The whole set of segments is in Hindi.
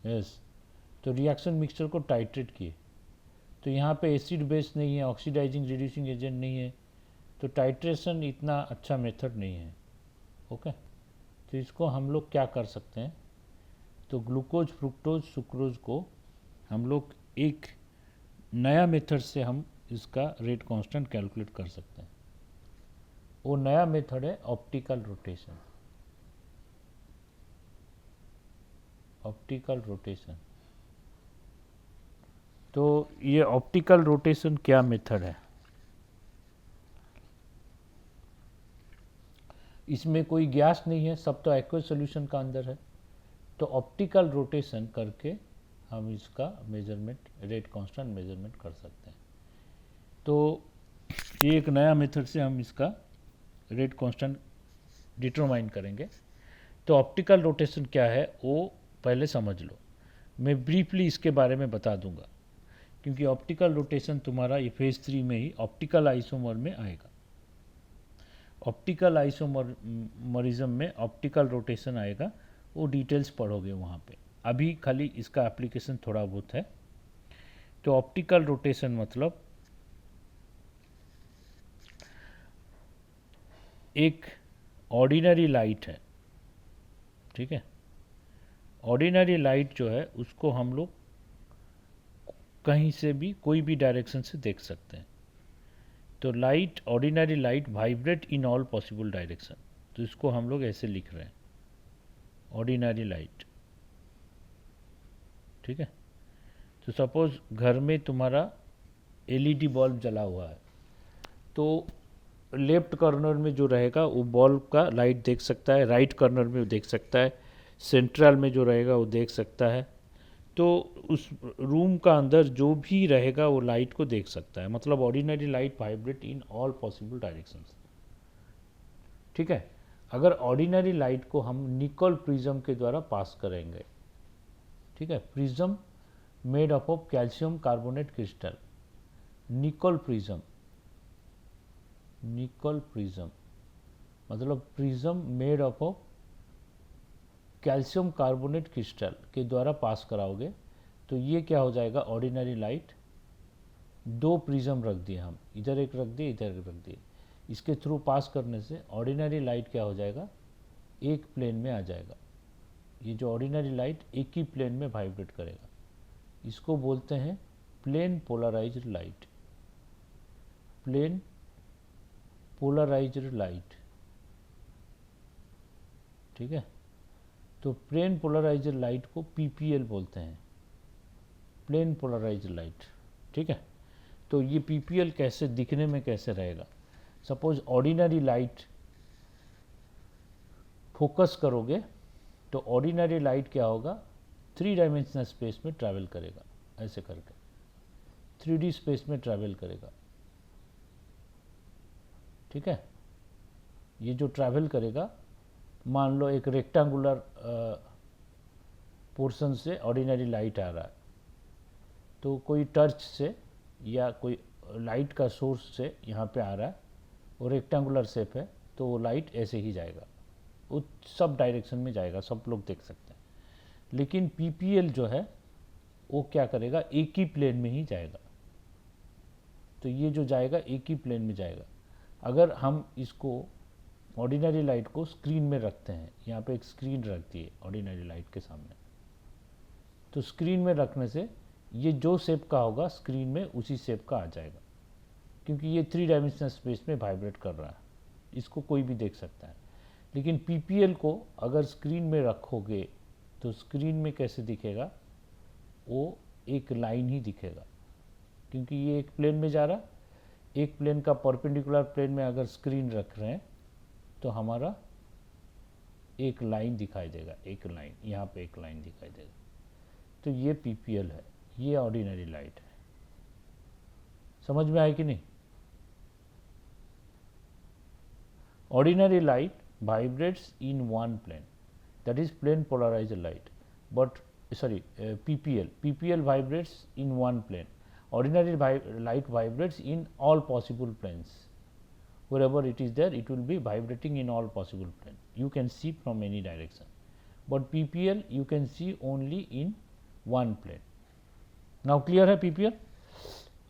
यस, तो रिएक्शन मिक्सचर को टाइट्रेट किए, तो यहाँ पे एसिड बेस नहीं है, ऑक्सीडाइजिंग रिड्यूसिंग एजेंट नहीं है, तो टाइट्रेशन इतना अच्छा मेथड नहीं है। ओके, तो इसको हम लोग क्या कर सकते हैं, तो ग्लूकोज फ्रुक्टोज सुक्रोज को हम लोग एक नया मेथड से हम इसका रेट कांस्टेंट कैलकुलेट कर सकते हैं। वो नया मेथड है ऑप्टिकल रोटेशन। ऑप्टिकल रोटेशन, तो ये ऑप्टिकल रोटेशन क्या मेथड है, इसमें कोई गैस नहीं है, सब तो एक्वस सॉल्यूशन का अंदर है। तो ऑप्टिकल रोटेशन करके हम इसका मेजरमेंट, रेट कांस्टेंट मेजरमेंट कर सकते हैं। तो ये एक नया मेथड से हम इसका रेट कांस्टेंट डिटरमाइन करेंगे। तो ऑप्टिकल रोटेशन क्या है वो पहले समझ लो, मैं ब्रीफली इसके बारे में बता दूंगा, क्योंकि ऑप्टिकल रोटेशन तुम्हारा ये फेज 3 में ही ऑप्टिकल आइसोमर में आएगा। ऑप्टिकल आइसोमरिज्म में ऑप्टिकल रोटेशन आएगा, वो डिटेल्स पढ़ोगे वहाँ पे, अभी खाली इसका एप्लीकेशन थोड़ा बहुत है। तो ऑप्टिकल रोटेशन मतलब एक ऑर्डिनरी लाइट है, ठीक है। ऑर्डिनरी लाइट जो है उसको हम लोग कहीं से भी कोई भी डायरेक्शन से देख सकते हैं। तो light, ordinary light vibrate in all possible direction, तो इसको हम लोग ऐसे लिख रहे हैं, ऑर्डिनरी लाइट, ठीक है। तो सपोज घर में तुम्हारा एलईडी बल्ब जला हुआ है, तो लेफ्ट कॉर्नर में जो रहेगा वो बल्ब का लाइट देख सकता है, राइट कॉर्नर में वो देख सकता है, सेंट्रल में जो रहेगा वो देख सकता है। तो उस रूम का अंदर जो भी रहेगा वो लाइट को देख सकता है, मतलब ordinary light vibrate in all possible directions, ठीक है। अगर ऑर्डिनरी लाइट को हम निकल प्रिज्म के द्वारा पास करेंगे, ठीक है, prism made up of calcium carbonate crystal, निकल प्रिज्म, निकल प्रिज्म मतलब prism made up of calcium carbonate crystal के द्वारा पास कराओगे, तो ये क्या हो जाएगा, ऑर्डिनरी लाइट, दो प्रिज्म रख दिए हम, इधर एक रख दिए, इधर एक रख दिए, इसके थ्रू पास करने से ऑर्डिनरी लाइट क्या हो जाएगा, एक प्लेन में आ जाएगा। ये जो ऑर्डिनरी लाइट एक ही प्लेन में वाइब्रेट करेगा, इसको बोलते हैं plane polarised light, plane polarised light, ठीक है। तो प्लेन पोलराइज्ड लाइट को पीपीएल बोलते हैं, प्लेन पोलराइज्ड लाइट, ठीक है। तो ये पीपीएल कैसे दिखने में कैसे रहेगा, सपोज ऑर्डिनरी लाइट फोकस करोगे, तो ऑर्डिनरी लाइट क्या होगा, 3 डायमेंशनल स्पेस में ट्रैवल करेगा, ऐसे करके 3D स्पेस में ट्रैवल करेगा, ठीक है। ये जो ट्रैवल करेगा, मान लो एक रेक्टेंगुलर पोर्शन से ऑर्डिनरी लाइट आ रहा है, तो कोई टर्च से या कोई लाइट का सोर्स से यहाँ पे आ रहा है, वो रेक्टेंगुलर शेप है, तो वो लाइट ऐसे ही जाएगा, वो सब डायरेक्शन में जाएगा, सब लोग देख सकते हैं। लेकिन पीपीएल जो है वो क्या करेगा, एक ही प्लेन में ही जाएगा, तो ये जो जाएगा एक ही प्लेन में जाएगा। अगर हम इसको ऑर्डिनरी लाइट को स्क्रीन में रखते हैं, यहाँ पे एक स्क्रीन रख दी है ऑर्डिनरी लाइट के सामने, तो स्क्रीन में रखने से ये जो शेप का होगा स्क्रीन में उसी शेप का आ जाएगा, क्योंकि ये 3 डायमेंशनल स्पेस में वाइब्रेट कर रहा है, इसको कोई भी देख सकता है। लेकिन पीपीएल को अगर स्क्रीन में रखोगे तो स्क्रीन में कैसे दिखेगा, वो एक लाइन ही दिखेगा, क्योंकि ये एक प्लेन में जा रहा, एक प्लेन का परपेंडिकुलर प्लेन में अगर स्क्रीन रख रहे हैं तो हमारा एक लाइन दिखाई देगा, एक लाइन, यहाँ पे एक लाइन दिखाई देगा। तो ये पीपीएल है, ये ऑर्डिनरी लाइट है। समझ में आया कि नहीं? Ordinary light vibrates in one plane, that is plane polarized light, but PPL vibrates in one plane, ordinary light vibrates in all possible planes, wherever it is there, it will be vibrating in all possible plane. You can see from any direction, but PPL you can see only in one plane. Now clear है PPL?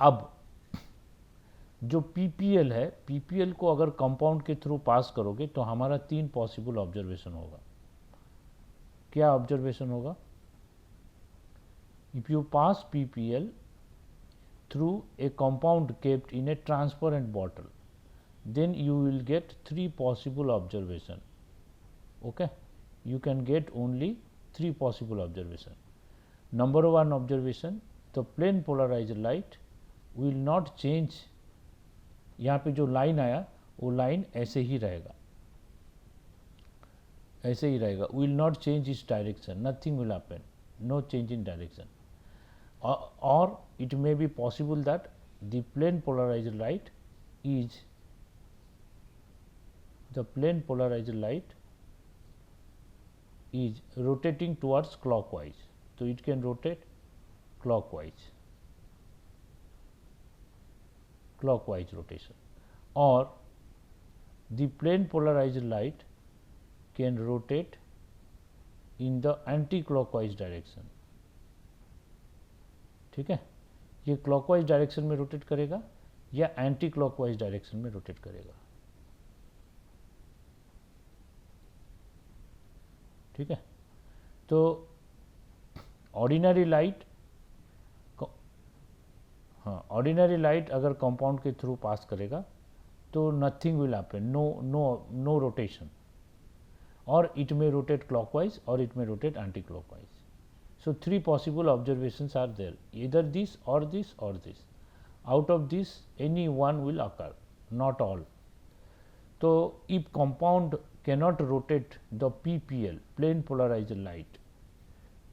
अब जो PPL है, PPL को अगर कंपाउंड के थ्रू पास करोगे तो हमारा 3 पॉसिबल ऑब्जर्वेशन होगा. क्या ऑब्जर्वेशन होगा? If you pass PPL through a compound kept in a transparent bottle, then you will get 3 possible observation. Okay, you can get only 3 possible observation. Number 1 observation, the plane polarized light will not change. यहाँ पे जो लाइन आया वो लाइन ऐसे ही रहेगा, ऐसे ही रहेगा. will not change its direction, nothing will happen, no change in direction. Or it may be possible that the plane polarized light is rotating towards clockwise, so it can rotate clockwise rotation, or the plane polarized light can rotate in the anti-clockwise direction. ठीक है, ये क्लॉकवाइज डायरेक्शन में रोटेट करेगा या एंटी क्लॉकवाइज डायरेक्शन में रोटेट करेगा. ठीक है, तो ऑर्डिनरी लाइट, हाँ, ऑर्डिनरी लाइट अगर कंपाउंड के थ्रू पास करेगा तो nothing will happen, no rotation, और इट मे रोटेट क्लॉकवाइज और it may rotate anti clockwise. So 3 possible observations are there, either this or this or this. Out of this any one will occur, not all. So if compound cannot rotate the PPL, plane polarized light,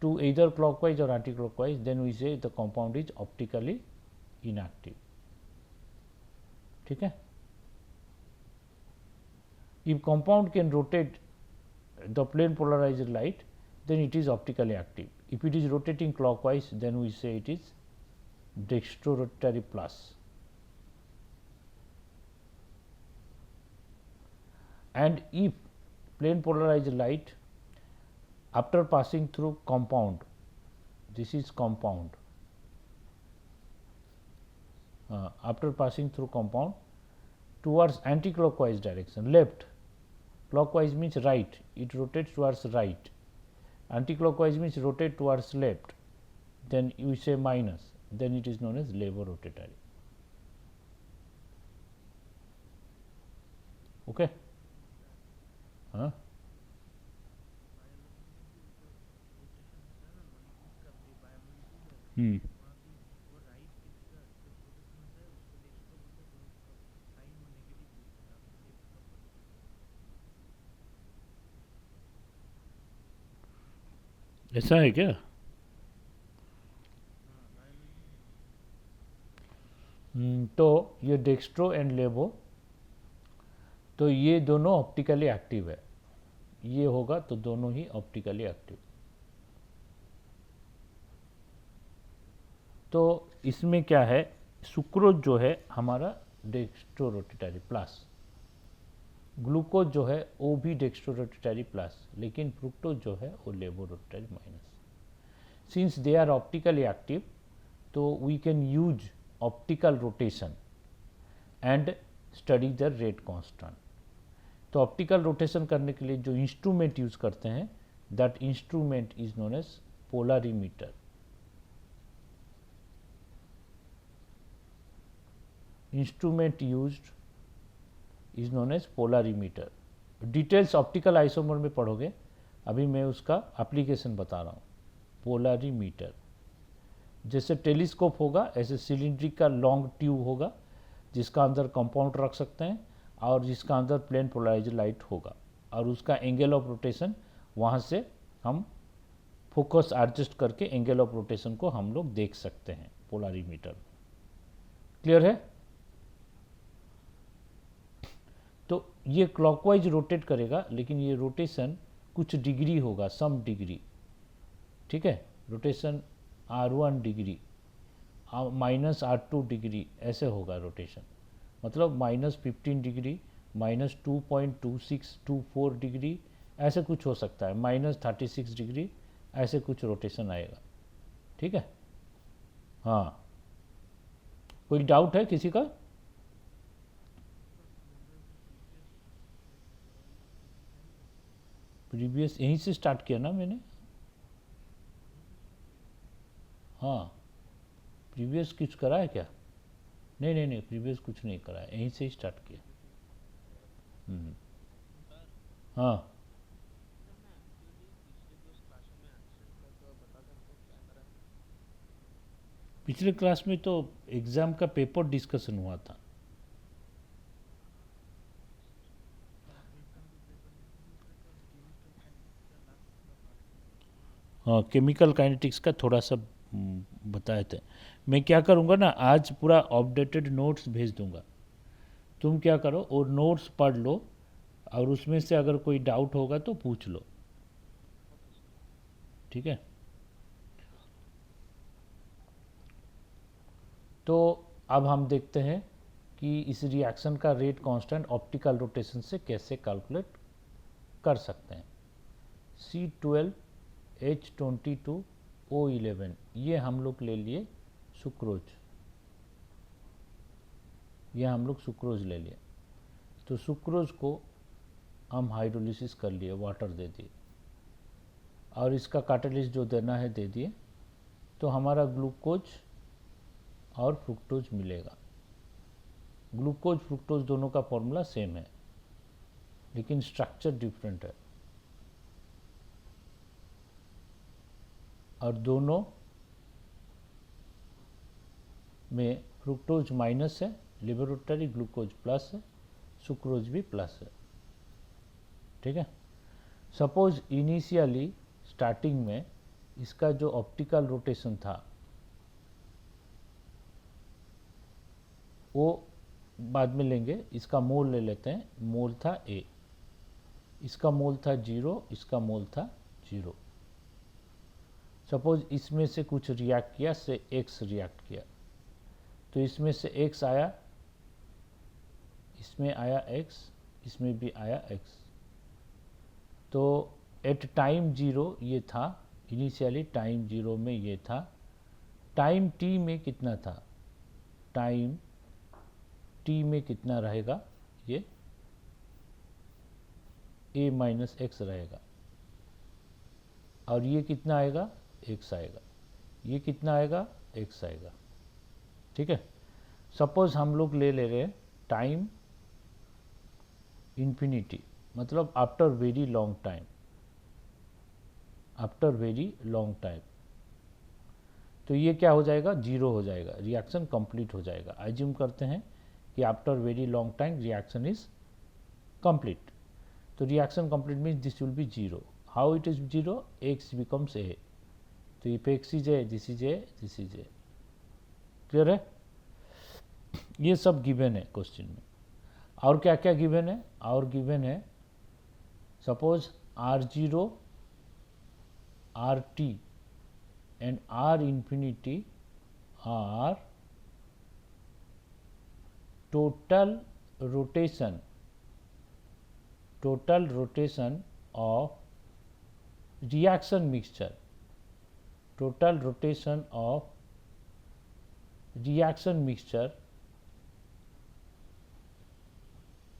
to either clockwise or anti-clockwise, then we say the compound is optically inactive. ठीक है. If compound can rotate the plane polarized light, then it is optically active. If it is rotating clockwise, then we say it is dextrorotatory plus. And if plane polarized light after passing through compound, this is compound, after passing through compound towards anti-clockwise direction, left, clockwise means right, it rotates towards right, anti-clockwise means rotate towards left, then you say minus, then it is known as levorotatory. Okay. हाँ, ऐसा है क्या? तो ये डेक्स्ट्रो एंड लेवो, तो ये दोनों ऑप्टिकली एक्टिव है, ये होगा तो दोनों ही ऑप्टिकली एक्टिव. तो इसमें क्या है, सुक्रोज जो है हमारा डेक्स्ट्रोरोटेटरी प्लस, ग्लूकोज जो है वो भी डेक्स्ट्रोरोटेटरी प्लस, लेकिन फ्रुक्टोज जो है वो laevorotatory minus. Since they are optically active, तो we can use optical rotation and study the rate constant. तो ऑप्टिकल रोटेशन करने के लिए जो इंस्ट्रूमेंट यूज करते हैं, that instrument is known as polarimeter. Instrument used is known as polarimeter. Details optical isomer में पढ़ोगे, अभी मैं उसका एप्लीकेशन बता रहा हूँ. पोलरीमीटर जैसे टेलीस्कोप होगा, ऐसे सिलिंड्रिक का लॉन्ग ट्यूब होगा जिसका अंदर कंपाउंड रख सकते हैं और जिसका अंदर प्लेन पोलराइज्ड लाइट होगा, और उसका एंगल ऑफ रोटेशन वहाँ से हम फोकस एडजस्ट करके एंगल ऑफ रोटेशन को हम लोग देख सकते हैं पोलरीमीटर. क्लियर है? तो ये क्लॉकवाइज रोटेट करेगा, लेकिन ये रोटेशन कुछ डिग्री होगा, सम डिग्री. ठीक है, rotation R1 degree, -R2 degree ऐसे होगा रोटेशन. मतलब -15 डिग्री -2.2624 डिग्री, ऐसे कुछ हो सकता है, -36 डिग्री, ऐसे कुछ रोटेशन आएगा। ठीक है, हाँ। कोई डाउट है किसी का? प्रीवियस यहीं से स्टार्ट किया ना मैंने। हाँ, प्रीवियस कुछ करा है क्या? नहीं नहीं नहीं, प्रीवियस कुछ नहीं करा है, यहीं से ही स्टार्ट किया। हाँ, पिछले क्लास में तो एग्ज़ाम का पेपर डिस्कशन हुआ था। हाँ, केमिकल काइनेटिक्स का थोड़ा सा बताए थे। मैं क्या करूँगा ना, आज पूरा अपडेटेड नोट्स भेज दूँगा। तुम क्या करो, और नोट्स पढ़ लो, और उसमें से अगर कोई डाउट होगा तो पूछ लो। ठीक है, तो अब हम देखते हैं कि इस रिएक्शन का रेट कांस्टेंट ऑप्टिकल रोटेशन से कैसे कैलकुलेट कर सकते हैं। C12H22O11, ये हम लोग ले लिए सुक्रोज, ये हम लोग सुक्रोज ले लिए। तो सुक्रोज को हम हाइड्रोलिसिस कर लिए, वाटर दे दिए, और इसका कैटालिस्ट जो देना है दे दिए, तो हमारा ग्लूकोज और फ्रुक्टोज मिलेगा। ग्लूकोज फ्रुक्टोज दोनों का फॉर्मूला सेम है, लेकिन स्ट्रक्चर डिफरेंट है, और दोनों में फ्रुक्टोज माइनस है, लेबोरेटरी ग्लूकोज प्लस है, सुक्रोज भी प्लस है। ठीक है, सपोज इनिशियली स्टार्टिंग में इसका जो ऑप्टिकल रोटेशन था वो बाद में लेंगे, इसका मोल ले लेते हैं। मोल था A, इसका मोल था 0, इसका मोल था 0। सपोज इसमें से कुछ रिएक्ट किया, से X रिएक्ट किया, तो इसमें से X आया, इसमें आया X, इसमें भी आया X। तो एट टाइम 0 ये था, इनिशियली टाइम 0 में ये था। टाइम t में कितना था? टाइम t में कितना रहेगा? ये a माइनस एक्स रहेगा, और ये कितना आएगा? x आएगा। ये कितना आएगा? x आएगा। ठीक है, सपोज हम लोग ले रहे हैं टाइम इन्फिनिटी, मतलब after very long time, after very long time, तो ये क्या हो जाएगा? 0 हो जाएगा, रिएक्शन कंप्लीट हो जाएगा। एज्यूम करते हैं कि after very long time reaction is complete, तो reaction complete means this will be 0। How it is 0? x becomes a, तो if x is a, this is a, this is a। Clear है? ये सब गिवन है क्वेश्चन में। और क्या क्या गिवन है? और गिवन है suppose R0, RT and R infinity are total rotation of reaction mixture, total rotation of reaction mixture,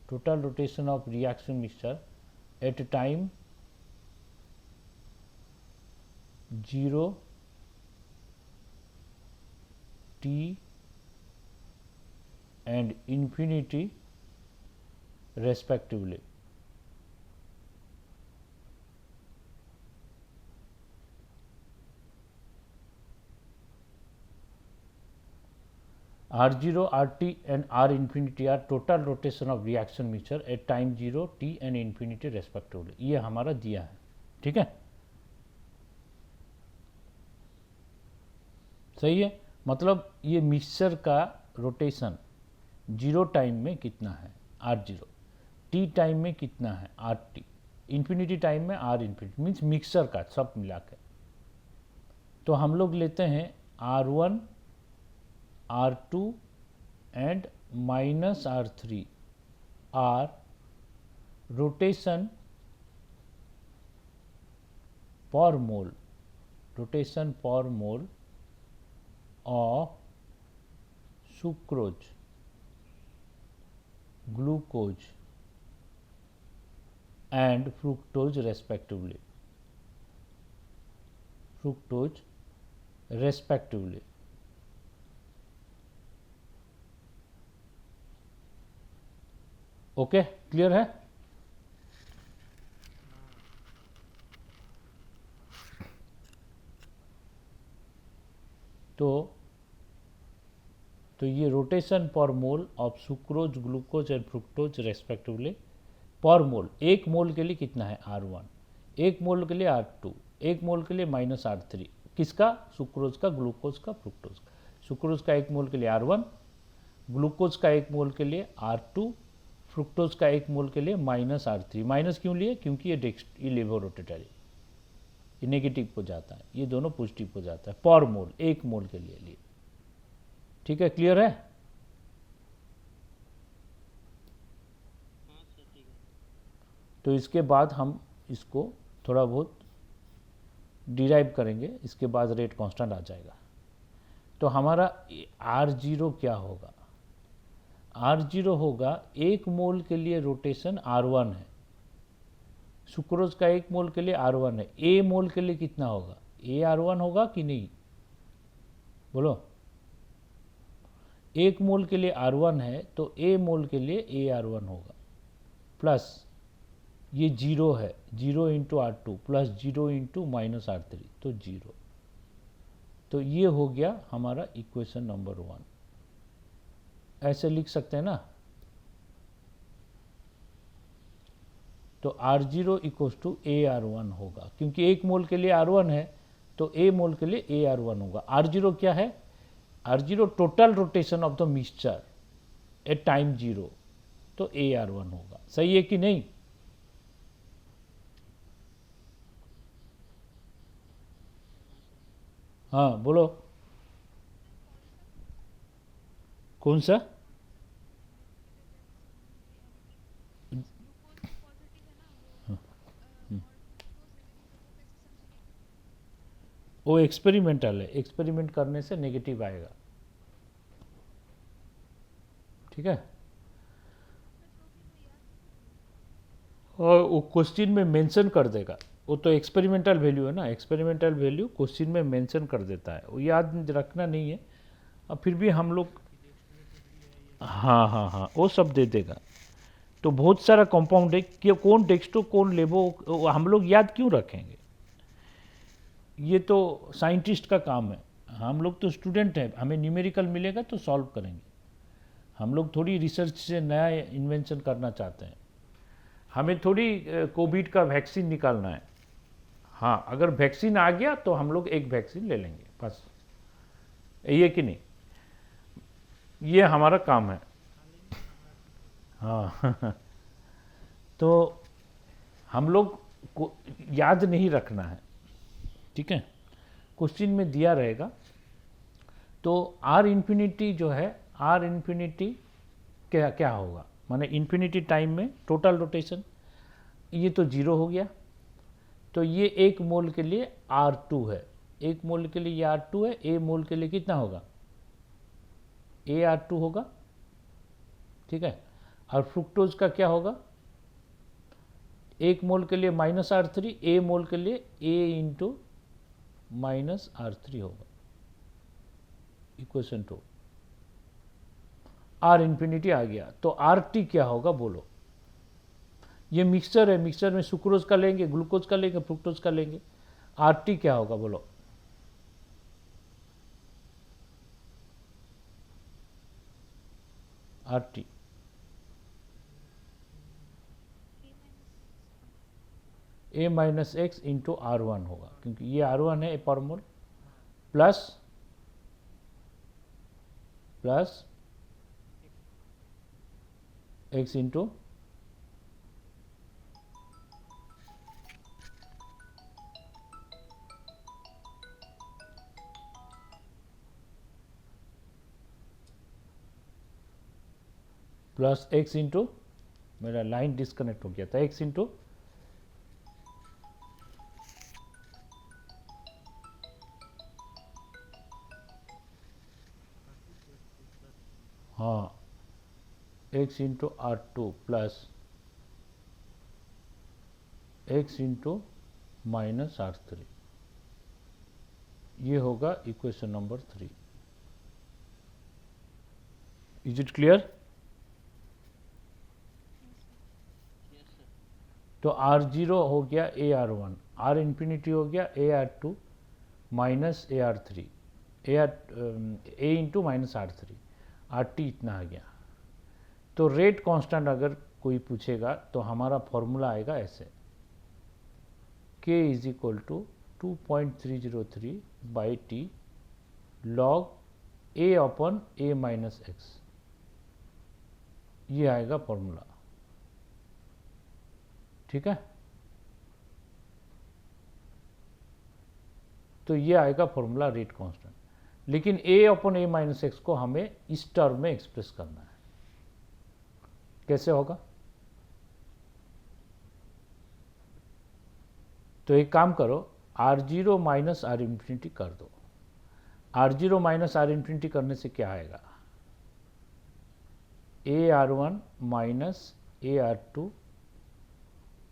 total rotation of reaction mixture at time 0, t and infinity respectively. R0, RT and R infinity are total rotation of reaction mixture at time 0, t and infinity respectively. ये हमारा दिया है। ठीक है, सही है। मतलब ये मिक्सचर का रोटेशन 0 टाइम में कितना है? R0, t टाइम में कितना है? RT, इन्फिनिटी टाइम में R इन्फिनिटी, मीन्स मिक्सचर का सब मिला के। तो हम लोग लेते हैं R1, R2 and -R3 are rotation पर mole of sucrose, glucose and fructose respectively. Okay, clear है? तो ये रोटेशन पर mole of sucrose, glucose and fructose respectively पर मोल, एक मोल के लिए कितना है R1, एक मोल के लिए R2, एक मोल के लिए -R3, किसका? सुक्रोज का, ग्लूकोज का, फ्रुक्टोज का। सुक्रोज का एक मोल के लिए R1, ग्लूकोज का एक मोल के लिए R2, फ्रुक्टोज का एक मोल के लिए -R3। माइनस क्यों लिए? क्योंकि ये लेवो रोटेटरी, ये नेगेटिव हो जाता है, ये दोनों पॉजिटिव हो जाता है। पर मोल, एक मोल के लिए। ठीक है, क्लियर है? तो इसके बाद हम इसको थोड़ा बहुत डिराइव करेंगे, इसके बाद रेट कांस्टेंट आ जाएगा। तो हमारा R0 क्या होगा? R0 होगा, एक मोल के लिए रोटेशन R1 है, सुक्रोज का एक मोल के लिए R1 है, ए मोल के लिए कितना होगा? ए R1 होगा कि नहीं? बोलो। एक मोल के लिए R1 है तो ए मोल के लिए ए R1 होगा, प्लस ये 0 है, 0 into R2 plus 0 into -R3, तो 0। तो ये हो गया हमारा इक्वेशन नंबर 1। ऐसे लिख सकते हैं ना? तो R0 इक्वल्स टू AR1 होगा, क्योंकि एक मोल के लिए R1 है तो ए मोल के लिए AR1 होगा। R0 क्या है? R0 total rotation of the mixture at time 0, तो AR1 होगा। सही है कि नहीं? हाँ बोलो, कौन सा? वो एक्सपेरिमेंटल है, एक्सपेरिमेंट करने से नेगेटिव आएगा। ठीक है, और वो क्वेश्चन में मेंशन कर देगा, वो तो एक्सपेरिमेंटल वैल्यू है ना, एक्सपेरिमेंटल वैल्यू क्वेश्चन में मेंशन कर देता है, वो याद रखना नहीं है। अब फिर भी हम लोग, हाँ हाँ हाँ, वो सब दे देगा। तो बहुत सारा कंपाउंड है कि कौन डेक्स्ट्रो कौन लेबो, हम लोग याद क्यों रखेंगे? ये तो साइंटिस्ट का काम है, हम लोग तो स्टूडेंट हैं, हमें न्यूमेरिकल मिलेगा तो सॉल्व करेंगे। हम लोग थोड़ी रिसर्च से नया इन्वेंशन करना चाहते हैं, हमें थोड़ी कोविड का वैक्सीन निकालना है। हाँ, अगर वैक्सीन आ गया तो हम लोग एक वैक्सीन ले लेंगे, बस। ये कि नहीं, ये हमारा काम है। हाँ तो हम लोग को याद नहीं रखना है, ठीक है? क्वेश्चन में दिया रहेगा। तो आर इन्फिनिटी जो है, आर इन्फिनिटी क्या क्या होगा? माने इन्फिनिटी टाइम में टोटल रोटेशन, ये तो 0 हो गया। तो ये एक मोल के लिए R2 है, एक मोल के लिए ये R2 है, ए मोल के लिए कितना होगा? ए R2 होगा, ठीक है? और फ्रुक्टोज का क्या होगा? एक मोल के लिए -R3, ए मोल के लिए ए इंटू -R3 होगा। इक्वेशन 2, आर इन्फिनिटी आ गया, तो RT क्या होगा बोलो? ये मिक्सचर है, मिक्सचर में सुक्रोज का लेंगे, ग्लूकोज का लेंगे, फ्रुक्टोज का लेंगे। RT क्या होगा बोलो? RT A minus x into R1 होगा, क्योंकि ये R1 है पर mole, plus x into plus x into मेरा लाइन डिस्कनेक्ट हो गया था। x इंटू हाँ x into R2 plus x into minus R3, ये होगा equation number 3। Is it clear? तो R0 हो गया AR1, R इंफिनिटी हो गया AR2 minus AR3, A into minus R3, RT इतना आ गया। तो रेट कांस्टेंट अगर कोई पूछेगा तो हमारा फॉर्मूला आएगा ऐसे, K is equal to 2.303 by T log A upon A minus x, ये आएगा फॉर्मूला। ठीक है, तो ये आएगा फॉर्मूला रेट कांस्टेंट। लेकिन A upon A minus x को हमें इस टर्म में एक्सप्रेस करना है। कैसे होगा? तो एक काम करो, R0 माइनस R इंफिनिटी कर दो। R0 माइनस R इंफिनिटी करने से क्या आएगा? AR1 minus AR2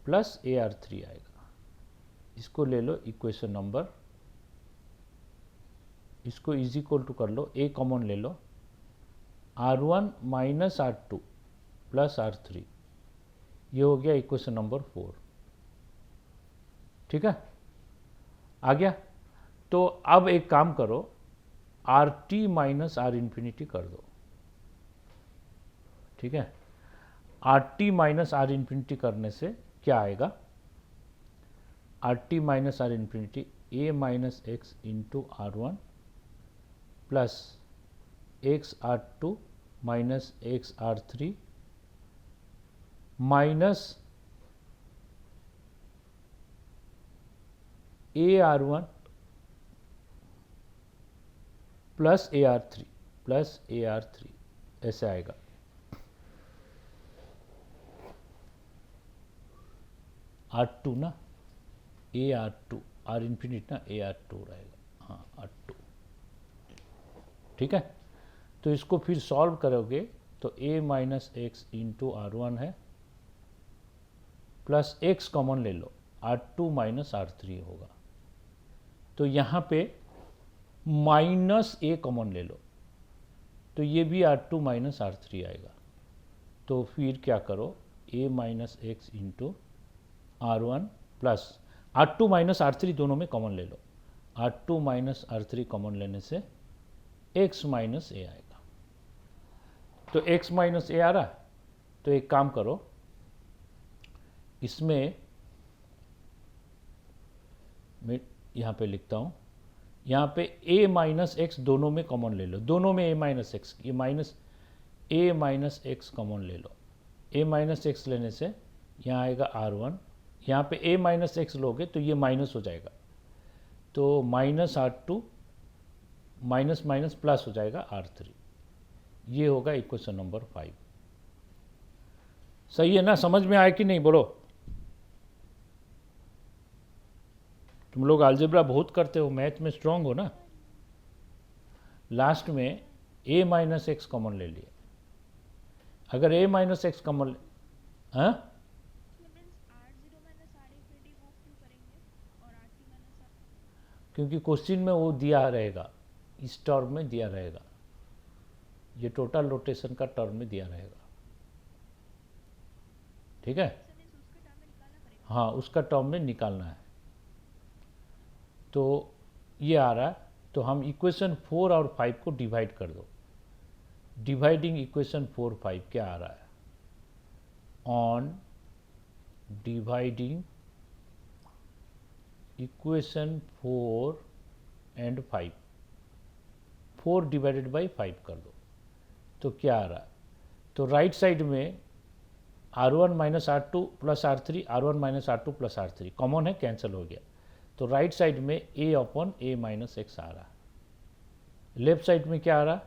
plus AR3 आएगा। इसको ले लो इक्वेशन नंबर, इसको इज इक्वल टू कर लो, A कॉमन ले लो, R1 minus R2 plus R3, ये हो गया इक्वेशन नंबर 4। ठीक है, आ गया। तो अब एक काम करो, RT माइनस R इंफिनिटी कर दो। ठीक है, RT माइनस R इंफिनिटी करने से क्या आएगा? RT minus R infinity A minus x into R1 plus x R2 minus x R3 minus AR1 plus AR3 plus AR3, ऐसे आएगा। R2 ना, AR2, R इंफिनिट ना, AR2 रहेगा। हाँ R2। ठीक है, तो इसको फिर सॉल्व करोगे तो A minus x into R1 है, प्लस x कॉमन ले लो, R2 माइनस R3 होगा। तो यहाँ पे माइनस A कॉमन ले लो, तो ये भी R2 माइनस R3 आएगा। तो फिर क्या करो, A minus x into R1 plus R2 minus R3 दोनों में कॉमन ले लो, R2 माइनस R3 कॉमन लेने से x माइनस A आएगा। तो x माइनस A आ रहा है। तो एक काम करो, इसमें मैं यहाँ पे लिखता हूँ, यहाँ पे a माइनस एक्स दोनों में कॉमन ले लो, दोनों में a माइनस एक्स, ये minus a minus x common ले लो। a माइनस एक्स लेने से यहाँ आएगा R1, यहाँ पे a माइनस एक्स लोगे तो ये माइनस हो जाएगा, तो minus R2 minus minus plus हो जाएगा R3, ये होगा इक्वेशन नंबर 5। सही है ना? समझ में आया कि नहीं? बोलो। तुम लोग अलजेब्रा बहुत करते हो, मैथ में स्ट्रांग हो ना। लास्ट में a माइनस एक्स कॉमन ले लिए, अगर a माइनस एक्स कॉमन, हाँ क्योंकि क्वेश्चन में वो दिया रहेगा, इस टर्म में दिया रहेगा, ये टोटल रोटेशन का टर्म में दिया रहेगा। ठीक है, हाँ उसका टर्म में निकालना है। तो ये आ रहा है, तो हम इक्वेशन 4 और 5 को डिवाइड कर दो। डिवाइडिंग इक्वेशन 4 5 क्या आ रहा है? On dividing equation 4 and 5, 4 divided by 5 कर दो, तो क्या आ रहा है? तो राइट साइड में R1 minus R2 plus R3, R1 minus R2 plus R3 common है, कैंसिल हो गया, तो राइट साइड में a upon a minus x आ रहा है। लेफ्ट साइड में क्या आ रहा है?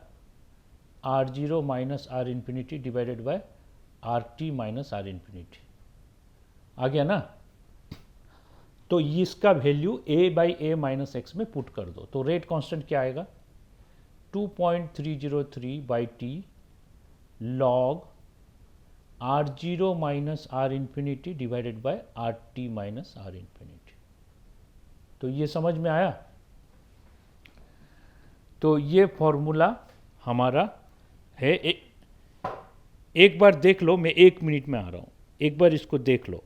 R0 minus R infinity divided by r t minus r infinity. आ गया ना? तो इसका value a by a minus x में पुट कर दो, तो रेट कांस्टेंट क्या आएगा? 2.303 by t log r zero minus r infinity divided by r t minus r infinity. तो ये समझ में आया? तो ये फॉर्मूला हमारा है। एक बार देख लो, मैं 1 मिनट में आ रहा हूं, एक बार इसको देख लो।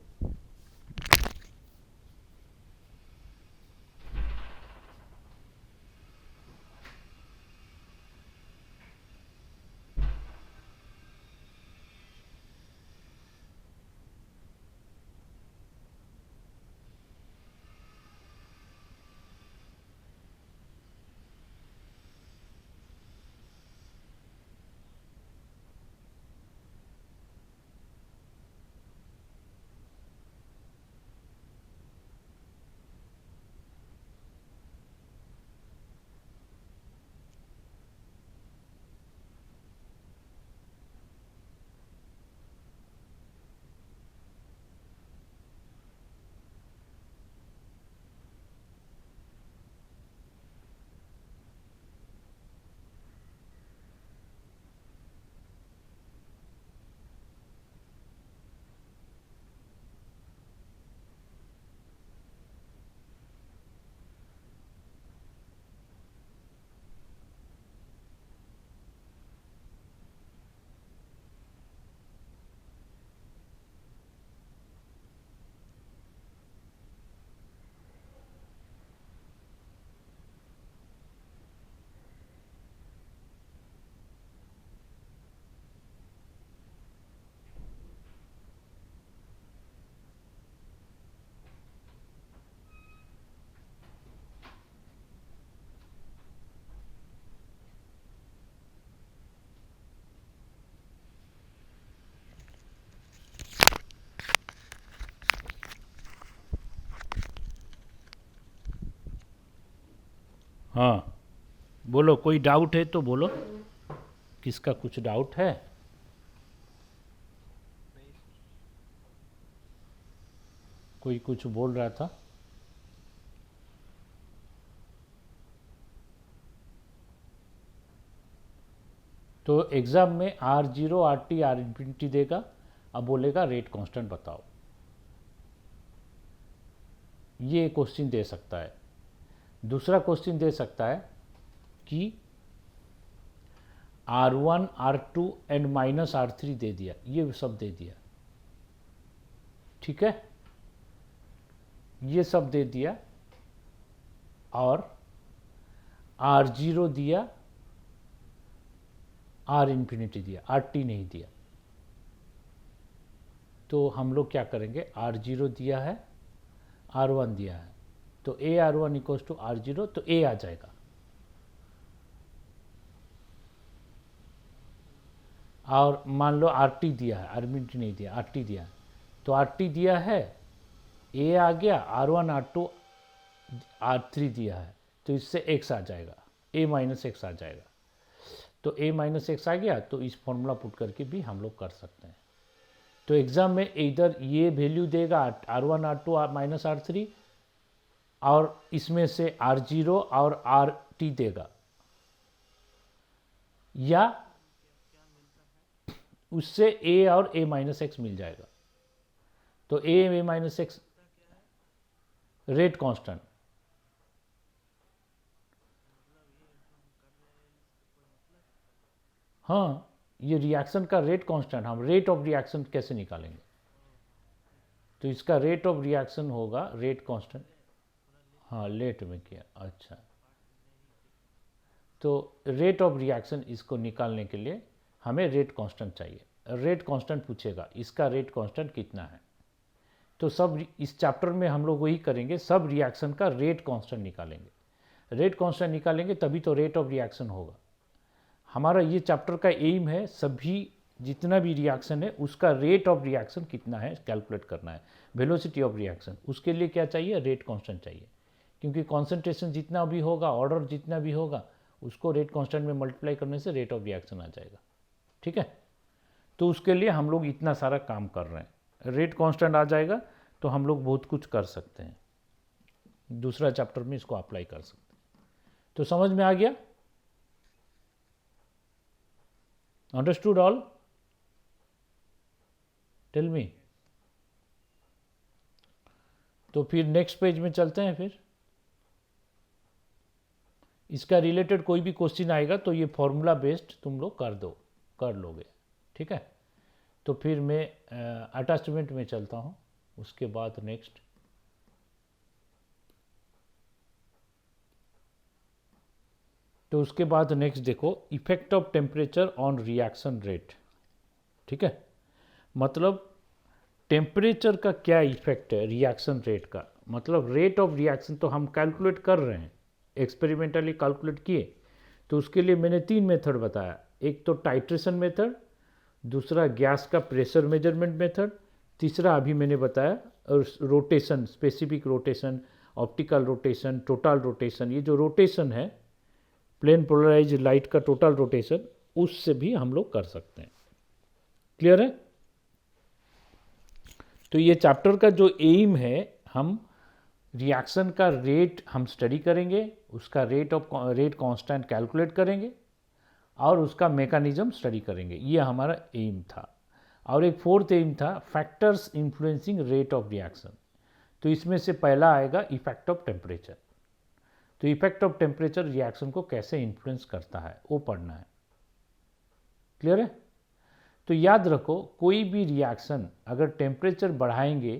हाँ बोलो, कोई डाउट है तो बोलो। किसका कुछ डाउट है? कोई कुछ बोल रहा था? तो एग्जाम में R zero R T R infinity देगा, अब बोलेगा रेट कांस्टेंट बताओ। ये क्वेश्चन दे सकता है। दूसरा क्वेश्चन दे सकता है कि R1 R2 and minus R3 दे दिया, ये सब दे दिया, ठीक है, ये सब दे दिया, और R0 दिया, R इन्फिनिटी दिया, RT नहीं दिया। तो हम लोग क्या करेंगे, R0 दिया है, R1 दिया है, तो AR1 इक्वल्स टू R0, तो A आ जाएगा। और मान लो RT दिया है, इन्फिनिटी नहीं दिया, RT दिया है, तो RT दिया है, A आ गया, R1 R2 R3 दिया है, तो इससे x आ जाएगा, A माइनस एक्स आ जाएगा। तो A माइनस एक्स आ गया, तो इस फॉर्मूला पुट करके भी हम लोग कर सकते हैं। तो एग्जाम में इधर ये वैल्यू देगा R1 R2 माइनस R3, और इसमें से R0 और RT देगा, या उससे A और A माइनस एक्स मिल जाएगा। तो A minus x rate constant, हाँ, ये रिएक्शन का रेट कांस्टेंट, हम रेट ऑफ रिएक्शन कैसे निकालेंगे? तो इसका रेट ऑफ रिएक्शन होगा रेट कांस्टेंट। हाँ लेट में किया, अच्छा। तो रेट ऑफ रिएक्शन इसको निकालने के लिए हमें रेट कांस्टेंट चाहिए। रेट कांस्टेंट पूछेगा, इसका रेट कांस्टेंट कितना है? तो सब इस चैप्टर में हम लोग वही करेंगे, सब रिएक्शन का रेट कांस्टेंट निकालेंगे। रेट कांस्टेंट निकालेंगे तभी तो रेट ऑफ रिएक्शन होगा। हमारा ये चैप्टर का एम है, सभी जितना भी रिएक्शन है उसका रेट ऑफ रिएक्शन कितना है कैलकुलेट करना है, वेलोसिटी ऑफ रिएक्शन। उसके लिए क्या चाहिए, रेट कांस्टेंट चाहिए, क्योंकि कॉन्सेंट्रेशन जितना भी होगा, ऑर्डर जितना भी होगा, उसको रेट कांस्टेंट में मल्टीप्लाई करने से रेट ऑफ रिएक्शन आ जाएगा, ठीक है। तो उसके लिए हम लोग इतना सारा काम कर रहे हैं। रेट कांस्टेंट आ जाएगा तो हम लोग बहुत कुछ कर सकते हैं, दूसरा चैप्टर में इसको अप्लाई कर सकते हैं। तो समझ में आ गया? Understood all? Tell me. तो फिर नेक्स्ट पेज में चलते हैं। फिर इसका रिलेटेड कोई भी क्वेश्चन आएगा तो ये फॉर्मूला बेस्ड तुम लोग कर लोगे, ठीक है? तो फिर मैं अटैचमेंट में चलता हूँ, उसके बाद नेक्स्ट। तो उसके बाद नेक्स्ट देखो, effect of temperature on reaction rate, ठीक है? मतलब टेम्परेचर का क्या इफेक्ट है रिएक्शन रेट का, मतलब रेट ऑफ रिएक्शन तो हम कैलकुलेट कर रहे हैं, एक्सपेरिमेंटली कैलकुलेट किए। तो उसके लिए मैंने 3 मेथड बताया, एक तो टाइट्रेशन मेथड, दूसरा गैस का प्रेशर मेजरमेंट मेथड, तीसरा अभी मैंने बताया rotation, specific rotation, optical rotation, total rotation. ये जो रोटेशन है प्लेन पोलराइज लाइट का टोटल रोटेशन, उससे भी हम लोग कर सकते हैं। क्लियर है? तो ये चैप्टर का जो एम है, हम रिएक्शन का रेट हम स्टडी करेंगे, उसका रेट कांस्टेंट कैलकुलेट करेंगे और उसका मैकेनिज्म स्टडी करेंगे। ये हमारा एम था। और एक फोर्थ एम था factors influencing rate of reaction. तो इसमें से पहला आएगा इफेक्ट ऑफ टेम्परेचर। तो इफेक्ट ऑफ टेम्परेचर रिएक्शन को कैसे इन्फ्लुएंस करता है वो पढ़ना है। क्लियर है? तो याद रखो, कोई भी रिएक्शन अगर टेम्परेचर बढ़ाएंगे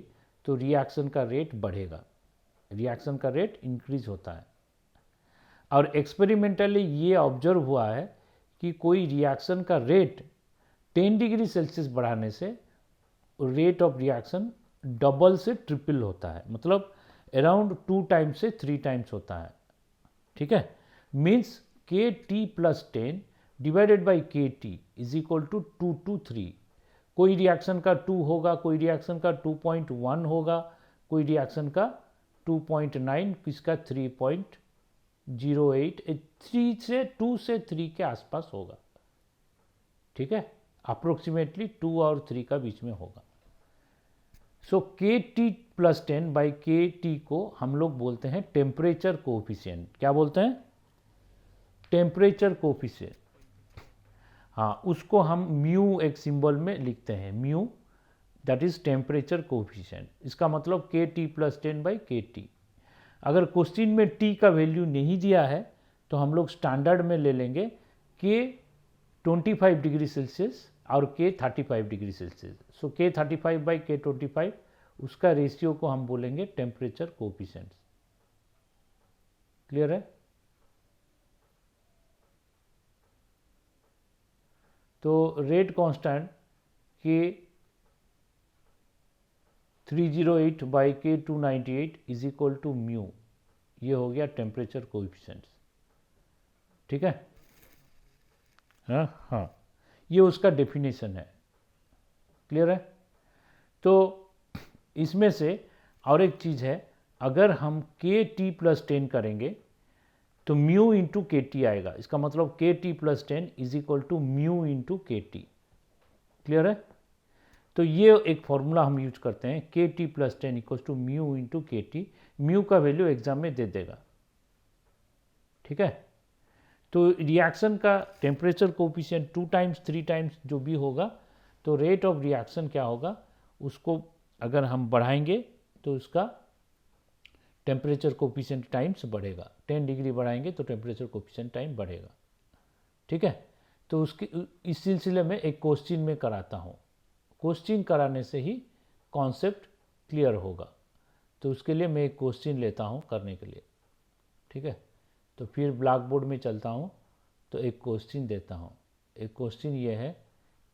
तो रिएक्शन का रेट बढ़ेगा, रिएक्शन का रेट इंक्रीज होता है। और एक्सपेरिमेंटली ये ऑब्जर्व हुआ है कि कोई रिएक्शन का रेट 10 डिग्री सेल्सियस बढ़ाने से रेट ऑफ रिएक्शन डबल से ट्रिपल होता है, मतलब अराउंड 2 टाइम्स से 3 टाइम्स होता है, ठीक है? Means K T plus 10 divided by K T is equal to 2 to 3। कोई रिएक्शन का 2 होगा, कोई रिएक्शन का 2.1 होगा, कोई रिएक्शन का 2.9, किसका 3.08, 2 से 3 के आसपास होगा, ठीक है? अप्रोक्सीमेटली 2 और 3 का बीच में होगा। सो के T plus 10 by K T को हम लोग बोलते हैं टेम्परेचर कोफिशिएंट। क्या बोलते हैं? Temperature coefficient. हाँ, उसको हम म्यू एक सिंबल में लिखते हैं, mu, that is temperature coefficient. इसका मतलब K T plus 10 by K T. अगर क्वेश्चन में टी का वैल्यू नहीं दिया है तो हम लोग स्टैंडर्ड में ले लेंगे के 25 डिग्री सेल्सियस और के 35 डिग्री सेल्सियस। सो के 35 बाई के 25, उसका रेशियो को हम बोलेंगे टेम्परेचर कोफिशिएंट। क्लियर है? तो रेट कांस्टेंट के 308 बाई के 298 इज इक्वल टू म्यू, ये हो गया टेम्परेचर कोएफिशिएंट, ठीक है? हाँ, ये उसका डेफिनेशन है। क्लियर है? तो इसमें से और एक चीज़ है, अगर हम के टी प्लस 10 करेंगे तो म्यू इंटू के टी आएगा। इसका मतलब K T plus 10 is equal to mu into K T. Clear है? तो ये एक फॉर्मूला हम यूज करते हैं, K T plus 10 equal to mu into K T. Mu का वैल्यू एग्जाम में दे देगा, ठीक है? तो रिएक्शन का टेम्परेचर कोफिशिएंट 2 टाइम्स 3 टाइम्स जो भी होगा, तो रेट ऑफ रिएक्शन क्या होगा, उसको अगर हम बढ़ाएंगे तो उसका टेम्परेचर कोफिशिएंट टाइम्स बढ़ेगा। 10 डिग्री बढ़ाएंगे तो टेम्परेचर कोफिशिएंट टाइम बढ़ेगा, ठीक है? तो उसके इस सिलसिले में एक क्वेश्चन में कराता हूँ, क्वेश्चन कराने से ही कॉन्सेप्ट क्लियर होगा। तो उसके लिए मैं एक क्वेश्चन लेता हूँ करने के लिए, ठीक है? तो फिर ब्लैक बोर्ड में चलता हूँ, तो एक क्वेश्चन देता हूँ। एक क्वेश्चन ये है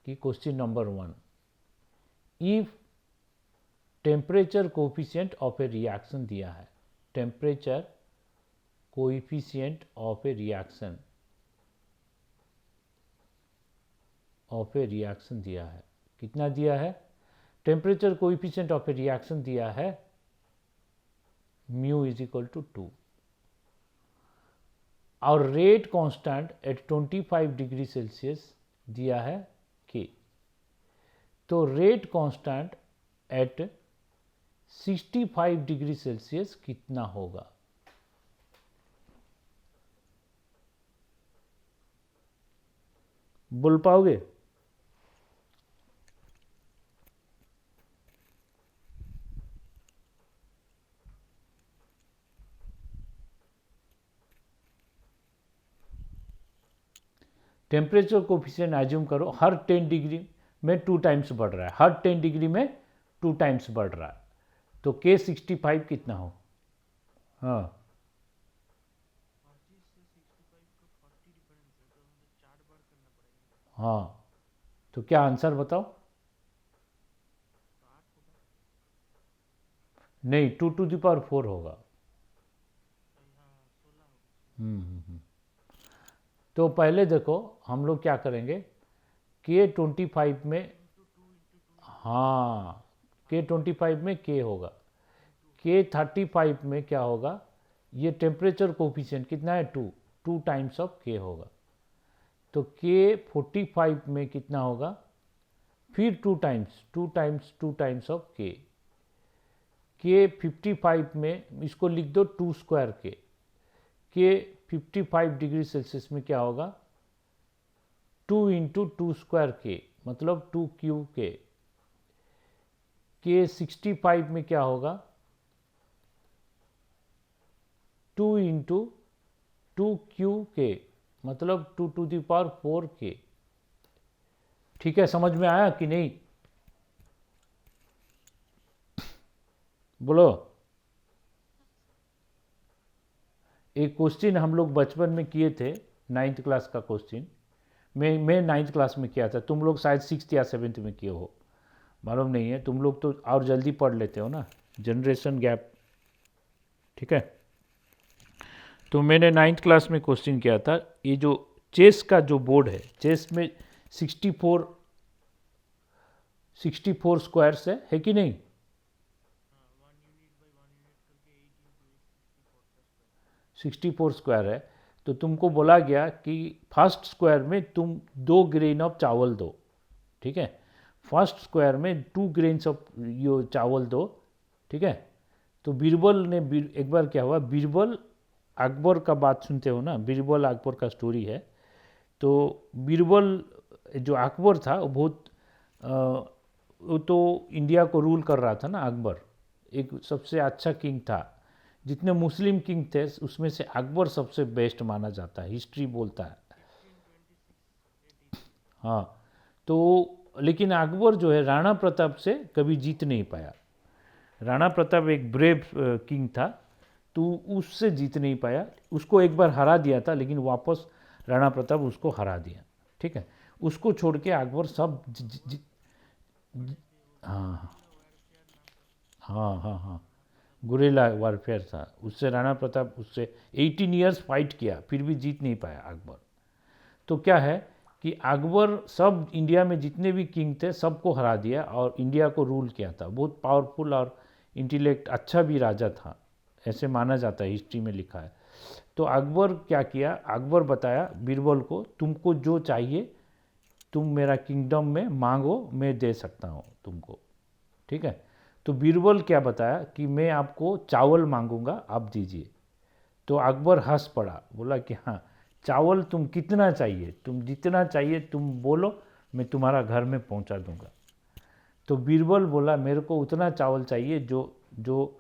कि question number 1, if temperature coefficient of A reaction दिया है, temperature coefficient of A reaction दिया है, कितना दिया है? Temperature coefficient of A reaction दिया है म्यू इज इक्वल टू 2 और rate constant eight 25 degree Celsius दिया है के। तो rate constant eight 65 degree Celsius कितना होगा? बोल पाओगे? टेम्परेचर कोफिशिएंट एज्यूम करो, हर 10 डिग्री में 2 टाइम्स बढ़ रहा है, हर 10 डिग्री में 2 टाइम्स बढ़ रहा है, तो के 65 कितना हो? हाँ, हाँ, तो क्या आंसर बताओ? नहीं, 2 to the power 4 होगा। तो पहले देखो हम लोग क्या करेंगे, के 25 में, हाँ, के 25 में के होगा, के 35 में क्या होगा, ये टेम्परेचर कोफिशिएंट कितना है? 2, 2 टाइम्स ऑफ के होगा, तो के 45 में कितना होगा, फिर 2 टाइम्स, 2 टाइम्स 2 टाइम्स ऑफ के 55 में इसको लिख दो 2 स्क्वायर के 55 डिग्री सेल्सियस में क्या होगा, 2 इंटू 2 स्क्वायर के मतलब 2 क्यू के 65 में क्या होगा, 2 इंटू 2 क्यू के मतलब 2 to the power 4 के। ठीक है, समझ में आया कि नहीं? बोलो। एक क्वेश्चन हम लोग बचपन में किए थे, 9th क्लास का क्वेश्चन, मैं 9th क्लास में किया था, तुम लोग शायद 6th या 7th में किए हो, मालूम नहीं है, तुम लोग तो और जल्दी पढ़ लेते हो ना, जनरेशन गैप। ठीक है, तो मैंने 9th क्लास में क्वेश्चन किया था, ये जो चेस का जो बोर्ड है, चेस में 64 स्क्वायर्स है कि नहीं? 64 स्क्वायर है, तो तुमको बोला गया कि फर्स्ट स्क्वायर में तुम 2 ग्रेन ऑफ चावल दो। ठीक है, फर्स्ट स्क्वायर में 2 ग्रेन्स ऑफ यो चावल दो। ठीक है, तो बीरबल ने एक बार क्या हुआ, बीरबल अकबर का बात सुनते हो ना, बीरबल अकबर का स्टोरी है, तो बीरबल जो अकबर था वो बहुत वो तो इंडिया को रूल कर रहा था ना, अकबर एक सबसे अच्छा किंग था, जितने मुस्लिम किंग थे उसमें से अकबर सबसे बेस्ट माना जाता है, हिस्ट्री बोलता है। हाँ, तो लेकिन अकबर जो है राणा प्रताप से कभी जीत नहीं पाया, राणा प्रताप एक ब्रेव किंग था, तो उससे जीत नहीं पाया, उसको एक बार हरा दिया था, लेकिन वापस राणा प्रताप उसको हरा दिया। ठीक है, उसको छोड़ के अकबर सब हाँ, हाँ, हाँ, हाँ, गुरेला वारफेयर था, उससे राणा प्रताप उससे 18 ईयर्स फाइट किया, फिर भी जीत नहीं पाया अकबर। तो क्या है कि अकबर सब इंडिया में जितने भी किंग थे सबको हरा दिया और इंडिया को रूल किया था, बहुत पावरफुल और इंटेलेक्ट अच्छा भी राजा था, ऐसे माना जाता है, हिस्ट्री में लिखा है। तो अकबर क्या किया, अकबर बताया बीरबल को, तुमको जो चाहिए तुम मेरा किंगडम में मांगो, मैं दे सकता हूँ तुमको। ठीक है, तो बीरबल क्या बताया कि मैं आपको चावल मांगूंगा, आप दीजिए। तो अकबर हंस पड़ा, बोला कि हाँ, चावल तुम कितना चाहिए, तुम जितना चाहिए तुम बोलो, मैं तुम्हारा घर में पहुंचा दूंगा। तो बीरबल बोला मेरे को उतना चावल चाहिए जो जो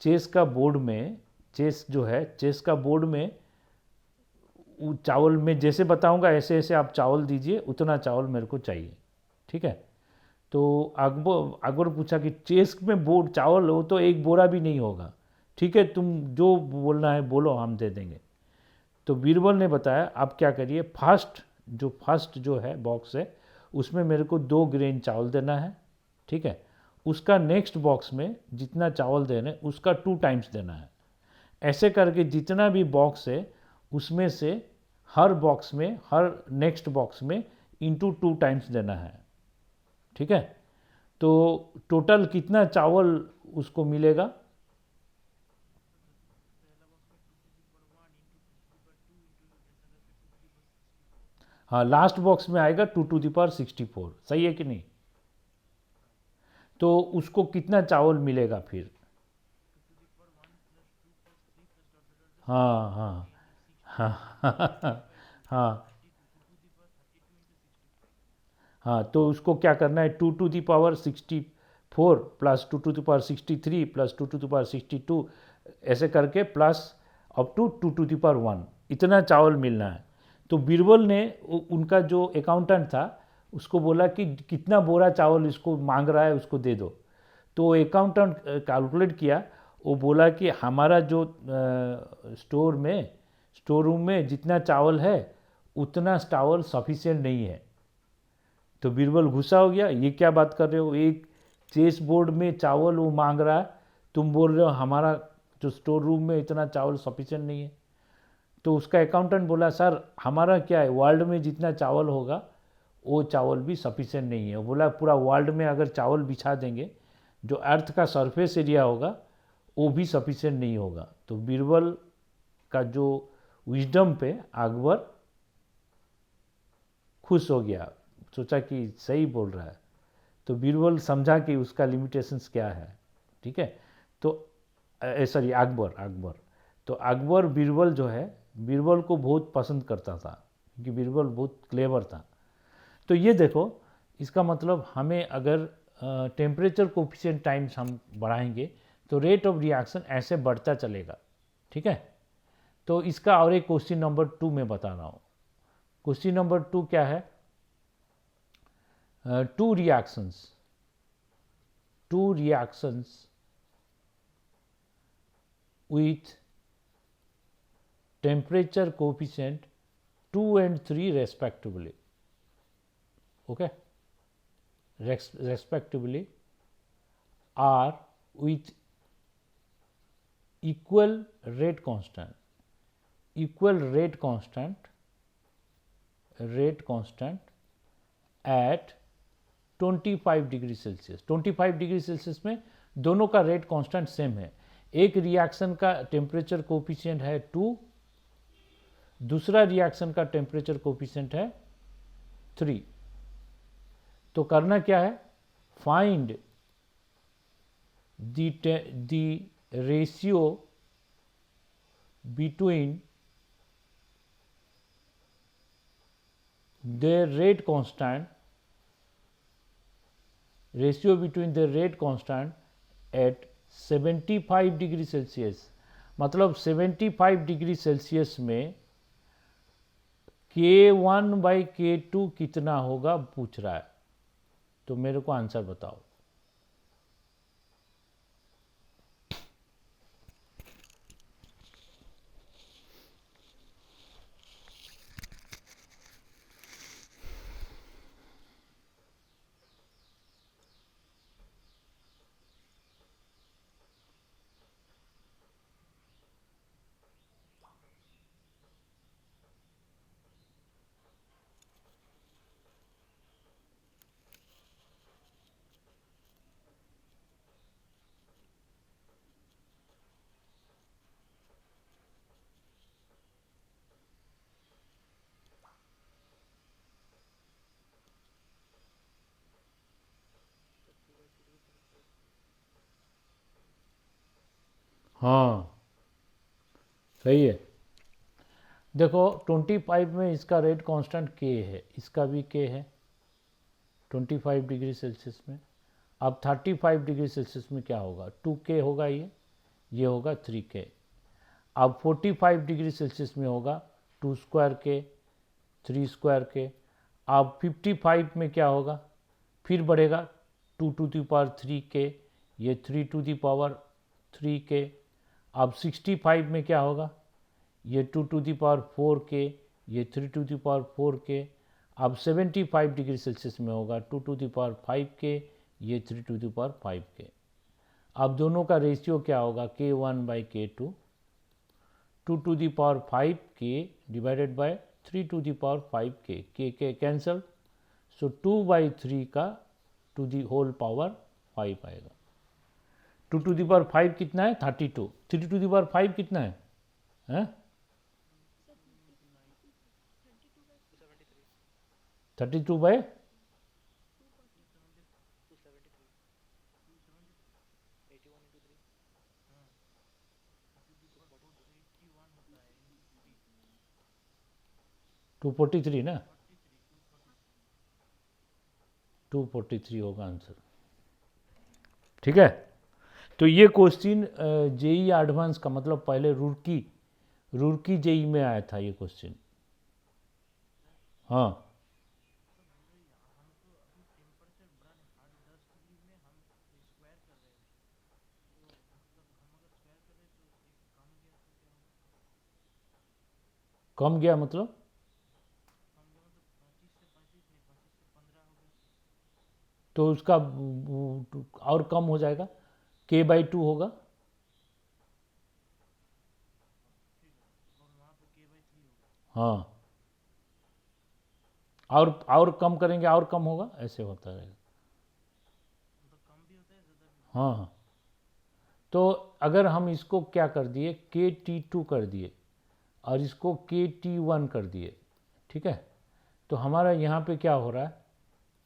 चेस का बोर्ड में, चेस जो है चेस का बोर्ड में वो चावल मैं जैसे बताऊंगा ऐसे ऐसे आप चावल दीजिए, उतना चावल मेरे को चाहिए। ठीक है, तो अकबर अकबर पूछा कि चेस में बोर्ड चावल हो तो एक बोरा भी नहीं होगा, ठीक है तुम जो बोलना है बोलो, हम दे देंगे। तो बीरबल ने बताया आप क्या करिए, फर्स्ट जो है बॉक्स है उसमें मेरे को 2 ग्रेन चावल देना है। ठीक है, उसका नेक्स्ट बॉक्स में जितना चावल देना है उसका 2 टाइम्स देना है। ऐसे करके जितना भी बॉक्स है उसमें से हर बॉक्स में, हर नेक्स्ट बॉक्स में इंटू 2 टाइम्स देना है। ठीक है, तो टोटल कितना चावल उसको मिलेगा? हाँ, लास्ट बॉक्स में आएगा 2 to the power 64, सही है कि नहीं? तो उसको कितना चावल मिलेगा फिर? हाँ हाँ हाँ हाँ हाँ, तो उसको क्या करना है, 2 to the power 64 plus 2 to the power 63 plus 2 to the power 62, ऐसे करके plus up to 2 to the power 1, इतना चावल मिलना है। तो बीरबल ने उनका जो अकाउंटेंट था उसको बोला कि कितना बोरा चावल इसको मांग रहा है उसको दे दो। तो अकाउंटेंट कैलकुलेट किया, वो बोला कि हमारा जो स्टोर रूम में जितना चावल है उतना चावल सफिशिएंट नहीं है। तो बीरबल गुस्सा हो गया, ये क्या बात कर रहे हो, एक चेस बोर्ड में चावल वो मांग रहा है, तुम बोल रहे हो हमारा जो स्टोर रूम में इतना चावल सफिशिएंट नहीं है। तो उसका अकाउंटेंट बोला, सर हमारा क्या है, वर्ल्ड में जितना चावल होगा वो चावल भी सफिशिएंट नहीं है। बोला पूरा वर्ल्ड में अगर चावल बिछा देंगे, जो अर्थ का सरफेस एरिया होगा वो भी सफिशिएंट नहीं होगा। तो बीरबल का जो विजडम पे अकबर खुश हो गया, सोचा कि सही बोल रहा है। तो बीरबल समझा कि उसका लिमिटेशंस क्या है। ठीक है, तो सॉरी अकबर अकबर तो अकबर बीरबल जो है, बीरबल को बहुत पसंद करता था क्योंकि बीरबल बहुत क्लेवर था। तो ये देखो, इसका मतलब हमें अगर टेम्परेचर कोफिशिएंट टाइम्स हम बढ़ाएंगे तो रेट ऑफ रिएक्शन ऐसे बढ़ता चलेगा। ठीक है, तो इसका और एक क्वेश्चन नंबर 2 में बता रहा हूँ। क्वेश्चन नंबर 2 क्या है, two reactions with temperature coefficient 2 and 3 respectively, okay, respectively, are with equal rate constant at 25 degree Celsius. 25 degree Celsius में दोनों का रेट कांस्टेंट सेम है। एक रिएक्शन का टेम्परेचर कोफिशिएंट है 2, दूसरा रिएक्शन का टेम्परेचर कोफिशिएंट है 3। तो करना क्या है, find the ratio between their rate constant at 75 degree Celsius. मतलब 75 डिग्री सेल्सियस में K1/K2 कितना होगा पूछ रहा है। तो मेरे को आंसर बताओ। हाँ सही है। देखो 25 में इसका रेट कांस्टेंट K है, इसका भी K है 25 डिग्री सेल्सियस में। अब 35 डिग्री सेल्सियस में क्या होगा, 2K होगा, ये होगा 3K। अब 45 डिग्री सेल्सियस में होगा 2 स्क्वायर K 3 स्क्वायर K। अब 55 में क्या होगा, फिर बढ़ेगा 2 to the power 3K, ये 3 to the power 3K। अब 65 में क्या होगा, ये 2 to the power 4K, ये 3 to the power 4K। अब 75 डिग्री सेल्सियस में होगा 2 to the power 5K, ये 3 to the power 5K। अब दोनों का रेशियो क्या होगा, K1/K2, 2 to the power 5K divided by 3 to the power 5K, K cancel, so 2/3 का टू दी होल पावर 5 आएगा। 2 to the power 5 कितना है, 32। 3 to the power 5 कितना है? 32/, 243 ना, 243 होगा आंसर। ठीक है, तो ये क्वेश्चन जेई एडवांस का मतलब पहले रुड़की जेई में आया था ये क्वेश्चन। हाँ, कम गया मतलब तो उसका और कम हो जाएगा, k/2 होगा। हाँ, और कम करेंगे और कम होगा, ऐसे होता रहेगा। हाँ हाँ, तो अगर हम इसको क्या कर दिए, KT2 कर दिए और इसको KT1 कर दिए, ठीक है, तो हमारा यहाँ पे क्या हो रहा है,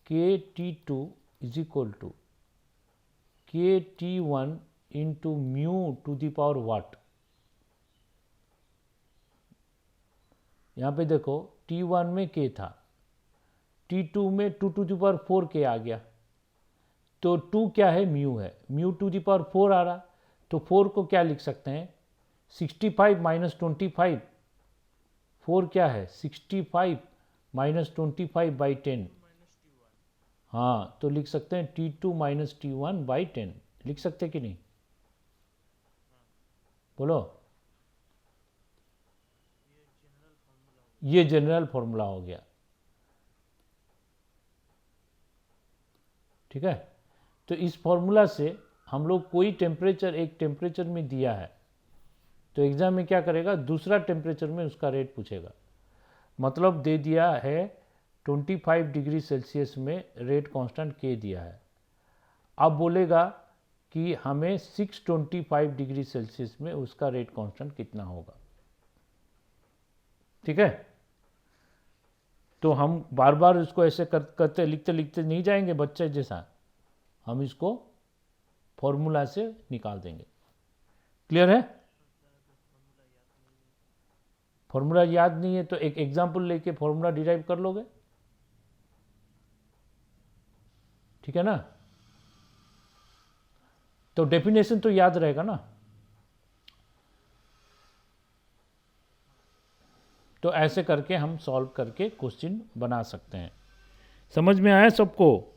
KT2 is equal to KT1 into mu to the power what. यहाँ पे देखो T1 में K था, T2 में 2 टू द पावर 4K आ गया, तो 2 क्या है, म्यू है, म्यू टू द पावर 4 आ रहा, तो 4 को क्या लिख सकते हैं, 65 माइनस 25, 4 क्या है 65 माइनस 25/10। हाँ, तो लिख सकते हैं T2 माइनस T1/10, लिख सकते कि नहीं, बोलो। ये जनरल फॉर्मूला हो गया, ठीक है। तो इस फॉर्मूला से हम लोग कोई टेम्परेचर एक टेम्परेचर में दिया है, तो एग्जाम में क्या करेगा, दूसरा टेम्परेचर में उसका रेट पूछेगा। मतलब दे दिया है 25 डिग्री सेल्सियस में रेट कांस्टेंट के दिया है, अब बोलेगा कि हमें 625 डिग्री सेल्सियस में उसका रेट कांस्टेंट कितना होगा। ठीक है, तो हम बार बार इसको ऐसे करते लिखते लिखते नहीं जाएंगे बच्चे जैसा, हम इसको फॉर्मूला से निकाल देंगे। क्लियर है, फॉर्मूला याद नहीं है तो एक एग्जाम्पल लेके फॉर्मूला डिराइव कर लोगे, ठीक है ना, तो डेफिनेशन तो याद रहेगा ना। तो ऐसे करके हम सॉल्व करके क्वेश्चन बना सकते हैं। समझ में आया सबको।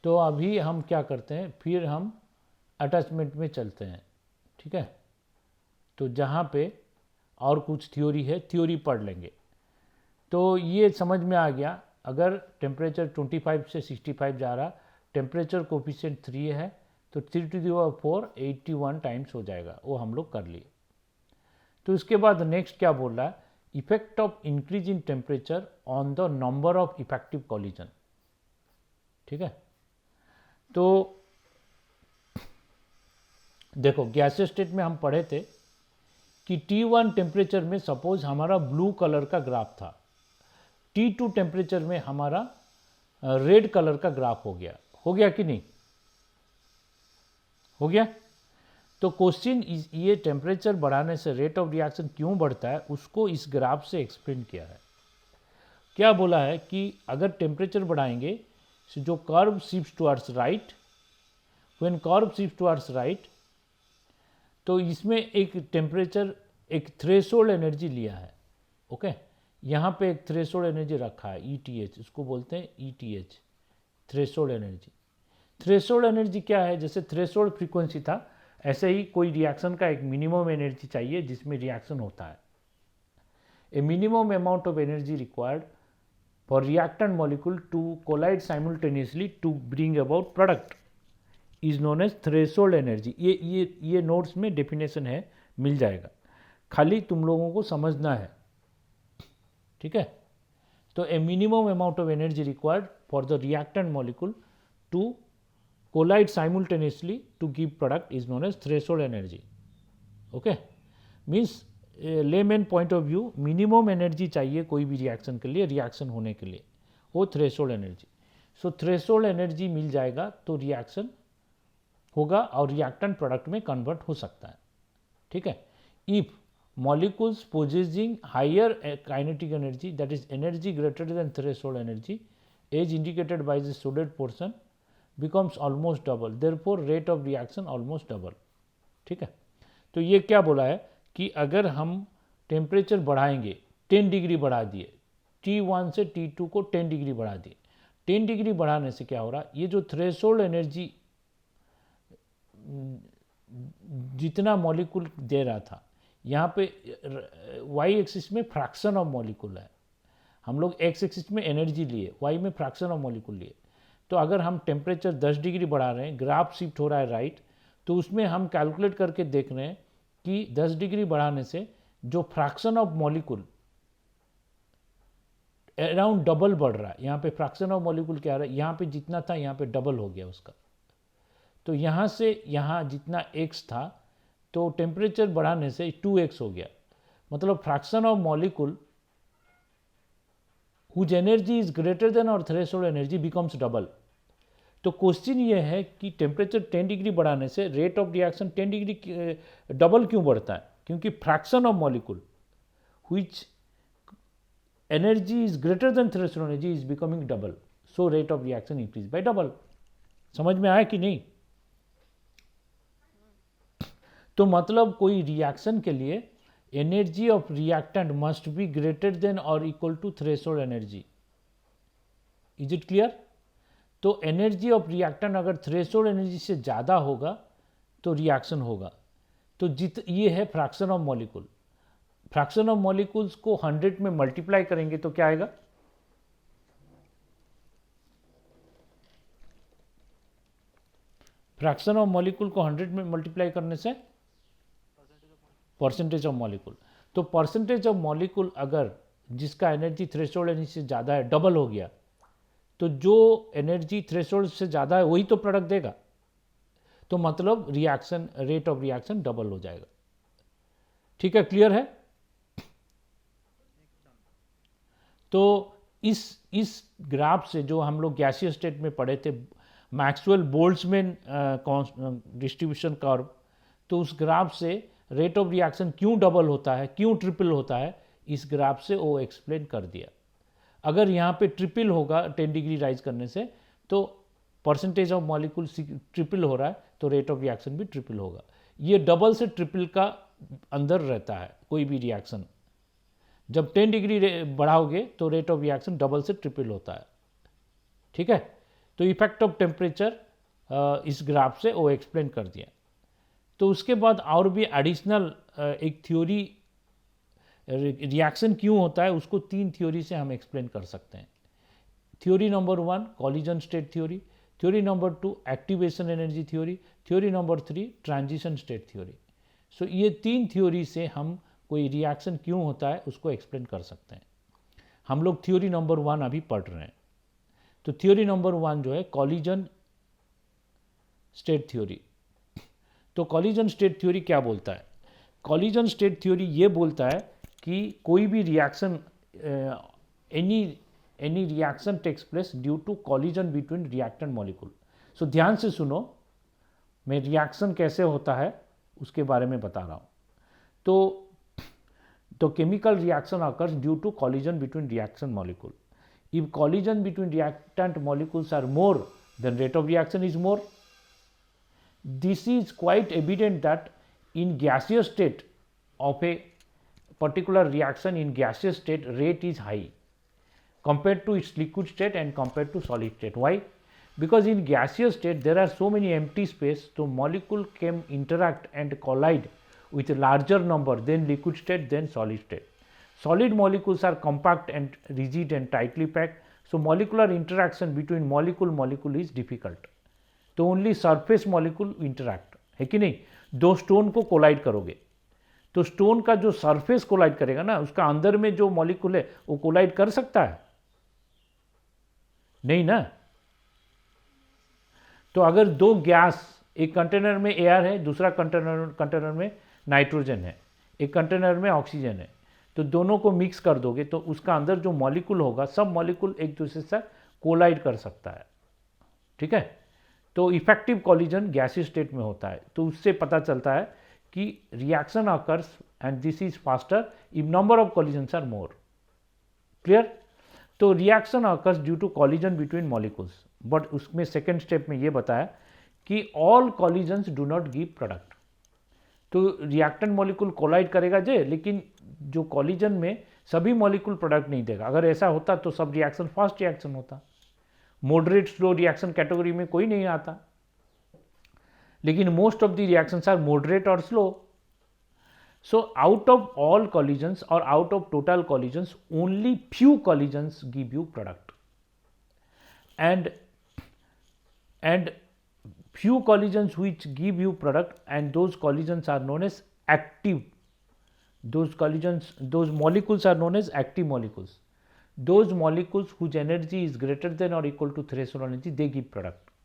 तो अभी हम क्या करते हैं, फिर हम अटैचमेंट में चलते हैं, ठीक है। तो जहाँ पे और कुछ थ्योरी है, थ्योरी पढ़ लेंगे। तो ये समझ में आ गया, अगर टेम्परेचर 25 से 65 जा रहा, टेम्परेचर कोफिशिएंट 3 है, तो 3 टू द पावर 4 81 टाइम्स हो जाएगा, वो हम लोग कर लिए। तो इसके बाद नेक्स्ट क्या बोल रहा है, effect of increase in temperature on the number of effective collision. ठीक है, तो देखो गैसेस स्टेट में हम पढ़े थे कि T1 टेम्परेचर में सपोज हमारा ब्लू कलर का ग्राफ था, T2 टेम्परेचर में हमारा रेड कलर का ग्राफ हो गया कि नहीं, हो गया। तो क्वेश्चन ये टेम्परेचर बढ़ाने से रेट ऑफ रिएक्शन क्यों बढ़ता है, उसको इस ग्राफ से एक्सप्लेन किया है। क्या बोला है कि अगर टेम्परेचर बढ़ाएंगे जो curve shift towards right, when curve shift towards right, तो इसमें एक टेम्परेचर एक थ्रेशोल्ड एनर्जी लिया है, ओके। यहाँ पे एक थ्रेशोल्ड एनर्जी रखा है ETH, इसको बोलते हैं ETH, threshold energy. Threshold energy क्या है, जैसे थ्रेशोल्ड फ्रीक्वेंसी था, ऐसे ही कोई रिएक्शन का एक मिनिमम एनर्जी चाहिए जिसमें रिएक्शन होता है। A minimum amount of energy required for reactant molecule to collide simultaneously to bring about product is known as threshold energy. ये नोट्स में डेफिनेशन है, मिल जाएगा, खाली तुम लोगों को समझना है, ठीक है। तो a minimum amount of energy required for the reactant molecule to collide simultaneously to give product is known as threshold energy, okay. Means layman point of view, minimum energy चाहिए कोई भी रिएक्शन के लिए, रिएक्शन होने के लिए, वो थ्रेशोल्ड एनर्जी। सो थ्रेशोल्ड एनर्जी मिल जाएगा तो रिएक्शन होगा और रिएक्टेंट प्रोडक्ट में कन्वर्ट हो सकता है। ठीक है। If molecules possessing higher kinetic energy, that is energy greater than threshold energy, as indicated by the shaded portion, becomes almost double, therefore rate of reaction almost double। ठीक है। तो ये क्या बोला है कि अगर हम टेम्परेचर बढ़ाएंगे 10 डिग्री बढ़ा दिए, T1 से T2 को 10 डिग्री बढ़ा दिए, 10 डिग्री बढ़ाने से क्या हो रहा, ये जो थ्रेशोल्ड एनर्जी जितना मॉलिक्यूल दे रहा था, यहाँ पे वाई एक्सिस में फ्रैक्शन ऑफ मॉलिक्यूल है, हम लोग एक्स एक्सिस में एनर्जी लिए, वाई में फ्रैक्शन ऑफ मॉलिक्यूल लिए। तो अगर हम टेम्परेचर 10 डिग्री बढ़ा रहे हैं, ग्राफ शिफ्ट हो रहा है राइट, तो उसमें हम कैलकुलेट करके देख रहे हैं कि 10 डिग्री बढ़ाने से जो fraction of molecule around double बढ़ रहा है। यहाँ पे फ्रैक्शन ऑफ मॉलिक्यूल क्या रहा है, यहाँ पे जितना था यहाँ पे डबल हो गया उसका। तो यहाँ से यहाँ जितना x था तो टेम्परेचर बढ़ाने से 2x हो गया, मतलब fraction of molecule whose energy is greater than और थ्रेशोल्ड एनर्जी बिकम्स डबल। तो क्वेश्चन ये है कि टेम्परेचर 10 डिग्री बढ़ाने से rate of reaction 10 degree double क्यों बढ़ता है, क्योंकि fraction of molecule whose energy is greater than threshold energy is becoming double, so rate of reaction increase by double. समझ में आया कि नहीं? तो मतलब कोई रिएक्शन के लिए energy of reactant must be greater than और equal to threshold energy. Is it clear? तो एनर्जी ऑफ रिएक्टेंट अगर थ्रेशोल्ड एनर्जी से ज़्यादा होगा तो रिएक्शन होगा। तो ये है fraction of molecule. Fraction of molecules को 100 में मल्टीप्लाई करेंगे तो क्या आएगा? फ्रैक्शन ऑफ मॉलिक्यूल को 100 में मल्टीप्लाई करने से परसेंटेज ऑफ मॉलिक्यूल। तो परसेंटेज ऑफ मॉलिक्यूल अगर जिसका एनर्जी थ्रेशोल्ड एनर्जी से ज़्यादा है डबल हो गया, तो जो एनर्जी थ्रेशोल्ड से ज़्यादा है वही तो प्रोडक्ट देगा। तो मतलब reaction rate of reaction double हो जाएगा। ठीक है, क्लियर है? तो इस ग्राफ से जो हम लोग गैसीय स्टेट में पढ़े थे, मैक्सवेल बोल्ट्जमैन डिस्ट्रीब्यूशन कर्व, तो उस ग्राफ से रेट ऑफ रिएक्शन क्यों डबल होता है, क्यों ट्रिपल होता है, इस ग्राफ से वो एक्सप्लेन कर दिया। अगर यहाँ पे ट्रिपल होगा 10 डिग्री राइज करने से, तो परसेंटेज ऑफ मॉलिक्यूल ट्रिपल हो रहा है तो रेट ऑफ रिएक्शन भी ट्रिपल होगा। ये डबल से ट्रिपल का अंदर रहता है कोई भी रिएक्शन। जब 10 डिग्री बढ़ाओगे तो रेट ऑफ रिएक्शन डबल से ट्रिपल होता है। ठीक है, तो इफेक्ट ऑफ टेम्परेचर इस ग्राफ से वो एक्सप्लेन कर दिया। तो उसके बाद और भी एडिशनल एक थ्योरी, रिएक्शन क्यों होता है उसको 3 थ्योरी से हम एक्सप्लेन कर सकते हैं। Theory number 1 collision state theory, theory number 2 activation energy theory, theory number 3 transition state theory. So ये 3 थ्योरी से हम कोई रिएक्शन क्यों होता है उसको एक्सप्लेन कर सकते हैं। हम लोग थ्योरी नंबर 1 अभी पढ़ रहे हैं। तो थ्योरी नंबर 1 जो है कॉलिजन स्टेट थ्योरी। तो कॉलिजन स्टेट थ्योरी क्या बोलता है? कॉलिजन स्टेट थ्योरी ये बोलता है कि कोई भी reaction, any reaction takes place due to collision between reactant molecule. So ध्यान से सुनो, मैं रिएक्शन कैसे होता है उसके बारे में बता रहा हूँ। तो chemical reaction occurs due to collision between reaction molecule. If collision between reactant molecules are more, then rate of reaction is more. This is quite evident that in gaseous state of a particular reaction, in gaseous state rate is high compared to its liquid state and compared to solid state. Why? Because in gaseous state there are so many empty space, so molecule can interact and collide with a larger number than liquid state than solid state. Solid molecules are compact and rigid and tightly packed, so molecular interaction between molecule is difficult. तो ओनली सरफेस मॉलिक्यूल इंटरैक्ट है कि नहीं। दो स्टोन को कोलाइड करोगे तो स्टोन का जो सरफेस कोलाइड करेगा ना, उसका अंदर में जो मॉलिक्यूल है वो कोलाइड कर सकता है? नहीं ना। तो अगर दो गैस, एक कंटेनर में एयर है, दूसरा कंटेनर में नाइट्रोजन है, एक कंटेनर में ऑक्सीजन है, तो दोनों को मिक्स कर दोगे तो उसका अंदर जो मॉलिक्यूल होगा सब मॉलिक्यूल एक दूसरे से कोलाइड कर सकता है, ठीक है। तो इफेक्टिव कॉलिजन गैसीय स्टेट में होता है, तो उससे पता चलता है कि reaction occurs and this is faster if number of collisions are more. Clear? तो reaction occurs due to collision between molecules, but उसमें सेकेंड स्टेप में ये बताया कि all collisions do not give product. तो रिएक्टेंट मॉलिक्यूल कोलाइड करेगा जे, लेकिन जो कॉलिजन में सभी मॉलिक्यूल प्रोडक्ट नहीं देगा। अगर ऐसा होता तो सब रिएक्शन फास्ट रिएक्शन होता, मॉडरेट स्लो रिएक्शन कैटेगरी में कोई नहीं आता, लेकिन most of the reactions are moderate और slow. So out of all collisions or out of total collisions, only few collisions give you product, and few collisions which give you product, and those collisions are known as active. Those collisions, those molecules are known as active molecules. Those molecules whose energy is greater than or equal to threshold energy, they give product.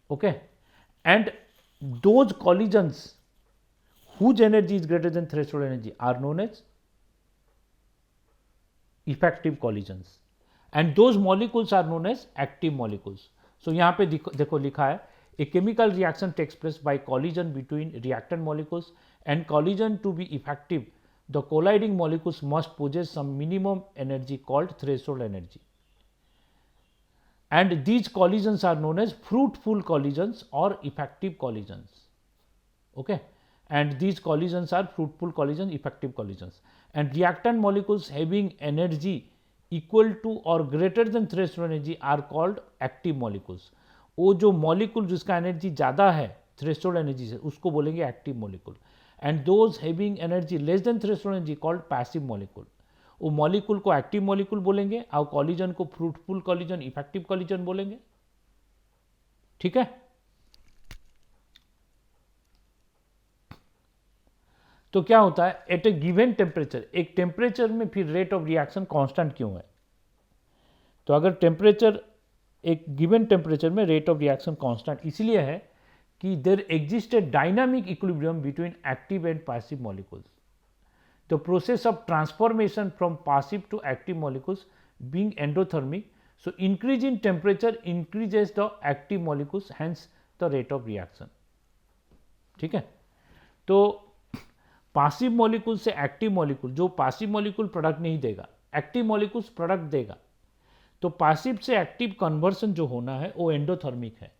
Okay, and those collisions whose energy is greater than threshold energy are known as effective collisions, and those molecules are known as active molecules. So यहाँ पे देखो लिखा है, a chemical reaction takes place by collision between reactant molecules, and collision to be effective the colliding molecules must possess some minimum energy called threshold energy, and these collisions are known as fruitful collisions or effective collisions. Okay, and these collisions are fruitful collisions, effective collisions, and reactant molecules having energy equal to or greater than threshold energy are called active molecules. वो जो molecule जिसका energy ज़्यादा है threshold energy से, उसको बोलेंगे active molecule, and those having energy less than threshold energy called passive molecule. वो molecule को active molecule बोलेंगे और collision को fruitful collision, effective collision बोलेंगे, ठीक है। तो क्या होता है, एट ए गिवन टेम्परेचर, एक टेम्परेचर में फिर रेट ऑफ रिएक्शन कांस्टेंट क्यों है? तो अगर टेम्परेचर, एक गिवन टेम्परेचर में रेट ऑफ रिएक्शन कांस्टेंट इसलिए है कि there exist a dynamic equilibrium between active and passive molecules. The process of transformation from passive to active molecules being endothermic, so increase in temperature increases the active molecules, hence the rate of reaction, ठीक है। तो पासिव मॉलिक्यूल से एक्टिव मॉलिक्यूल, जो पासिव मॉलिक्यूल प्रोडक्ट नहीं देगा, एक्टिव मॉलिक्यूल्स प्रोडक्ट देगा, तो पासिव से एक्टिव कन्वर्सन जो होना है वो एंडोथर्मिक है।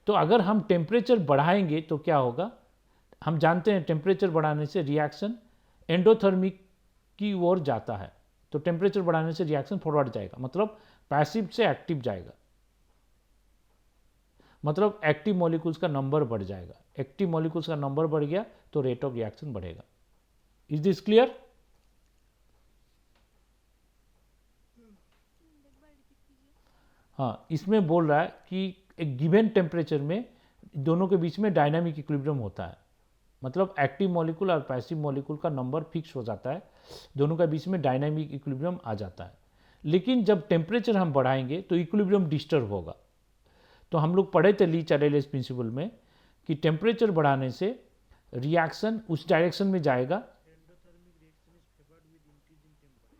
तो अगर हम टेम्परेचर बढ़ाएंगे तो क्या होगा, हम जानते हैं टेम्परेचर बढ़ाने से रिएक्शन एंडोथर्मिक की ओर जाता है, तो टेम्परेचर बढ़ाने से रिएक्शन फॉरवर्ड जाएगा, मतलब पैसिव से एक्टिव जाएगा, मतलब एक्टिव मॉलिक्यूल्स का नंबर बढ़ जाएगा। एक्टिव मॉलिक्यूल्स का नंबर बढ़ गया तो रेट ऑफ रिएक्शन बढ़ेगा। Is this clear? हाँ, इसमें बोल रहा है कि एक गिवन टेम्परेचर में दोनों के बीच में डायनामिक इक्विलिब्रियम होता है, मतलब एक्टिव मॉलिक्यूल और पैसिव मॉलिक्यूल का नंबर फिक्स हो जाता है, दोनों के बीच में डायनामिक इक्विलिब्रियम आ जाता है। लेकिन जब टेम्परेचर हम बढ़ाएंगे तो इक्विलिब्रियम डिस्टर्ब होगा। तो हम लोग पढ़े थे ली चार्डेलियस प्रिंसिपल में कि टेम्परेचर बढ़ाने से रिएक्शन उस डायरेक्शन में जाएगा,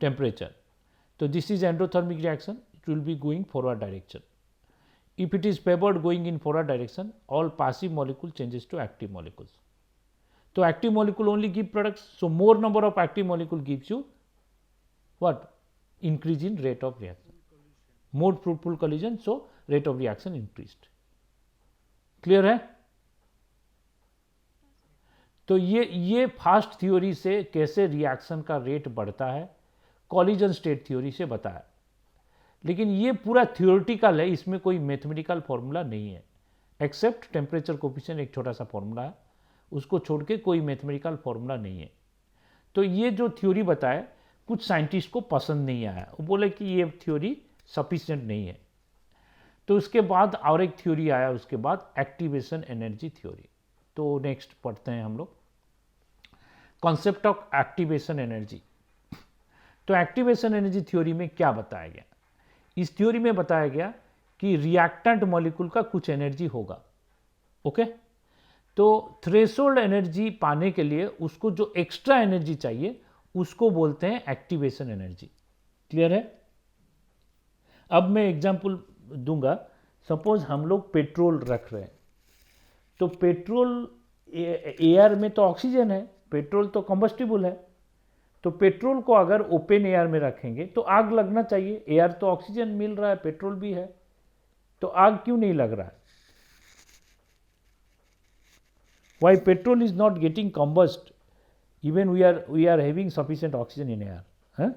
टेम्परेचर, तो this is endothermic reaction, it will be going forward direction. If it is favoured going in forward direction, all passive molecule changes to active molecules. तो active molecule only give products, so more number of active molecule gives you what, increase in rate of reaction, more fruitful collision, so rate of reaction increased. Clear है? तो ये फास्ट थ्योरी से कैसे रिएक्शन का रेट बढ़ता है, कॉलिजन स्टेट थ्योरी से बताया। लेकिन ये पूरा थ्योरेटिकल है, इसमें कोई मैथमेटिकल फॉर्मूला नहीं है, एक्सेप्ट टेम्परेचर कोफिशिएंट एक छोटा सा फॉर्मूला है, उसको छोड़ के कोई मैथमेटिकल फॉर्मूला नहीं है। तो ये जो थ्योरी बताया कुछ साइंटिस्ट को पसंद नहीं आया, वो बोले कि ये थ्योरी सफिशिएंट नहीं है। तो उसके बाद और एक थ्योरी आया, उसके बाद एक्टिवेशन एनर्जी थ्योरी। तो नेक्स्ट पढ़ते हैं हम लोग कॉन्सेप्ट ऑफ एक्टिवेशन एनर्जी। तो एक्टिवेशन एनर्जी थ्योरी में क्या बताया गया, इस थ्योरी में बताया गया कि रिएक्टेंट मॉलिक्यूल का कुछ एनर्जी होगा, ओके। तो थ्रेशोल्ड एनर्जी पाने के लिए उसको जो एक्स्ट्रा एनर्जी चाहिए उसको बोलते हैं एक्टिवेशन एनर्जी। क्लियर है? अब मैं एग्जांपल दूंगा। सपोज हम लोग पेट्रोल रख रहे हैं, तो पेट्रोल एयर में तो ऑक्सीजन है, पेट्रोल तो कंबस्टिबल है, तो पेट्रोल को अगर ओपन एयर में रखेंगे तो आग लगना चाहिए। एयर तो ऑक्सीजन मिल रहा है, पेट्रोल भी है, तो आग क्यों नहीं लग रहा है? Why petrol is not getting combust even we are having sufficient oxygen in air? huh?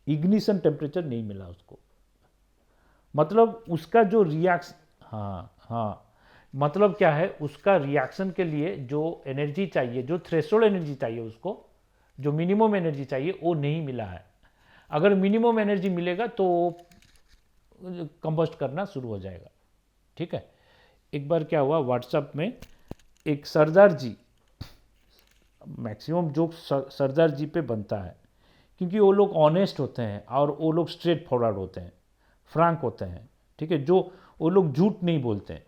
Ignition temperature नहीं मिला उसको, मतलब उसका जो रिएक्शन, हाँ, मतलब क्या है, उसका रिएक्शन के लिए जो एनर्जी चाहिए, जो थ्रेशोल्ड एनर्जी चाहिए उसको, जो मिनिमम एनर्जी चाहिए वो नहीं मिला है। अगर मिनिमम एनर्जी मिलेगा तो कंबस्ट करना शुरू हो जाएगा। ठीक है? एक बार क्या हुआ, व्हाट्सएप में एक सरदार जी, मैक्सिमम जोक सरदार जी पे बनता है क्योंकि वो लोग ऑनेस्ट होते हैं और वो लोग स्ट्रेट फॉरवर्ड होते हैं, फ्रैंक होते हैं। ठीक है? जो वो लोग झूठ नहीं बोलते हैं,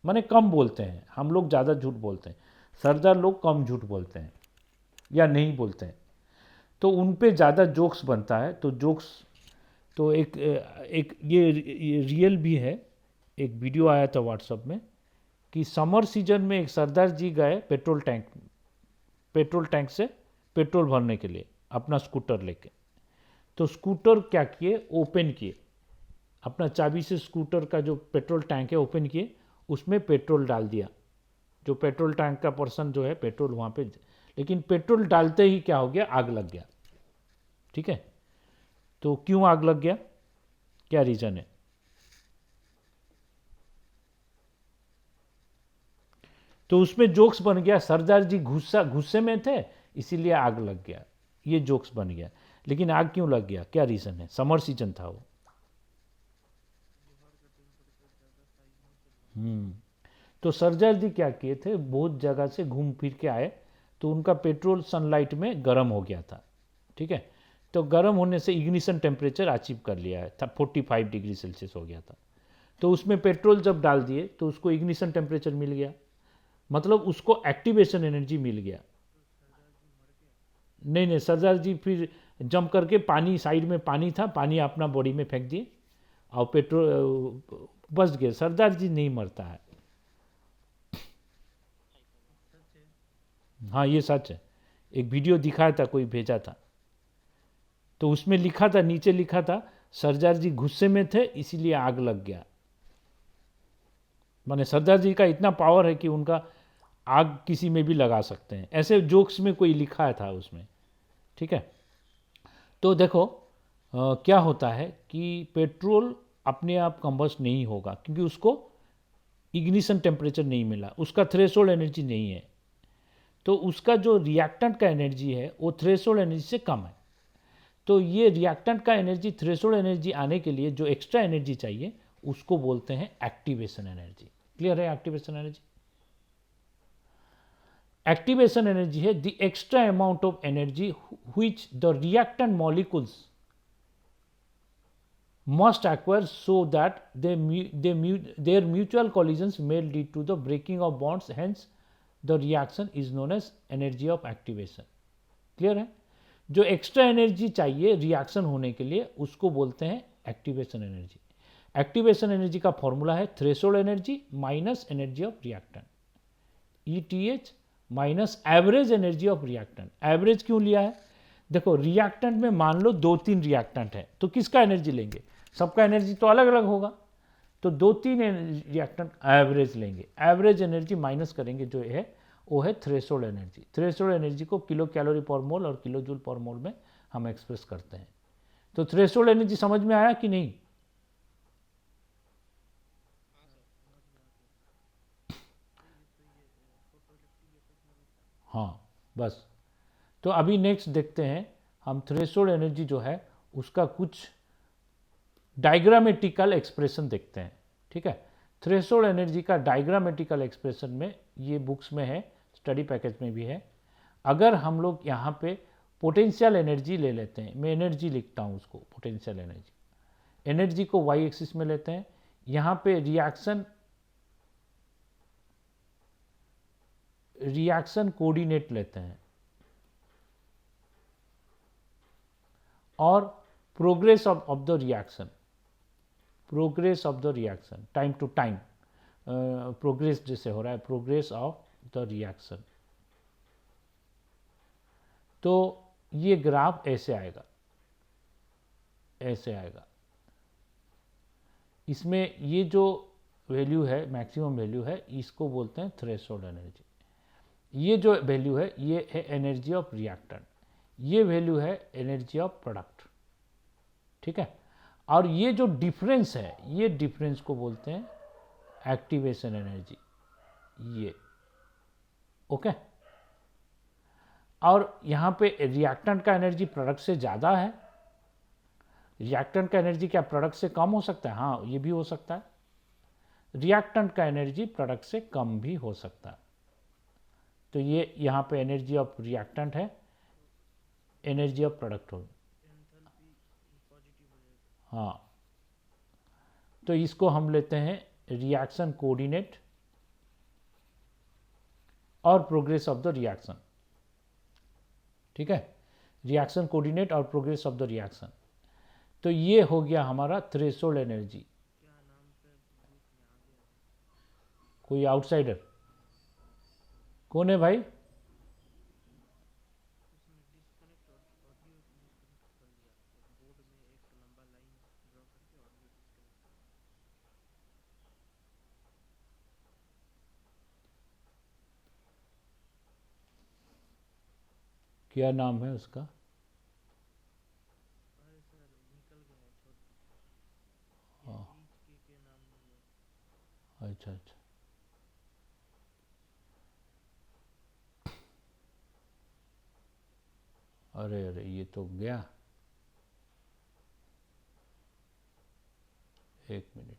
माने कम बोलते हैं। हम लोग ज़्यादा झूठ बोलते हैं, सरदार लोग कम झूठ बोलते हैं या नहीं बोलते हैं, तो उन पे ज़्यादा जोक्स बनता है। तो जोक्स तो एक ये रियल भी है। एक वीडियो आया था व्हाट्सएप में कि समर सीजन में एक सरदार जी गए पेट्रोल टैंक से पेट्रोल भरने के लिए अपना स्कूटर लेके। तो स्कूटर क्या किए, ओपन किए, अपना चाबी से स्कूटर का जो पेट्रोल टैंक है ओपन किए, उसमें पेट्रोल डाल दिया। जो पेट्रोल टैंक का पर्सन जो है पेट्रोल वहाँ पे, लेकिन पेट्रोल डालते ही क्या हो गया, आग लग गया। ठीक है? तो क्यों आग लग गया, क्या रीज़न है? तो उसमें जोक्स बन गया, सरदार जी गुस्से में थे इसीलिए आग लग गया, ये जोक्स बन गया। लेकिन आग क्यों लग गया, क्या रीज़न है? समर सीजन था वो। तो सरदार जी क्या किए थे, बहुत जगह से घूम फिर के आए, तो उनका पेट्रोल सनलाइट में गर्म हो गया था। ठीक है? तो गर्म होने से इग्निशन टेम्परेचर अचीव कर लिया है था, 45 डिग्री सेल्सियस हो गया था। तो उसमें पेट्रोल जब डाल दिए तो उसको इग्निशन टेम्परेचर मिल गया, मतलब उसको एक्टिवेशन एनर्जी मिल गया। नहीं नहीं, सरदार जी फिर जंप करके, पानी साइड में पानी था, पानी अपना बॉडी में फेंक दिए और पेट्रोल बच गए। सरदार जी नहीं मरता है। हाँ ये सच है, एक वीडियो दिखाया था, कोई भेजा था, तो उसमें लिखा था, नीचे लिखा था सरदार जी गुस्से में थे इसीलिए आग लग गया। माने सरदार जी का इतना पावर है कि उनका आग किसी में भी लगा सकते हैं, ऐसे जोक्स में कोई लिखा था उसमें। ठीक है? तो देखो क्या होता है कि पेट्रोल अपने आप कंबस्ट नहीं होगा क्योंकि उसको इग्निशन टेम्परेचर नहीं मिला, उसका थ्रेशोल्ड एनर्जी नहीं है, तो उसका जो रिएक्टेंट का एनर्जी है वो थ्रेशोल्ड एनर्जी से कम है। तो ये रिएक्टेंट का एनर्जी, थ्रेशोल्ड एनर्जी आने के लिए जो एक्स्ट्रा एनर्जी चाहिए उसको बोलते हैं एक्टिवेशन एनर्जी। क्लियर है? एक्टिवेशन एनर्जी, एक्टिवेशन एनर्जी है the extra amount of energy which the reactant molecules must acquire so that their mutual collisions may lead to the breaking of bonds, hence the reaction is known as energy of activation। Clear है? जो एक्स्ट्रा एनर्जी चाहिए रिएक्शन होने के लिए उसको बोलते हैं एक्टिवेशन एनर्जी। एक्टिवेशन एनर्जी का फॉर्मूला है threshold energy minus energy of reactant, ETH minus average energy of reactant. Average क्यों लिया है? देखो रिएक्टेंट में मान लो 2-3 रिएक्टेंट है, तो किसका एनर्जी लेंगे, सबका एनर्जी तो अलग अलग होगा, तो 2-3 रिएक्टेंट एवरेज लेंगे, एवरेज एनर्जी माइनस करेंगे, जो है वो है थ्रेशोल्ड एनर्जी। थ्रेशोल्ड एनर्जी को किलो कैलोरी पर मोल और किलो जूल पर मोल में हम एक्सप्रेस करते हैं। तो थ्रेशोल्ड एनर्जी समझ में आया कि नहीं? हाँ बस। तो अभी नेक्स्ट देखते हैं हम थ्रेशोल्ड एनर्जी जो है उसका कुछ डायग्रामेटिकल एक्सप्रेशन देखते हैं। ठीक है? थ्रेशोल्ड एनर्जी का डायग्रामेटिकल एक्सप्रेशन में ये बुक्स में है, स्टडी पैकेज में भी है। अगर हम लोग यहाँ पे पोटेंशियल एनर्जी ले लेते हैं, मैं एनर्जी लिखता हूँ उसको, पोटेंशियल एनर्जी, एनर्जी को वाई एक्सिस में लेते हैं, यहाँ पे रिएक्शन रिएक्शन कोऑर्डिनेट लेते हैं और progress of the reaction, progress of the reaction, time to time progress जैसे हो रहा है, प्रोग्रेस ऑफ द रिएक्शन। तो ये ग्राफ ऐसे आएगा, ऐसे आएगा। इसमें ये जो वैल्यू है, मैक्सिमम वैल्यू है, इसको बोलते हैं थ्रेशोल्ड एनर्जी। ये जो वैल्यू है ये है एनर्जी ऑफ रिएक्टेंट, ये वैल्यू है एनर्जी ऑफ प्रोडक्ट, ठीक है। और ये जो डिफरेंस है, ये डिफरेंस को बोलते हैं एक्टिवेशन एनर्जी, ये ओके। और यहाँ पे रिएक्टेंट का एनर्जी प्रोडक्ट से ज़्यादा है। रिएक्टेंट का एनर्जी क्या प्रोडक्ट से कम हो सकता है? हाँ, ये भी हो सकता है। रिएक्टेंट का एनर्जी प्रोडक्ट से कम भी हो सकता है। तो ये यहाँ पे एनर्जी ऑफ रिएक्टेंट है, एनर्जी ऑफ प्रोडक्ट हो, हाँ। तो इसको हम लेते हैं रिएक्शन कोऑर्डिनेट और प्रोग्रेस ऑफ द रिएक्शन, ठीक है। रिएक्शन कोऑर्डिनेट और प्रोग्रेस ऑफ द रिएक्शन। तो ये हो गया हमारा थ्रेशोल्ड एनर्जी। कोई आउटसाइडर कौन है भाई? क्या नाम है उसका? हाँ, अच्छा अच्छा, अरे अरे ये तो गया, एक मिनट।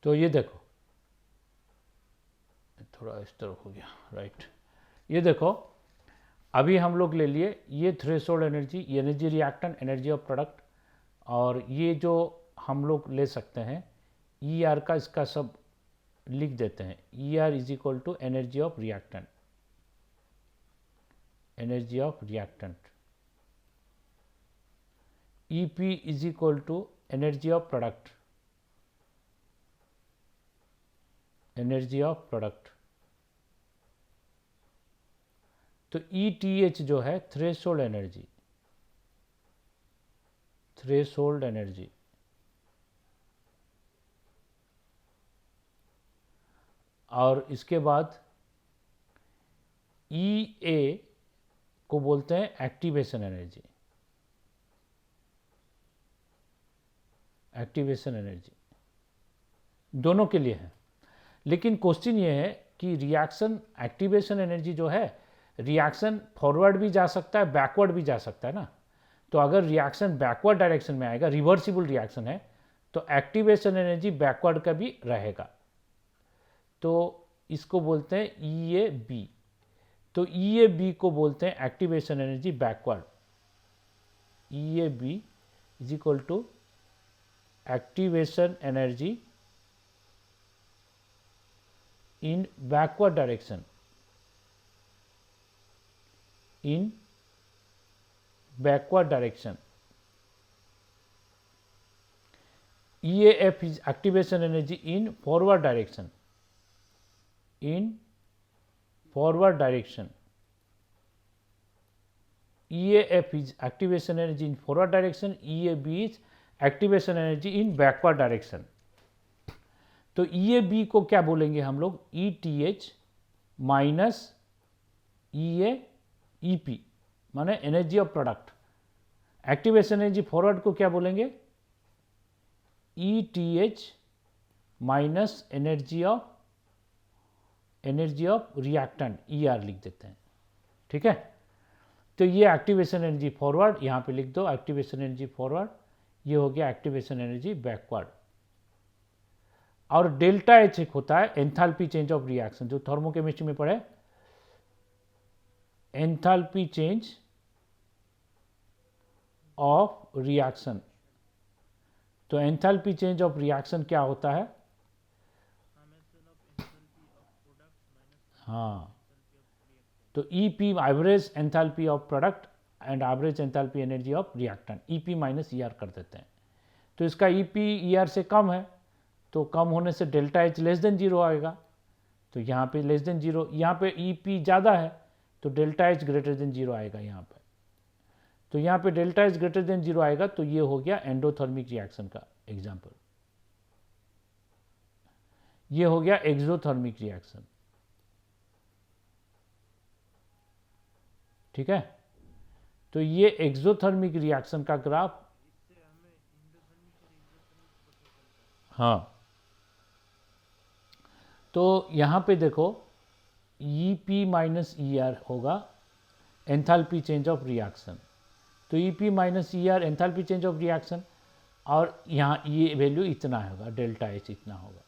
तो ये देखो, थोड़ा इस तरफ हो गया, राइट। ये देखो, अभी हम लोग ले लिए ये threshold energy, energy reactant, energy of product, और ये जो हम लोग ले सकते हैं ई आर का, इसका सब लिख देते हैं। E R is equal to energy of reactant, energy of reactant. E P is equal to energy of product, energy of product. तो ई टी एच जो है थ्रेशोल्ड एनर्जी, थ्रेशोल्ड एनर्जी। और इसके बाद ई ए को बोलते हैं एक्टिवेशन एनर्जी, एक्टिवेशन एनर्जी दोनों के लिए है। लेकिन क्वेश्चन ये है कि रिएक्शन एक्टिवेशन एनर्जी जो है, रिएक्शन फॉरवर्ड भी जा सकता है, बैकवर्ड भी जा सकता है ना। तो अगर रिएक्शन बैकवर्ड डायरेक्शन में आएगा, रिवर्सिबल रिएक्शन है, तो एक्टिवेशन एनर्जी बैकवर्ड का भी रहेगा। तो इसको बोलते हैं ई ए बी। तो ई ए बी को बोलते हैं activation energy backward. E A B is equal to activation energy in backward direction, in backward direction. EAF is activation energy in forward direction, in forward direction. EAF is activation energy in forward direction, EAB is activation energy in backward direction. तो ई ए बी को क्या बोलेंगे हम लोग? ई टी एच माइनस ई ए ई पी, माने energy of product. Activation energy forward को क्या बोलेंगे? E T H minus energy of reactant, E R लिख देते हैं, ठीक है। तो ये एक्टिवेशन एनर्जी फॉरवर्ड, यहाँ पे लिख दो एक्टिवेशन एनर्जी फॉरवर्ड, ये हो गया एक्टिवेशन एनर्जी बैकवर्ड। और डेल्टा एच एक होता है एंथैल्पी चेंज ऑफ रिएक्शन, जो थर्मोकेमिस्ट्री में पढ़े, एंथैल्पी चेंज ऑफ रिएक्शन। तो एंथैल्पी चेंज ऑफ रिएक्शन क्या होता है? हाँ, तो EP average enthalpy of product and average enthalpy energy of reactant, EP minus ER कर देते हैं। तो इसका ईपी ईआर से कम है, तो कम होने से delta H less than zero आएगा। तो यहाँ पे लेस देन जीरो, यहाँ पे ईपी ज़्यादा है तो delta H greater than zero आएगा यहाँ पे। तो यहाँ पे delta H greater than zero आएगा, तो ये हो गया एंडोथर्मिक रिएक्शन का एग्जाम्पल। ये हो गया एक्सोथर्मिक रिएक्शन। ठीक है, तो ये एक्सोथर्मिक रिएक्शन का ग्राफ। हाँ, तो यहाँ पे देखो ईपी माइनस ईआर होगा एंथैल्पी चेंज ऑफ रिएक्शन। तो EP minus ER enthalpy change of reaction, और यहाँ ये वैल्यू इतना होगा, डेल्टा एच इतना होगा।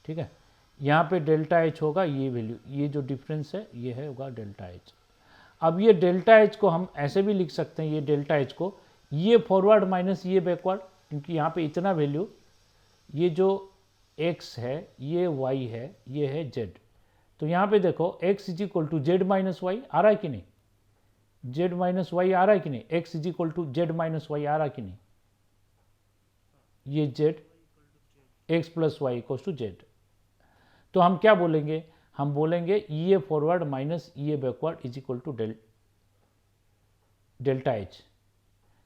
ठीक है, यहाँ पे डेल्टा एच होगा, ये वैल्यू, ये जो डिफरेंस है ये है होगा डेल्टा एच। अब ये डेल्टा एच को हम ऐसे भी लिख सकते हैं, ये डेल्टा एच को ये फॉरवर्ड माइनस ये बैकवर्ड, क्योंकि यहाँ पे इतना वैल्यू, ये जो x है, ये y है, ये है z। तो यहाँ पे देखो x is equal to z minus y आ रहा है कि नहीं, z माइनस वाई आ रहा है कि नहीं, x is equal to z minus y आ रहा है कि नहीं, ये z x plus y equal to z. तो हम क्या बोलेंगे, हम बोलेंगे ये फॉरवर्ड माइनस ये backward is equal to delta H.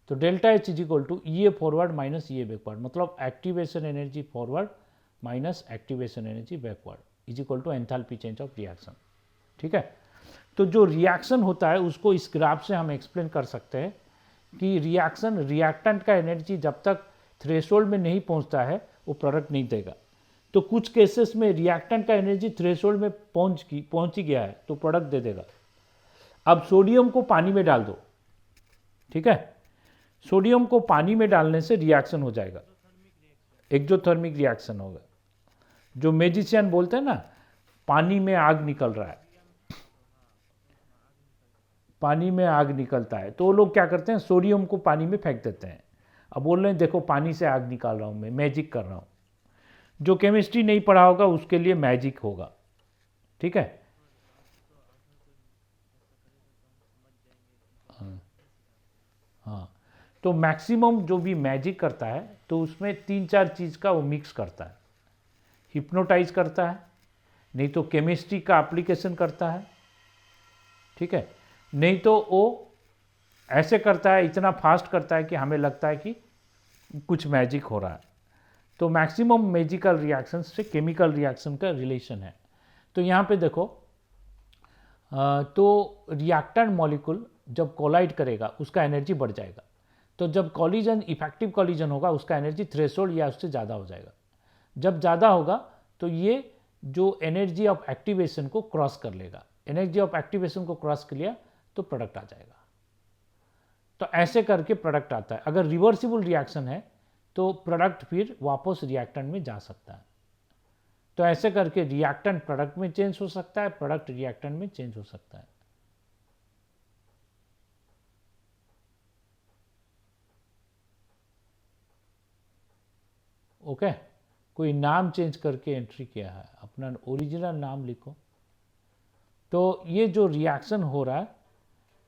तो delta H is equal to ये फॉरवर्ड माइनस ये बैकवर्ड, मतलब activation energy forward minus activation energy backward is equal to enthalpy change of reaction. ठीक है, तो जो रिएक्शन होता है उसको इस ग्राफ से हम एक्सप्लेन कर सकते हैं कि रिएक्शन रिएक्टेंट का एनर्जी जब तक थ्रेशोल्ड में नहीं पहुंचता है वो प्रोडक्ट नहीं देगा। तो कुछ केसेस में रिएक्टेंट का एनर्जी थ्रेशोल्ड में पहुंच ही गया है तो प्रोडक्ट दे देगा। अब सोडियम को पानी में डाल दो, ठीक है, सोडियम को पानी में डालने से रिएक्शन हो जाएगा, एक्सोथर्मिक रिएक्शन होगा। जो मैजिशियन बोलते हैं ना, पानी में आग निकल रहा है, पानी में आग निकलता है, तो वो लोग क्या करते हैं, सोडियम को पानी में फेंक देते हैं। अब बोल रहे हैं देखो पानी से आग निकाल रहा हूं मैं, मैजिक कर रहा हूं। जो केमिस्ट्री नहीं पढ़ा होगा उसके लिए मैजिक होगा। ठीक है, हाँ, तो मैक्सिमम जो भी मैजिक करता है तो उसमें 3-4 चीज़ का वो मिक्स करता है। हिप्नोटाइज करता है, नहीं तो केमिस्ट्री का एप्लीकेशन करता है, ठीक है, नहीं तो वो ऐसे करता है, इतना फास्ट करता है कि हमें लगता है कि कुछ मैजिक हो रहा है। तो मैक्सिमम मैजिकल रिएक्शन से केमिकल रिएक्शन का रिलेशन है। तो यहाँ पे देखो, तो रिएक्टेंट मॉलिक्यूल जब कोलाइड करेगा उसका एनर्जी बढ़ जाएगा। तो जब कॉलिजन इफेक्टिव कॉलिजन होगा उसका एनर्जी थ्रेशोल्ड या उससे ज़्यादा हो जाएगा। जब ज़्यादा होगा तो ये जो एनर्जी ऑफ एक्टिवेशन को क्रॉस कर लेगा, एनर्जी ऑफ एक्टिवेशन को क्रॉस कर लिया तो प्रोडक्ट आ जाएगा। तो ऐसे करके प्रोडक्ट आता है। अगर रिवर्सिबल रिएक्शन है तो प्रोडक्ट फिर वापस रिएक्टेंट में जा सकता है। तो ऐसे करके रिएक्टेंट प्रोडक्ट में चेंज हो सकता है, प्रोडक्ट रिएक्टेंट में चेंज हो सकता है। ओके, कोई नाम चेंज करके एंट्री किया है, अपना ओरिजिनल नाम लिखो। तो ये जो रिएक्शन हो रहा है,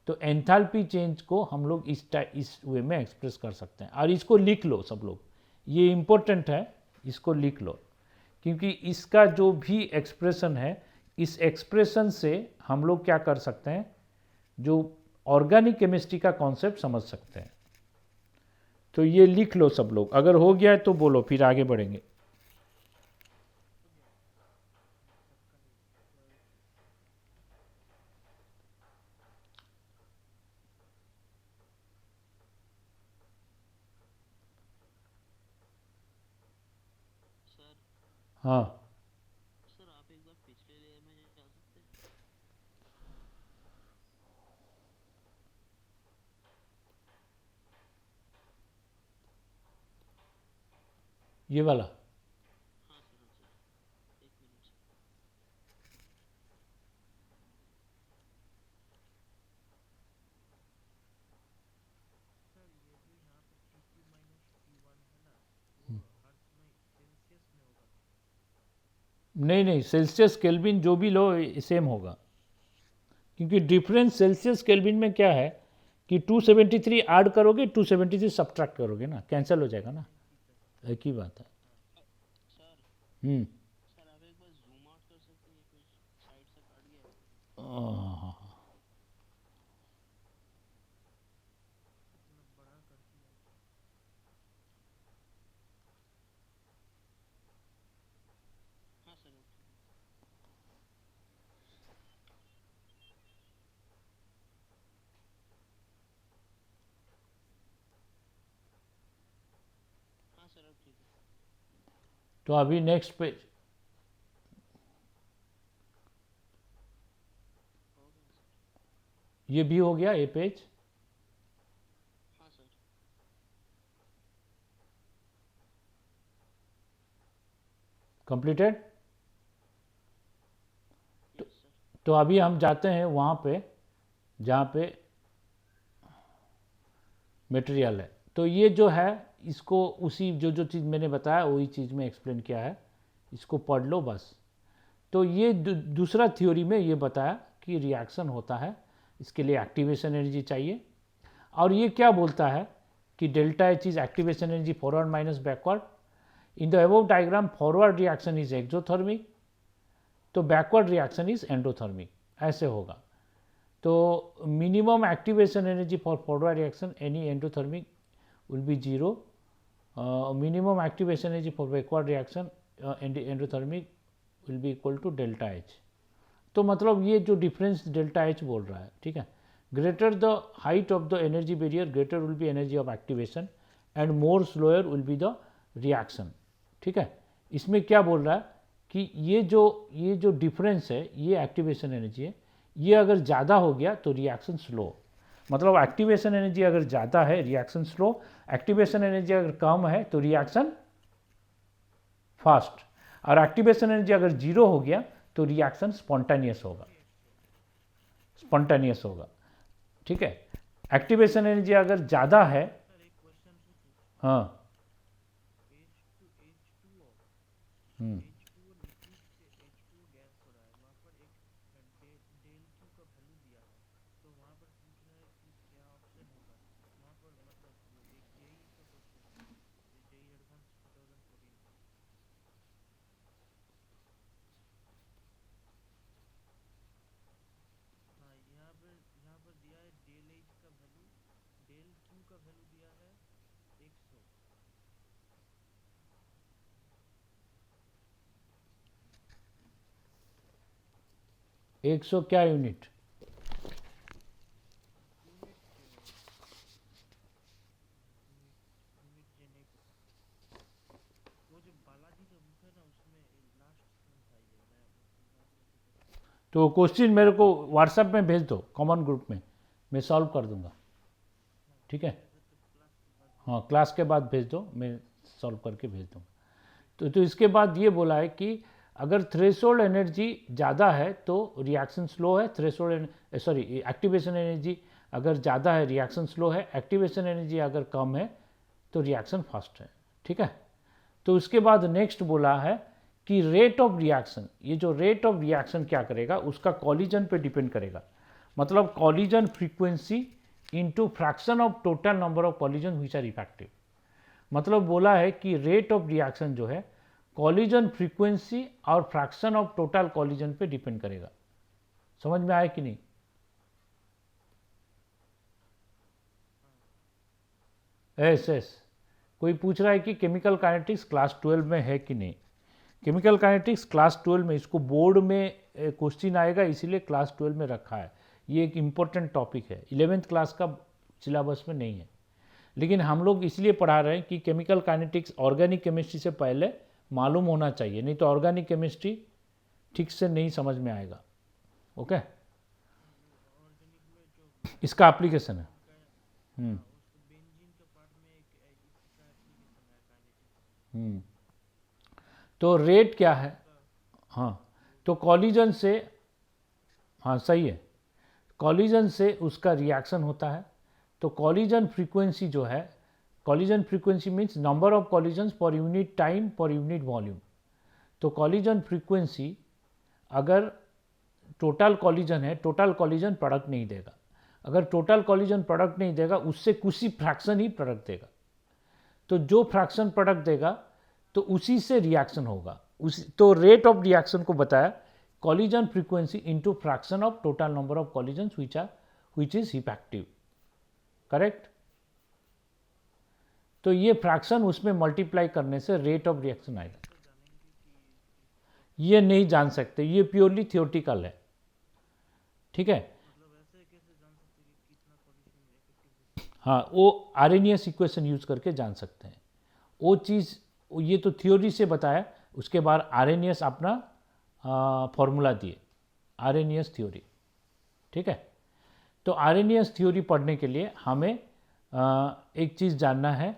तो एंथैल्पी चेंज को हम लोग इस वे में एक्सप्रेस कर सकते हैं। और इसको लिख लो सब लोग, ये इम्पोर्टेंट है, इसको लिख लो, क्योंकि इसका जो भी एक्सप्रेशन है, इस एक्सप्रेशन से हम लोग क्या कर सकते हैं, जो ऑर्गेनिक केमिस्ट्री का कॉन्सेप्ट समझ सकते हैं। तो ये लिख लो सब लोग, अगर हो गया है तो बोलो, फिर आगे बढ़ेंगे। हाँ, सर आप एक बार पिछले लेयर में जा सकते हैं? ये वाला। हाँ सर, एक मिनट सर। सर ये जो यहाँ पे T2 माइनस T1 है ना, वो हर समय सेल्सियस में होगा। नहीं नहीं, सेल्सियस केल्विन जो भी लो सेम होगा, क्योंकि डिफरेंस सेल्सियस केल्विन में क्या है कि 273 ऐड करोगे 273 सब्ट्रैक्ट करोगे ना, कैंसिल हो जाएगा ना, जी सर। एक ही बात है। सर हम्म। सर आप एक बार जूम आउट कर सकते हैं, ये कुछ साइड से कट गया है। आह, इतना बड़ा कर दिया है। हाँ सर, ओके। हाँ सर, अब ठीक है। तो अभी नेक्स्ट पेज, हो गया सर। ये भी हो गया ये पेज। हाँ सर। कंप्लीटेड। Yes sir. तो अभी हम जाते हैं वहाँ पे जहाँ पे मटेरियल है। तो ये जो है इसको उसी जो जो चीज़ मैंने बताया वही चीज़ में एक्सप्लेन किया है, इसको पढ़ लो बस। तो ये दूसरा थ्योरी में ये बताया कि रिएक्शन होता है, इसके लिए एक्टिवेशन एनर्जी चाहिए। और ये क्या बोलता है कि delta H is activation energy forward minus backward. In the above diagram forward reaction is exothermic, तो बैकवर्ड रिएक्शन इज एंडोथर्मिक, ऐसे होगा। तो minimum activation energy for forward reaction any endothermic will be zero, minimum activation energy for backward reaction endothermic will be equal to delta H. तो मतलब ये जो डिफरेंस डेल्टा एच बोल रहा है, ठीक है, greater the height of the energy barrier greater will be energy of activation and more slower will be the reaction, ठीक है। इसमें क्या बोल रहा है कि ये जो डिफरेंस है ये एक्टिवेशन एनर्जी है, ये अगर ज़्यादा हो गया तो रिएक्शन स्लो, मतलब एक्टिवेशन एनर्जी अगर ज़्यादा है रिएक्शन स्लो, एक्टिवेशन एनर्जी अगर कम है तो रिएक्शन फास्ट, और एक्टिवेशन एनर्जी अगर जीरो हो गया तो रिएक्शन स्पॉन्टेनियस होगा, स्पॉन्टेनियस होगा, ठीक है। एक्टिवेशन एनर्जी अगर ज़्यादा है, सर एक क्वेश्चन पूछूं? हाँ, H2O हम्म, H2O लिक्विड से H2O गैस हो रहा है, वहाँ पर एक डेल क्यू का वैल्यू दिया है, तो वहाँ पर पूछ रहा है कि क्या ऑप्शन होगा वहाँ पर, मतलब वो एक जेई का क्वेश्चन है, जेई एडवांस 2014 का। हाँ, यहाँ पर दिया है डेल एच का वैल्यू, डेल क्यू का वैल्यू दिया है 100। 100 क्या यूनिट, यूनिट यूनिट जेनेट, वो जो बालाजी का बुक है ना उसमें लास्ट सीन था ये, मैं याद करके देखता हूँ। तो क्वेश्चन मेरे को व्हाट्सएप में भेज दो कॉमन ग्रुप में, मैं सॉल्व कर दूंगा, हाँ ठीक है। ठीक है सर, तो क्लास के बाद हाँ, भेज क्लास के बाद भेज दो, मैं सॉल्व करके भेज दूंगा। ठीक। तो इसके बाद ये बोला है कि अगर थ्रेशोल्ड एनर्जी ज़्यादा है तो रिएक्शन स्लो है, थ्रेशोल्ड सॉरी एक्टिवेशन एनर्जी अगर ज़्यादा है रिएक्शन स्लो है, एक्टिवेशन एनर्जी अगर कम है तो रिएक्शन फास्ट है, ठीक है। तो उसके बाद नेक्स्ट बोला है कि रेट ऑफ रिएक्शन, ये जो रेट ऑफ रिएक्शन क्या करेगा उसका कॉलिजन पे डिपेंड करेगा, मतलब collision frequency into fraction of total number of collision which are effective. मतलब बोला है कि रेट ऑफ रिएक्शन जो है कॉलिजन फ्रीक्वेंसी और फ्रैक्शन ऑफ टोटल कॉलिजन पे डिपेंड करेगा। समझ में आया कि नहीं? एस एस कोई पूछ रहा है कि केमिकल काइनेटिक्स क्लास 12 में है कि नहीं। केमिकल काइनेटिक्स क्लास 12 में, इसको बोर्ड में क्वेश्चन आएगा इसीलिए क्लास 12 में रखा है। ये एक इम्पोर्टेंट टॉपिक है, 11th क्लास का सिलेबस में नहीं है, लेकिन हम लोग इसलिए पढ़ा रहे हैं कि केमिकल काइनेटिक्स ऑर्गेनिक केमिस्ट्री से पहले मालूम होना चाहिए, नहीं तो ऑर्गेनिक केमिस्ट्री ठीक से नहीं समझ में आएगा। ओके, ऑर्गेनिक में जो इसका एप्लीकेशन है। इनका, हम्म हाँ उसको बेंजीन के पार्ट में एक इसका एप्लीकेशन है काइनेटिक्स। हम्म तो रेट क्या है? हाँ, तो कॉलिजन से, हाँ सही है, कॉलिजन से उसका रिएक्शन होता है। तो कॉलिजन फ्रीक्वेंसी जो है, collision frequency means number of collisions पर यूनिट टाइम पर यूनिट वॉल्यूम। तो कॉलिजन फ्रीक्वेंसी, अगर टोटल कॉलिजन है, टोटल कॉलिजन प्रोडक्ट नहीं देगा। अगर टोटल कॉलिजन प्रोडक्ट नहीं देगा, उससे कुछ ही फ्रैक्शन ही प्रोडक्ट देगा। तो जो फ्रैक्शन प्रोडक्ट देगा तो उसी से रिएक्शन होगा। उस तो रेट ऑफ रिएक्शन को बताया collision frequency into fraction of total number of collisions which is effective, correct. तो ये फ्रैक्शन उसमें मल्टीप्लाई करने से रेट ऑफ रिएक्शन आएगा। ये नहीं जान सकते, ये प्योरली थियोरटिकल है, ठीक है। मतलब ऐसे कैसे जान सकते हैं कि कितना कॉलिजन इफेक्टिव? हाँ, वो आरएनएस इक्वेशन यूज करके जान सकते हैं वो चीज़। ये तो थ्योरी से बताया, उसके बाद आरएनएस अपना फॉर्मूला दिए, आरएनएस थ्योरी, ठीक है। तो आरएनएस थ्योरी पढ़ने के लिए हमें एक चीज़ जानना है,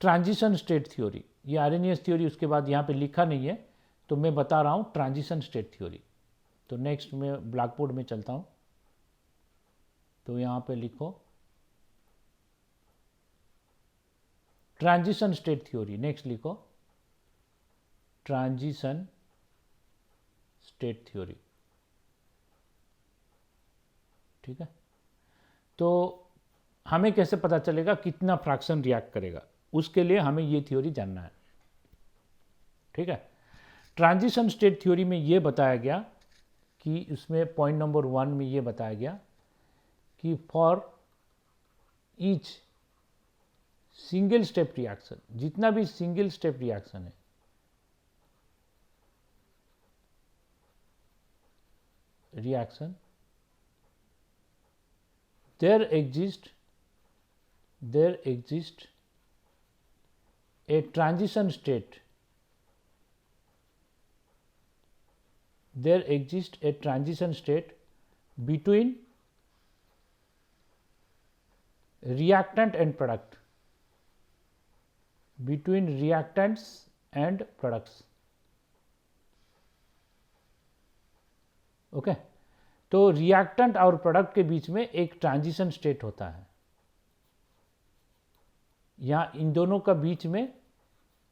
ट्रांजिशन स्टेट थ्योरी। ये आरएनएस थ्योरी उसके बाद यहाँ पे लिखा नहीं है, तो मैं बता रहा हूँ ट्रांजिशन स्टेट थ्योरी। तो नेक्स्ट मैं ब्लैक बोर्ड में चलता हूँ, तो यहाँ पे लिखो ट्रांजिशन स्टेट थ्योरी। नेक्स्ट लिखो ट्रांजिशन स्टेट थ्योरी, ठीक है। तो हमें कैसे पता चलेगा कितना फ्रैक्शन रिएक्ट करेगा, उसके लिए हमें ये थ्योरी जानना है, ठीक है। ट्रांजिशन स्टेट थ्योरी में ये बताया गया कि उसमें पॉइंट नंबर 1 में ये बताया गया कि for each single step reaction, जितना भी सिंगल स्टेप रिएक्शन है, reaction, there exist a transition state, there exists a transition state between reactant and product, between reactants and products, okay. तो रिएक्टेंट और प्रोडक्ट के बीच में एक ट्रांजिशन स्टेट होता है, यहाँ इन दोनों का बीच में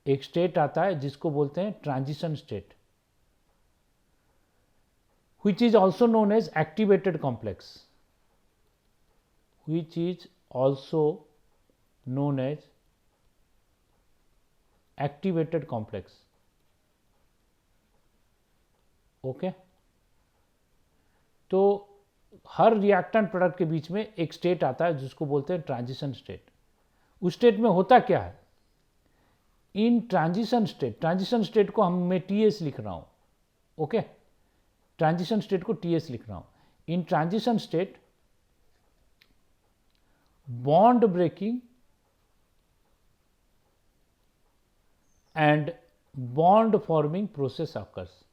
एक स्टेट आता है जिसको बोलते हैं transition state, which is also known as activated complex, which is also known as activated complex, okay. तो हर रिएक्टेंट प्रोडक्ट के बीच में एक स्टेट आता है जिसको बोलते हैं ट्रांजिशन स्टेट। उस स्टेट में होता क्या है, इन ट्रांजिशन स्टेट को मैं टीएस लिख रहा हूं, ओके। ट्रांजिशन स्टेट को टीएस लिख रहा हूं। In transition state bond breaking and bond forming process occurs,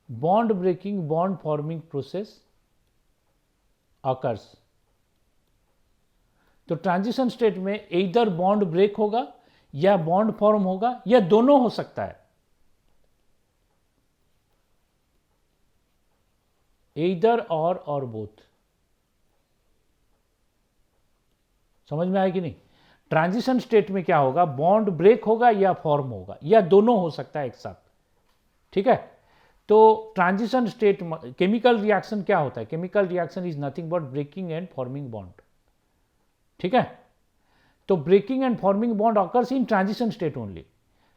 bond breaking bond forming process occurs. तो ट्रांजिशन स्टेट में इधर बॉन्ड ब्रेक होगा या बॉन्ड फॉर्म होगा या दोनों हो सकता है, इधर और बोथ। समझ में आया कि नहीं? ट्रांजिशन स्टेट में क्या होगा, बॉन्ड ब्रेक होगा या फॉर्म होगा या दोनों हो सकता है एक साथ, ठीक है। तो ट्रांजिशन स्टेट, केमिकल रिएक्शन क्या होता है, chemical reaction is nothing but breaking and forming bond, ठीक है। तो breaking and forming bond occurs in transition state only.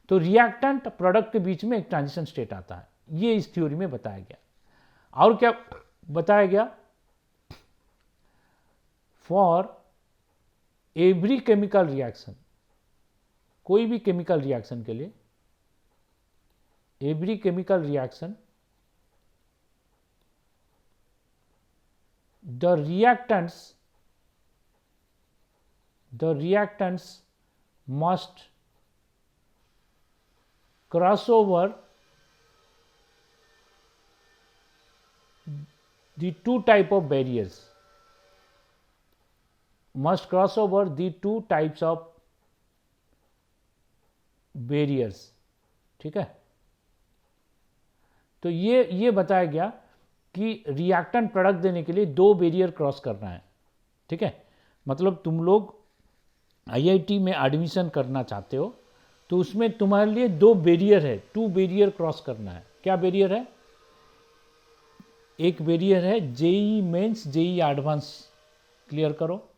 तो रिएक्टेंट प्रोडक्ट के बीच में एक ट्रांजिशन स्टेट आता है, ये इस थ्योरी में बताया गया। और क्या बताया गया, फॉर एवरी केमिकल रिएक्शन, कोई भी केमिकल रिएक्शन के लिए, every chemical reaction the reactants must cross over the two type of barriers, must cross over the two types of barriers, ठीक है। तो ये बताया गया कि रिएक्टेंट प्रोडक्ट देने के लिए 2 बैरियर क्रॉस करना है, ठीक है। मतलब तुम लोग आईआईटी में एडमिशन करना चाहते हो तो उसमें तुम्हारे लिए 2 बैरियर है, 2 बैरियर क्रॉस करना है। क्या बैरियर है? एक बैरियर है JEE Mains JEE advance clear करो,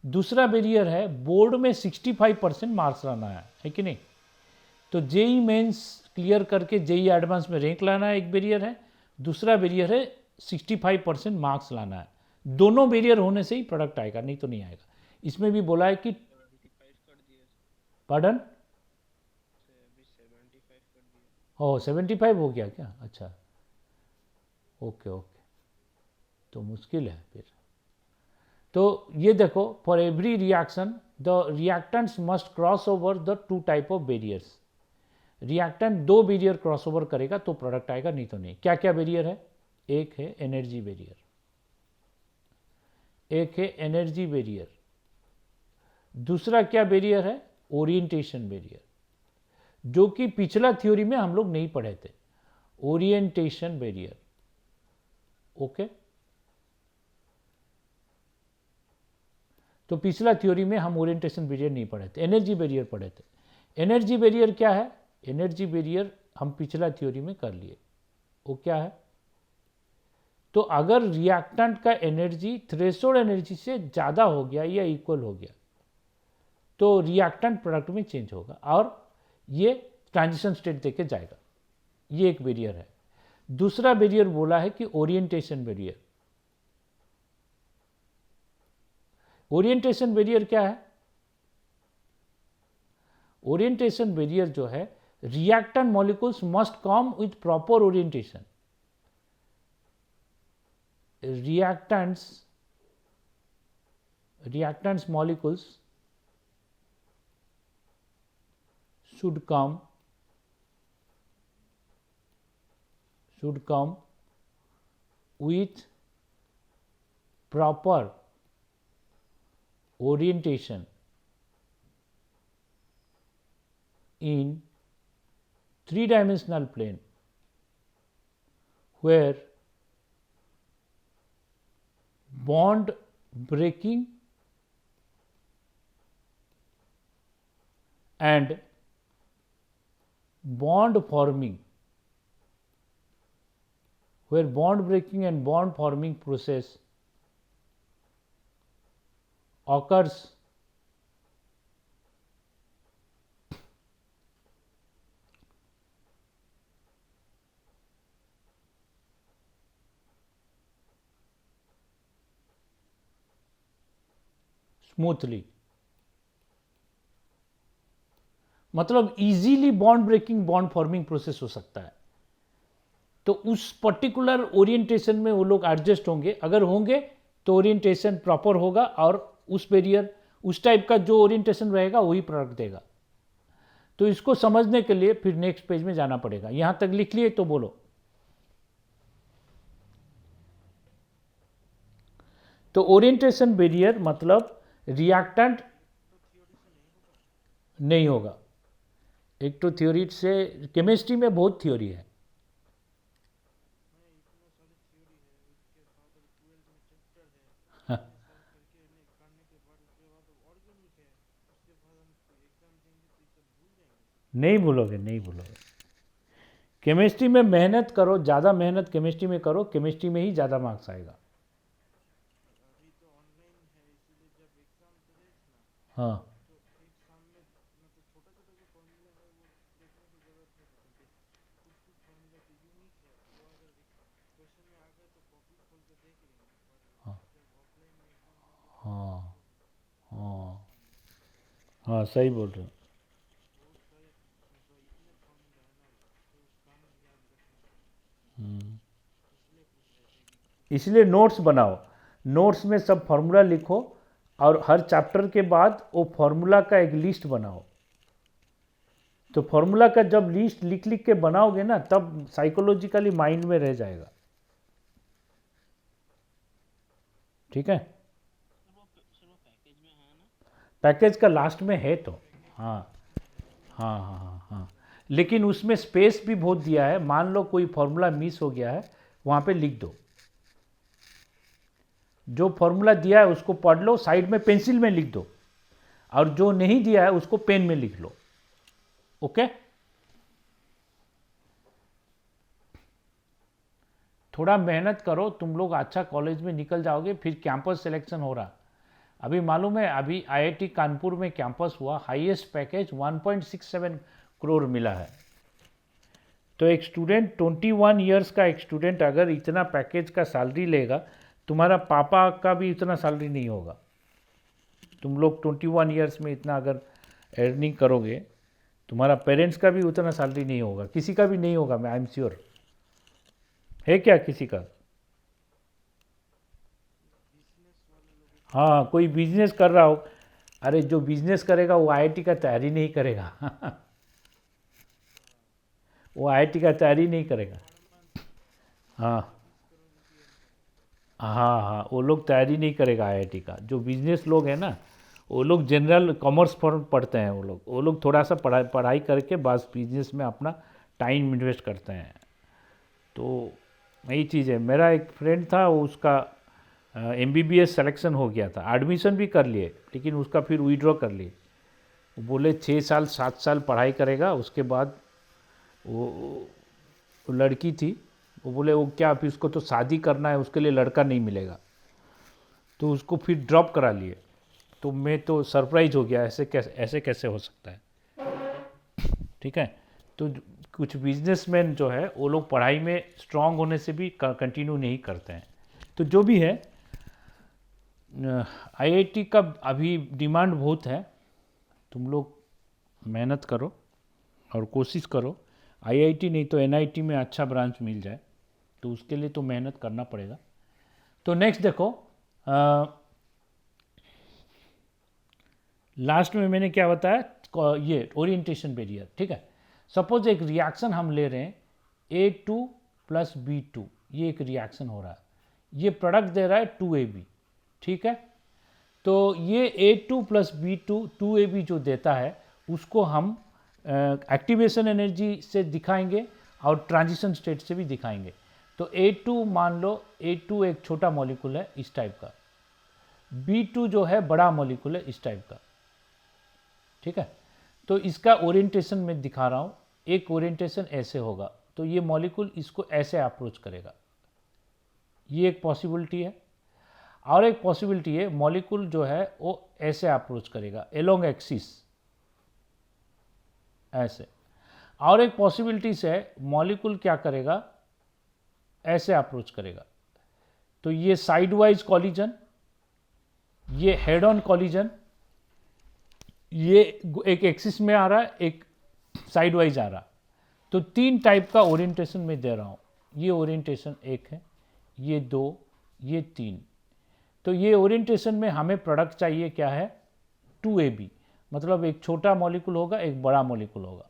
दूसरा बैरियर है बोर्ड में 65% मार्क्स लाना है कि नहीं। तो जेई मेंस क्लियर करके जेई एडवांस में रैंक लाना है, एक बैरियर है। दूसरा बैरियर है 65% मार्क्स लाना है। दोनों बैरियर होने से ही प्रोडक्ट आएगा, नहीं तो नहीं आएगा। इसमें भी बोला है कि 75 कर दिए, पार्डन, अभी 75 कर दिए। हो 75 हो गया क्या? अच्छा, ओके ओके, तो मुश्किल है फिर। तो ये देखो, for every reaction the reactants must cross over the 2 type of barriers. Reactant 2 barrier cross over करेगा तो प्रोडक्ट आएगा, नहीं तो नहीं। क्या क्या बैरियर है? एक है एनर्जी बैरियर, एक है एनर्जी बैरियर। दूसरा क्या बैरियर है? ओरिएंटेशन बैरियर, जो कि पिछला थ्योरी में हम लोग नहीं पढ़े थे। Orientation barrier, okay. तो पिछला थ्योरी में हम ओरिएंटेशन बैरियर नहीं पढ़े थे, एनर्जी बैरियर पढ़े थे। एनर्जी बैरियर क्या है? एनर्जी बैरियर हम पिछला थ्योरी में कर लिए। वो क्या है? तो अगर रिएक्टेंट का एनर्जी थ्रेशोल्ड एनर्जी से ज़्यादा हो गया या इक्वल हो गया तो रिएक्टेंट प्रोडक्ट में चेंज होगा और ये ट्रांजिशन स्टेट देके जाएगा। ये एक बैरियर है। दूसरा बैरियर बोला है कि ओरिएंटेशन बैरियर। ओरिएंटेशन बैरियर क्या है? ओरिएंटेशन बैरियर जो है, reactant molecules must come with proper orientation. reactants molecules should come with proper orientation in 3-dimensional plane where bond breaking and bond forming process occurs smoothly. मतलब easily bond breaking bond forming process हो सकता है। तो उस पर्टिकुलर ओरिएंटेशन में वो लोग एडजस्ट होंगे। अगर होंगे तो ओरिएंटेशन प्रॉपर होगा और उस बैरियर, उस टाइप का जो ओरिएंटेशन रहेगा वही प्रोडक्ट देगा। तो इसको समझने के लिए फिर नेक्स्ट पेज में जाना पड़ेगा। यहां तक लिख लिए तो बोलो। तो ओरिएंटेशन बैरियर मतलब रिएक्टेंट नहीं होगा। एक तो थ्योरी से, केमिस्ट्री में बहुत थ्योरी है। नहीं भूलोगे, नहीं भूलोगे। केमिस्ट्री में मेहनत करो, ज़्यादा मेहनत केमिस्ट्री में करो, केमिस्ट्री में ही ज़्यादा मार्क्स आएगा। अभी तो ऑनलाइन है, इसीलिए जब एग्जाम करेगा ना हाँ, तो एग्जाम में मतलब छोटा छोटा जो फॉर्मूला है वो देखने की जरूरत नहीं पड़ती। कुछ कुछ फॉर्मूला तो यूनिक है, वो अगर क्वेश्चन में आ गए तो कॉपी खोल के देख लेंगे, पर जब ऑफलाइन में एग्जाम हाँ, हाँ, हाँ, सही बोल रहे हो। बहुत सारे मतलब इतने फॉर्मूला है ना, तो काम याद रखना पड़ता है, इसलिए पूछ रहे थे कि इसलिए नोट्स बनाओ, नोट्स में सब फार्मूला लिखो और हर चैप्टर के बाद वो फार्मूला का एक लिस्ट बनाओ। तो फार्मूला का जब लिस्ट लिख लिख के बनाओगे ना, तब साइकोलॉजिकली माइंड में रह जाएगा। ठीक है, सर वो पैकेज में है ना? पैकेज का लास्ट में है तो। हाँ, हाँ हाँ हाँ हाँ, लेकिन उसमें स्पेस भी बहुत दिया है। मान लो कोई फॉर्मूला मिस हो गया है, वहाँ पे लिख दो। जो फॉर्मूला दिया है उसको पढ़ लो, साइड में पेंसिल में लिख दो, और जो नहीं दिया है उसको पेन में लिख लो। ओके, थोड़ा मेहनत करो, तुम लोग अच्छा कॉलेज में निकल जाओगे। फिर कैंपस सिलेक्शन हो रहा, अभी मालूम है, अभी आईआईटी कानपुर में कैंपस हुआ, हाईएस्ट पैकेज 1.67 करोड़ मिला है। तो एक स्टूडेंट 21 ईयर्स का एक स्टूडेंट अगर इतना पैकेज का सैलरी लेगा, तुम्हारा पापा का भी इतना सैलरी नहीं होगा। तुम लोग 21 ईयर्स में इतना अगर अर्निंग करोगे, तुम्हारा पेरेंट्स का भी उतना सैलरी नहीं होगा, किसी का भी नहीं होगा, मैं आई एम श्योर। है क्या किसी का? हाँ, कोई बिजनेस कर रहा हो। अरे जो बिजनेस करेगा वो आईआईटी का तैयारी नहीं करेगा वो आईआईटी का तैयारी नहीं करेगा। हाँ हाँ हाँ, वो लोग तैयारी नहीं करेगा आईआईटी का। जो बिजनेस लोग हैं ना, वो लोग जनरल कॉमर्स फॉर्म पढ़ते हैं। वो लोग थोड़ा सा पढ़ाई पढ़ाई करके बस बिजनेस में अपना टाइम इन्वेस्ट करते हैं। तो यही चीज़ है। मेरा एक फ्रेंड था, वो उसका एमबीबीएस सिलेक्शन हो गया था, एडमिशन भी कर लिए, लेकिन उसका फिर विड्रॉ कर लिए। वो बोले 6 साल 7 साल पढ़ाई करेगा, उसके बाद वो लड़की थी, वो बोले वो क्या, फिर उसको तो शादी करना है, उसके लिए लड़का नहीं मिलेगा, तो उसको फिर ड्रॉप करा लिए। तो मैं तो सरप्राइज हो गया, ऐसे कैसे हो सकता है। ठीक है, तो कुछ बिजनेसमैन जो है वो लोग पढ़ाई में स्ट्रांग होने से भी कंटिन्यू नहीं करते हैं। तो जो भी है, आईआईटी का अभी डिमांड बहुत है। तुम लोग मेहनत करो और कोशिश करो, आईआईटी नहीं तो एनआईटी में अच्छा ब्रांच मिल जाए, तो उसके लिए तो मेहनत करना पड़ेगा। तो नेक्स्ट देखो, लास्ट में मैंने क्या बताया, ये ओरिएंटेशन बैरियर। ठीक है, सपोज एक रिएक्शन हम ले रहे हैं, A2 + B2, ये एक रिएक्शन हो रहा है, ये प्रोडक्ट दे रहा है 2AB। ठीक है, तो ये A2 + B2 2AB जो देता है, उसको हम एक्टिवेशन एनर्जी से दिखाएंगे और ट्रांजिशन स्टेट से भी दिखाएंगे। तो A2 मान लो, A2 एक छोटा मॉलिक्यूल है इस टाइप का, B2 जो है बड़ा मॉलिक्यूल है इस टाइप का। ठीक है, तो इसका ओरिएंटेशन मैं दिखा रहा हूँ। एक ओरिएंटेशन ऐसे होगा, तो ये मॉलिक्यूल इसको ऐसे अप्रोच करेगा, ये एक पॉसिबिलिटी है। और एक पॉसिबिलिटी है, मॉलिक्यूल जो है वो ऐसे अप्रोच करेगा एलोंग एक्सिस, ऐसे। और एक पॉसिबिलिटी से मॉलिक्यूल क्या करेगा, ऐसे अप्रोच करेगा। तो ये साइड वाइज कॉलिजन, ये हेड ऑन कॉलिजन, ये एक एक्सिस में आ रहा है, एक साइड वाइज आ रहा। तो 3 टाइप का ओरिएंटेशन मैं दे रहा हूँ। ये ओरिएंटेशन 1 है, ये 2, ये 3। तो ये ओरिएंटेशन में हमें प्रोडक्ट चाहिए क्या है, 2AB, मतलब एक छोटा मॉलिक्यूल होगा, एक बड़ा मॉलिक्यूल होगा।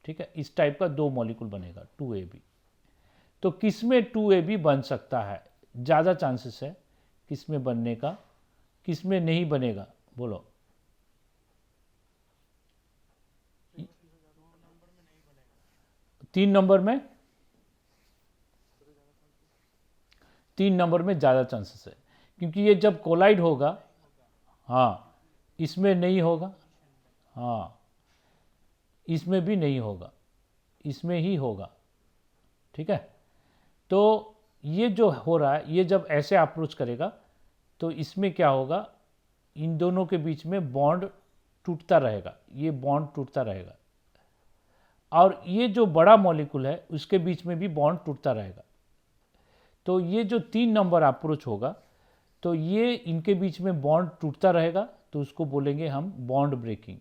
ठीक है, इस टाइप का 2 मॉलिक्यूल बनेगा 2AB। तो किस में 2AB बन सकता है, ज़्यादा चांसेस है किस में बनने का, किस में नहीं बनेगा, बोलो। 3 नंबर में, 3 नंबर में ज़्यादा चांसेस है, क्योंकि ये जब कोलाइड होगा, हाँ, इसमें नहीं होगा, हाँ, इसमें भी नहीं होगा, इसमें ही होगा। ठीक है, तो ये जो हो रहा है, ये जब ऐसे अप्रोच करेगा, तो इसमें क्या होगा, इन दोनों के बीच में बॉन्ड टूटता रहेगा, ये बॉन्ड टूटता रहेगा। और ये जो बड़ा मॉलिक्यूल है उसके बीच में भी बॉन्ड टूटता रहेगा। तो ये जो 3 नंबर अप्रोच होगा, तो ये इनके बीच में बॉन्ड टूटता रहेगा, तो उसको बोलेंगे हम बॉन्ड ब्रेकिंग।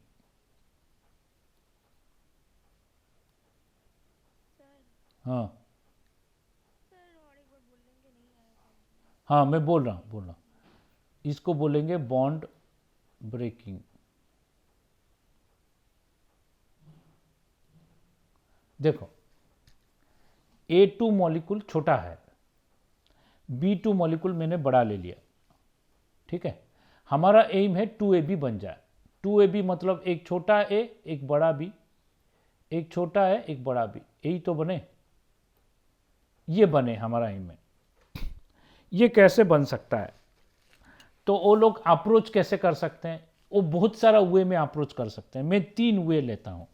हाँ हाँ, मैं बोल रहा हूँ, इसको बोलेंगे बॉन्ड ब्रेकिंग। देखो, A2 मॉलिक्यूल छोटा है, B2 मॉलिक्यूल मैंने बड़ा ले लिया। ठीक है, हमारा एम है 2AB बन जाए, 2AB मतलब एक छोटा ए एक बड़ा बी, एक छोटा है एक बड़ा बी, यही तो बने, ये बने हमारा एम है। ये कैसे बन सकता है? तो वो लोग अप्रोच कैसे कर सकते हैं? वो बहुत सारा वे में अप्रोच कर सकते हैं। मैं 3 वे लेता हूं।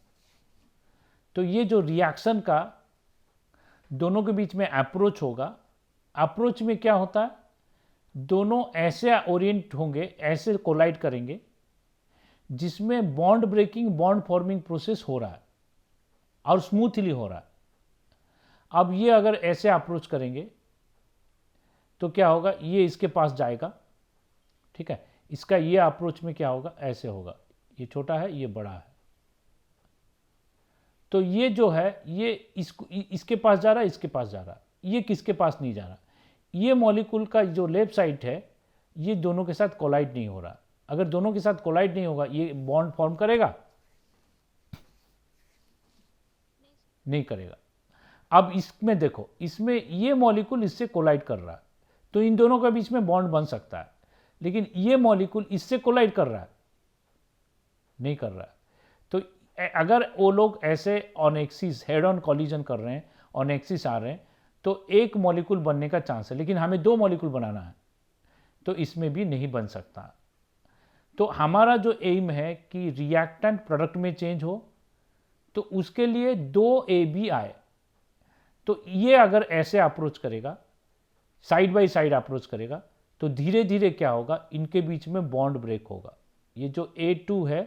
तो ये जो रिएक्शन का दोनों के बीच में अप्रोच होगा, अप्रोच में क्या होता है, दोनों ऐसे ओरिएंट होंगे, ऐसे कोलाइड करेंगे जिसमें bond breaking bond forming process हो रहा है और स्मूथली हो रहा है। अब ये अगर ऐसे अप्रोच करेंगे तो क्या होगा, ये इसके पास जाएगा, ठीक है, इसका ये अप्रोच में क्या होगा, ऐसे होगा, ये छोटा है ये बड़ा है। तो ये जो है ये इसके पास जा रहा है, इसके पास जा रहा है, ये किसके पास नहीं जा रहा, ये मॉलिक्यूल का जो लेफ्ट साइड है ये दोनों के साथ कोलाइड नहीं हो रहा। अगर दोनों के साथ कोलाइड नहीं होगा ये बॉन्ड फॉर्म करेगा, नहीं करेगा। अब इसमें देखो, इसमें ये मॉलिक्यूल इससे कोलाइड कर रहा है तो इन दोनों के बीच में बॉन्ड बन सकता है, लेकिन ये मॉलिक्यूल इससे कोलाइड कर रहा है, नहीं कर रहा है। तो अगर वो लोग ऐसे on axis head on collision कर रहे हैं, ऑन एक्सिस आ रहे हैं, तो एक मॉलिक्यूल बनने का चांस है, लेकिन हमें 2 मॉलिक्यूल बनाना है तो इसमें भी नहीं बन सकता। तो हमारा जो एम है कि रिएक्टेंट प्रोडक्ट में चेंज हो, तो उसके लिए 2AB आए। तो ये अगर ऐसे अप्रोच करेगा, साइड बाय साइड अप्रोच करेगा, तो धीरे धीरे क्या होगा, इनके बीच में बॉन्ड ब्रेक होगा। ये जो A2 है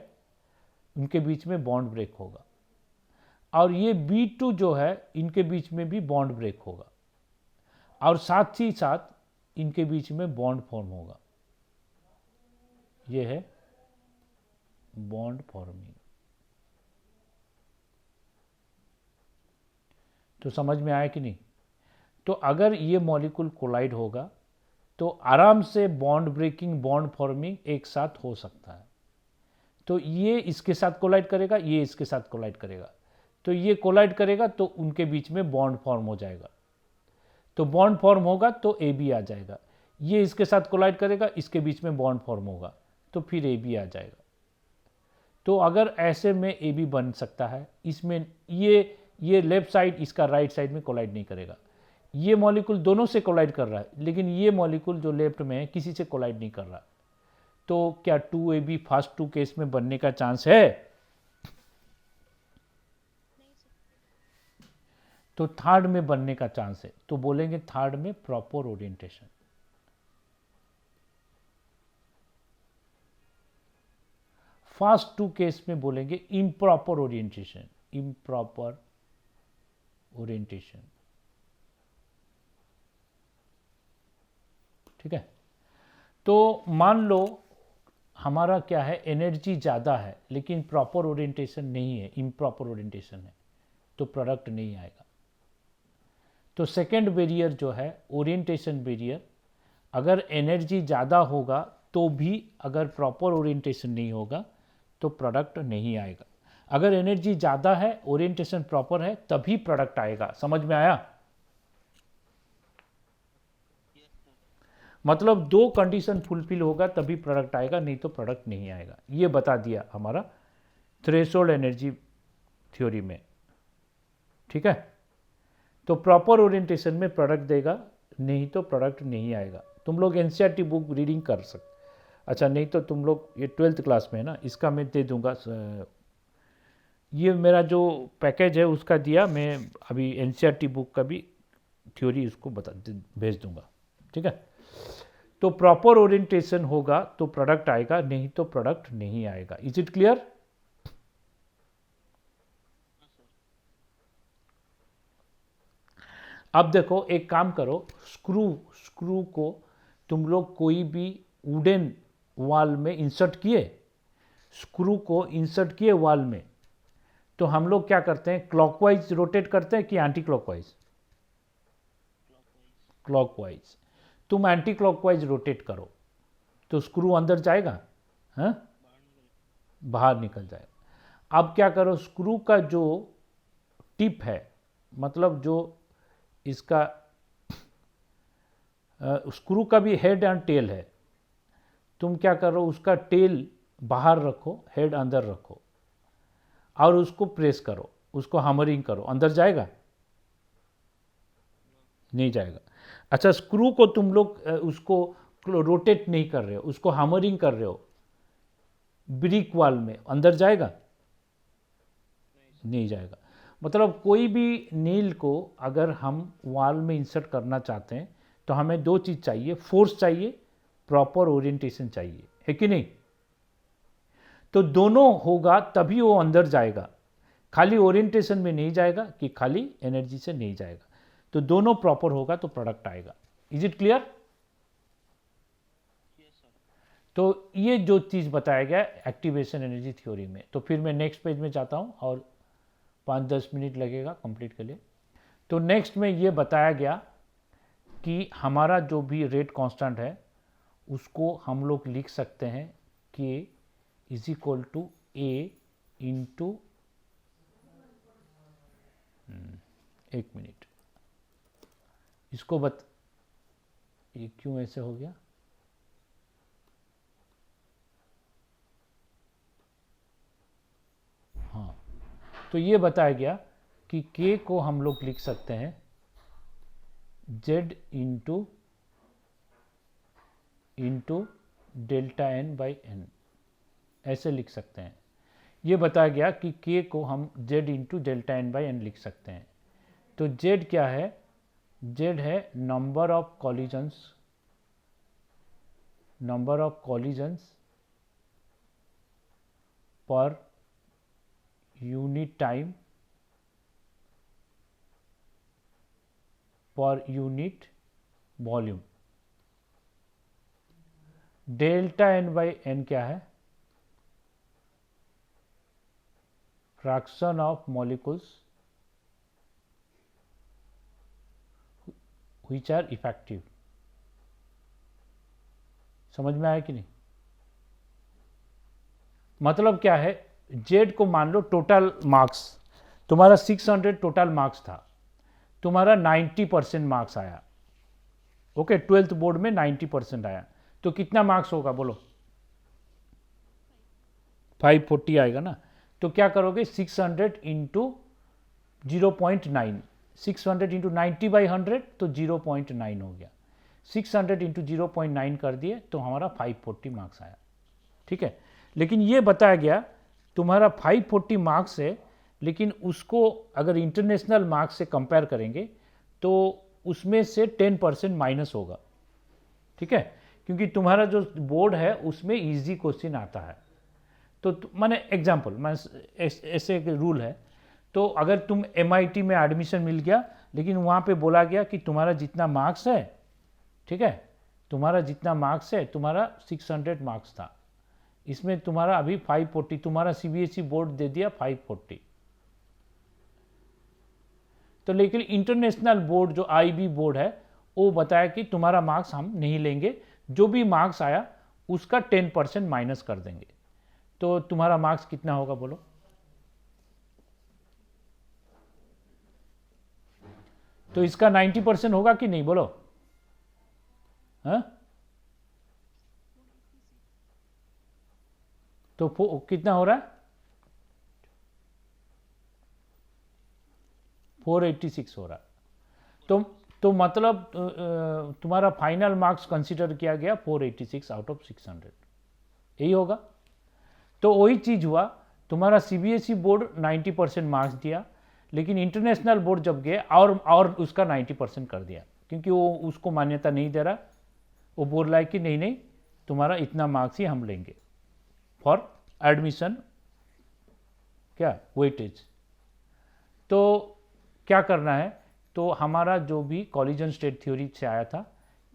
उनके बीच में बॉन्ड ब्रेक होगा, और ये B2 जो है इनके बीच में भी बॉन्ड ब्रेक होगा, और साथ ही साथ इनके बीच में बॉन्ड फॉर्म होगा। ये है बॉन्ड फॉर्मिंग। तो समझ में आया कि नहीं? तो अगर ये मॉलिक्यूल कोलाइड होगा तो आराम से बॉन्ड ब्रेकिंग बॉन्ड फॉर्मिंग एक साथ हो सकता है। तो ये इसके साथ कोलाइड करेगा, ये इसके साथ कोलाइड करेगा, तो ये कोलाइड करेगा तो उनके बीच में बॉन्ड फॉर्म हो जाएगा। तो बॉन्ड फॉर्म होगा तो AB आ जाएगा, ये इसके साथ कोलाइड करेगा, इसके बीच में बॉन्ड फॉर्म होगा तो फिर AB आ जाएगा। तो अगर ऐसे में AB बन सकता है, इसमें ये लेफ्ट साइड इसका राइट साइड में कोलाइड नहीं करेगा। ये मॉलिक्यूल दोनों से कोलाइड कर रहा है, लेकिन ये मॉलिक्यूल जो लेफ्ट में है किसी से कोलाइड नहीं कर रहा। तो क्या 2AB फर्स्ट 2 केस में बनने का चांस है? तो थर्ड में बनने का चांस है। तो बोलेंगे थर्ड में प्रॉपर ओरिएंटेशन। फर्स्ट 2 केस में बोलेंगे इम्प्रॉपर ओरिएंटेशन, इम्प्रॉपर ओरिएंटेशन, ठीक है। तो मान लो हमारा क्या है, एनर्जी ज़्यादा है लेकिन प्रॉपर ओरिएंटेशन नहीं है, इम्प्रॉपर ओरिएंटेशन है, तो प्रोडक्ट नहीं आएगा। तो सेकेंड बैरियर जो है ओरिएंटेशन बैरियर, अगर एनर्जी ज़्यादा होगा तो भी अगर प्रॉपर ओरिएंटेशन नहीं होगा तो प्रोडक्ट नहीं आएगा। अगर एनर्जी ज़्यादा है, ओरिएंटेशन प्रॉपर है, तभी प्रोडक्ट आएगा। समझ में आया? मतलब 2 कंडीशन फुलफिल होगा तभी प्रोडक्ट आएगा, नहीं तो प्रोडक्ट नहीं आएगा। ये बता दिया हमारा थ्रेशोल्ड एनर्जी थ्योरी में, ठीक है। तो प्रॉपर ओरिएंटेशन में प्रोडक्ट देगा, नहीं तो प्रोडक्ट नहीं आएगा। तुम लोग NCERT बुक रीडिंग कर सकते। अच्छा, नहीं तो तुम लोग ये 12th क्लास में है ना, इसका मैं दे दूंगा। ये मेरा जो पैकेज है उसका दिया मैं, अभी NCERT बुक का भी थ्योरी उसको भेज दूंगा, ठीक है। तो प्रॉपर ओरिएंटेशन होगा तो प्रोडक्ट आएगा, नहीं तो प्रोडक्ट नहीं आएगा। Is it clear? अब देखो, एक काम करो, स्क्रू को तुम लोग कोई भी वुडन वॉल में इंसर्ट किए, स्क्रू को इंसर्ट किए वॉल में, तो हम लोग क्या करते हैं, क्लॉकवाइज रोटेट करते हैं कि एंटी क्लॉकवाइज? क्लॉकवाइज। तुम एंटी क्लॉकवाइज रोटेट करो तो स्क्रू अंदर जाएगा, हाँ, बाहर निकल जाएगा। अब क्या करो, स्क्रू का जो टिप है, मतलब जो इसका स्क्रू का भी हेड एंड टेल है, तुम क्या करो, उसका टेल बाहर रखो, हेड अंदर रखो और उसको प्रेस करो, उसको हैमरिंग करो, अंदर जाएगा? नहीं जाएगा। अच्छा, स्क्रू को तुम लोग उसको रोटेट नहीं कर रहे हो, उसको हैमरिंग कर रहे हो ब्रिक वॉल में, अंदर जाएगा? नहीं जाएगा। मतलब कोई भी नील को अगर हम वॉल में इंसर्ट करना चाहते हैं तो हमें दो चीज़ चाहिए, फोर्स चाहिए, प्रॉपर ओरिएंटेशन चाहिए, है कि नहीं? तो दोनों होगा तभी वो अंदर जाएगा, खाली ओरिएंटेशन में नहीं जाएगा कि खाली एनर्जी से नहीं जाएगा। तो दोनों प्रॉपर होगा तो प्रोडक्ट आएगा। Is it clear? तो ये जो चीज़ बताया गया एक्टिवेशन एनर्जी थ्योरी में। तो फिर मैं नेक्स्ट पेज में जाता हूँ और 5-10 मिनट लगेगा कंप्लीट के लिए। तो नेक्स्ट में ये बताया गया कि हमारा जो भी रेट कांस्टेंट है उसको हम लोग लिख सकते हैं कि is equal to A into, एक मिनट, इसको ये क्यों ऐसे हो गया? हाँ, तो ये बताया गया कि k को हम लोग लिख सकते हैं z into delta N by N, ऐसे लिख सकते हैं। ये बताया गया कि k को हम z into delta N by N लिख सकते हैं। तो z क्या है? z है नंबर ऑफ कॉलिजन्स पर यूनिट टाइम पर unit volume. Delta N by N क्या है? Fraction of molecules which are effective. समझ में आया कि नहीं? मतलब क्या है, जेड को मान लो टोटल मार्क्स, तुम्हारा 600 टोटल मार्क्स था, तुम्हारा 90% मार्क्स आया, ओके, 12th बोर्ड में 90% आया, तो कितना मार्क्स होगा बोलो? 540 आएगा ना। तो क्या करोगे, 600 इंटू 0.9, 600 इंटू 90 बाई 100 तो 0.9 हो गया, 600 इंटू 0.9 कर दिए तो हमारा 540 मार्क्स आया। ठीक है, लेकिन ये बताया गया तुम्हारा 540 मार्क्स है, लेकिन उसको अगर इंटरनेशनल मार्क्स से कंपेयर करेंगे तो उसमें से 10% माइनस होगा। ठीक है, क्योंकि तुम्हारा जो बोर्ड है उसमें इजी क्वेश्चन आता है। तो माने एग्जाम्पल, मैं ऐसे एक रूल है, तो अगर तुम MIT में एडमिशन मिल गया लेकिन वहाँ पे बोला गया कि तुम्हारा जितना मार्क्स है, ठीक है, तुम्हारा जितना मार्क्स है, तुम्हारा 600 मार्क्स था, इसमें तुम्हारा अभी 540, तुम्हारा CBSE बोर्ड दे दिया 540, तो लेकिन इंटरनेशनल बोर्ड जो IB बोर्ड है वो बताया कि तुम्हारा मार्क्स हम नहीं लेंगे, जो भी मार्क्स आया उसका 10% माइनस कर देंगे। तो तुम्हारा मार्क्स कितना होगा बोलो? तो इसका 90% होगा कि नहीं बोलो? हाँ, तो कितना हो रहा है? 486 हो रहा है। तो मतलब तुम्हारा फाइनल मार्क्स कंसीडर किया गया 486 आउट ऑफ 600, यही होगा। तो वही चीज़ हुआ, तुम्हारा CBSE बोर्ड 90% मार्क्स दिया, लेकिन इंटरनेशनल बोर्ड जब गए और उसका 90% कर दिया, क्योंकि वो उसको मान्यता नहीं दे रहा, वो बोल रहा है कि नहीं नहीं, तुम्हारा इतना मार्क्स ही हम लेंगे फॉर एडमिशन, क्या वेटेज। तो क्या करना है, तो हमारा जो भी कॉलिजन स्टेट थ्योरी से आया था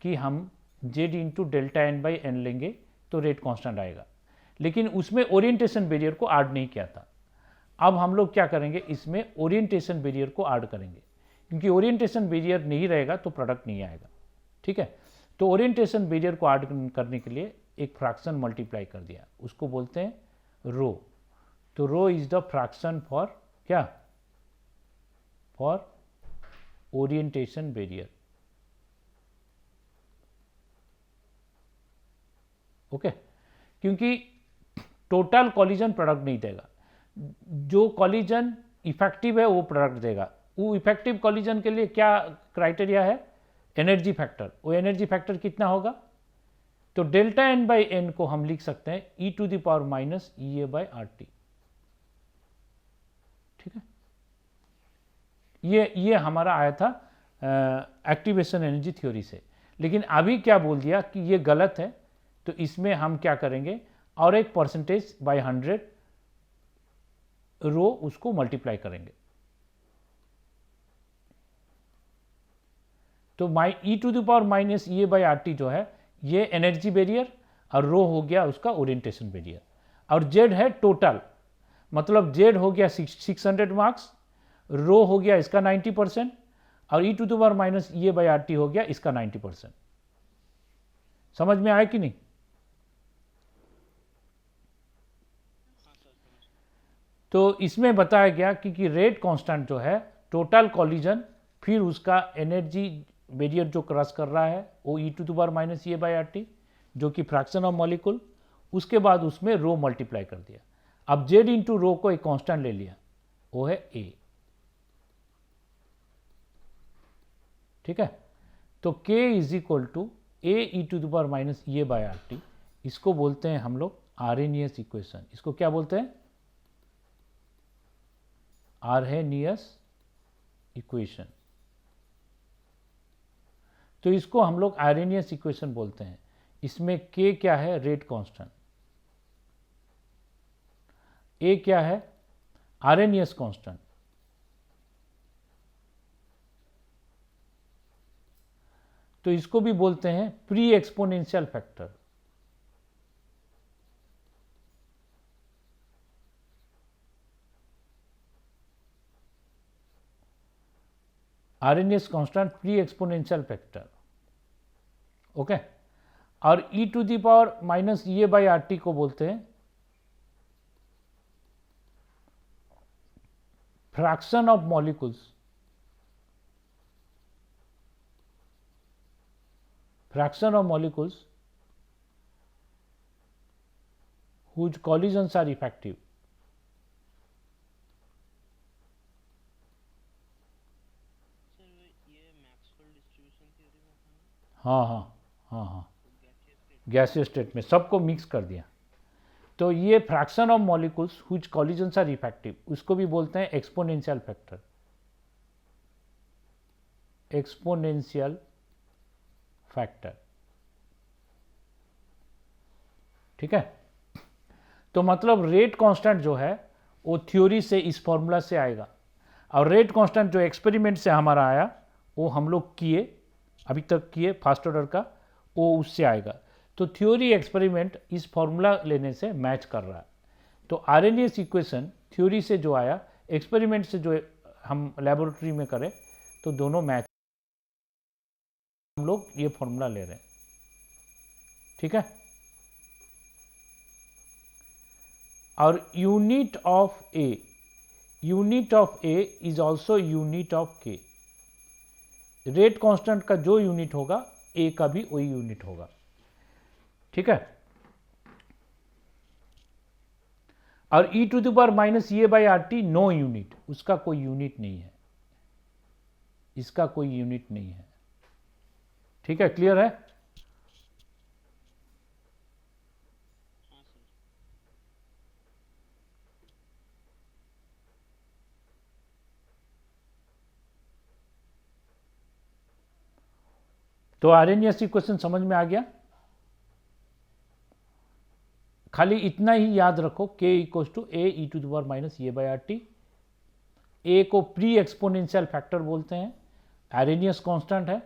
कि हम z into delta N by N लेंगे तो रेट कांस्टेंट आएगा, लेकिन उसमें ओरिएंटेशन बैरियर को ऐड नहीं किया था। अब हम लोग क्या करेंगे, इसमें ओरिएंटेशन बैरियर को ऐड करेंगे, क्योंकि ओरिएंटेशन बैरियर नहीं रहेगा तो प्रोडक्ट नहीं आएगा। ठीक है, तो ओरिएंटेशन बैरियर को ऐड करने के लिए एक फ्रैक्शन मल्टीप्लाई कर दिया, उसको बोलते हैं रो। तो रो इज द फ्रैक्शन फॉर क्या? For orientation barrier. ओके, क्योंकि टोटल कॉलिजन प्रोडक्ट नहीं देगा। जो कॉलिजन इफेक्टिव है वो प्रोडक्ट देगा। वो इफेक्टिव कॉलिजन के लिए क्या क्राइटेरिया है? Energy factor. वो एनर्जी फैक्टर कितना होगा? तो डेल्टा एन बाई एन को हम लिख सकते हैं e to the power minus E A by R T. ठीक है, ये हमारा आया था एक्टिवेशन एनर्जी थ्योरी से। लेकिन अभी क्या बोल दिया कि ये गलत है, तो इसमें हम क्या करेंगे, और एक परसेंटेज बाय 100 रो उसको मल्टीप्लाई करेंगे। तो my e to the power minus E A by are t जो है ये एनर्जी बैरियर, और रो हो गया उसका ओरिएंटेशन बैरियर, और जेड है टोटल, मतलब जेड हो गया 600 मार्क्स, रो हो गया इसका 90%, और e to the power minus E A by are t हो गया इसका 90%। समझ में आया कि नहीं? तो इसमें बताया गया कि रेट कांस्टेंट जो है टोटल कॉलिजन, फिर उसका एनर्जी बैरियर जो क्रॉस कर रहा है वो e to the power minus E A by are t, जो कि फ्रैक्शन ऑफ मॉलिक्यूल, उसके बाद उसमें रो मल्टीप्लाई कर दिया। अब जेड इंटू रो को एक कांस्टेंट ले लिया, वो है ए। ठीक है, तो k is equal to A E to the power minus E A by are T. इसको बोलते हैं हम लोग आर्हेनियस इक्वेशन। इसको क्या बोलते हैं? Arrhenius equation. तो इसको हम लोग आर्हेनियस इक्वेशन बोलते हैं। इसमें k क्या है? Rate constant. a क्या है? Arrhenius constant. तो इसको भी बोलते हैं pre exponential factor. Arrhenius constant pre exponential factor. Okay, और e to the power minus E A by are t को बोलते हैं fraction of molecules. Fraction of molecules whose collisions are effective। हाँ हाँ हाँ हाँ, गैसीय स्टेट में सबको मिक्स कर दिया। तो ये fraction of molecules which collisions are effective, उसको भी बोलते हैं एक्सपोनेंशियल फैक्टर। Exponential factor. ठीक है, तो मतलब रेट कांस्टेंट जो है वो थ्योरी से इस फॉर्मूला से आएगा, और रेट कांस्टेंट जो एक्सपेरिमेंट से हमारा आया वो हम लोग किए, अभी तक किए फर्स्ट ऑर्डर का, वो उससे आएगा। तो थ्योरी एक्सपेरिमेंट इस फॉर्मूला लेने से मैच कर रहा है। तो आरएनएस इक्वेशन थ्योरी से जो आया, एक्सपेरिमेंट से जो हम लेबोरेटरी में करें, तो दोनों मैच, हम लोग ये फॉर्मूला ले रहे हैं। ठीक है, और unit of A is also unit of के। रेट कांस्टेंट का जो यूनिट होगा ए का भी वही यूनिट होगा। ठीक है, और e to the power minus A by are t no unit, उसका कोई यूनिट नहीं है, इसका कोई यूनिट नहीं है। ठीक है, क्लियर है? तो आरएनएस इक्वेशन समझ में आ गया। खाली इतना ही याद रखो, k equal to A E to the power minus A by are t. A को प्री एक्सपोनेंशियल फैक्टर बोलते हैं, आरएनएस कांस्टेंट है।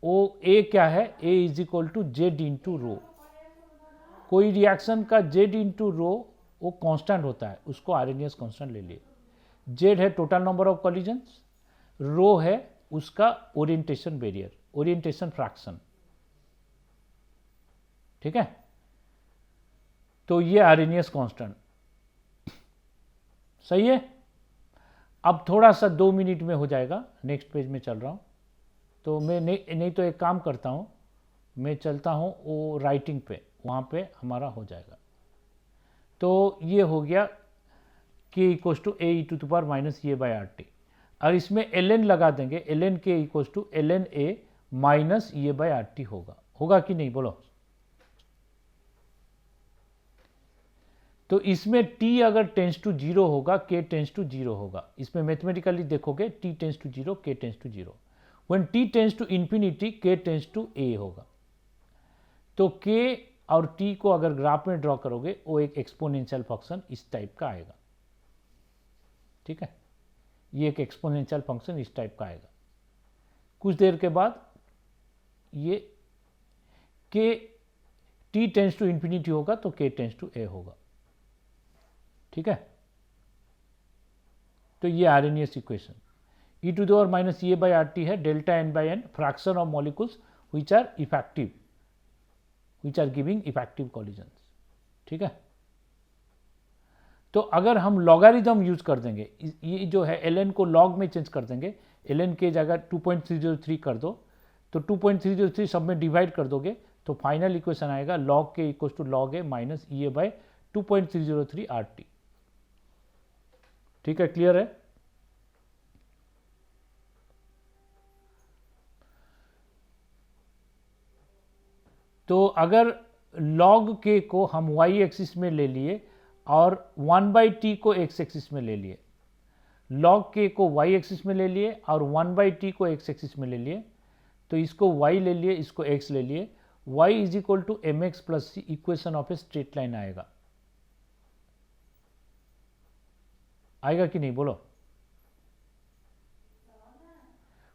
ओ ए क्या है? A is equal to z into rho. कोई रिएक्शन का जेड इंटू रो वो कांस्टेंट होता है, उसको आरएनएस कांस्टेंट ले लिए। जेड है टोटल नंबर ऑफ कॉलिजन्स, रो है उसका ओरिएंटेशन बैरियर, ओरिएंटेशन फ्रैक्शन। ठीक है, तो ये आरएनएस कांस्टेंट सही है। अब थोड़ा सा 2 मिनट में हो जाएगा, नेक्स्ट पेज में चल रहा हूँ। तो मैं नहीं तो एक काम करता हूँ, मैं चलता हूँ वो राइटिंग पे, वहाँ पे हमारा हो जाएगा। तो ये हो गया k equal to A E to the power minus A by are T, और इसमें ln लगा देंगे, ln k equal to ln a minus A by are T होगा कि नहीं बोलो। तो इसमें t अगर टेंस टू जीरो होगा, k टेंस टू जीरो होगा। इसमें मैथमेटिकली देखोगे t tends to zero, k tends to zero. When t tends to infinity, k tends to a होगा। तो k और t को अगर ग्राफ में ड्रॉ करोगे, वो एक एक्सपोनेंशियल फंक्शन इस टाइप का आएगा। ठीक है, ये एक एक्सपोनेंशियल फंक्शन इस टाइप का आएगा। कुछ देर के बाद ये k t tends to infinity होगा तो k टेंस टू a होगा। ठीक है, तो ये Arrhenius equation e to the power minus A by are T है, delta N by N fraction of molecules which are effective, which are giving effective collisions. ठीक है, तो अगर हम लॉगारिथम यूज कर देंगे, ये जो है ln को लॉग में चेंज कर देंगे, ln के जगह 2.303 कर दो, तो 2.303 सब में डिवाइड कर दोगे तो फाइनल इक्वेशन आएगा log k equal to log a minus E A by 2.303 R T. ठीक है, क्लियर है। तो अगर log k को हम y एक्सिस में ले लिए और 1/t को x एक्सिस में ले लिए, log k को y एक्सिस में ले लिए और 1/t को x एक्सिस में ले लिए, तो इसको y ले लिए, इसको x ले लिए, y is equal to M X plus C equation of a straight line आएगा कि नहीं बोलो।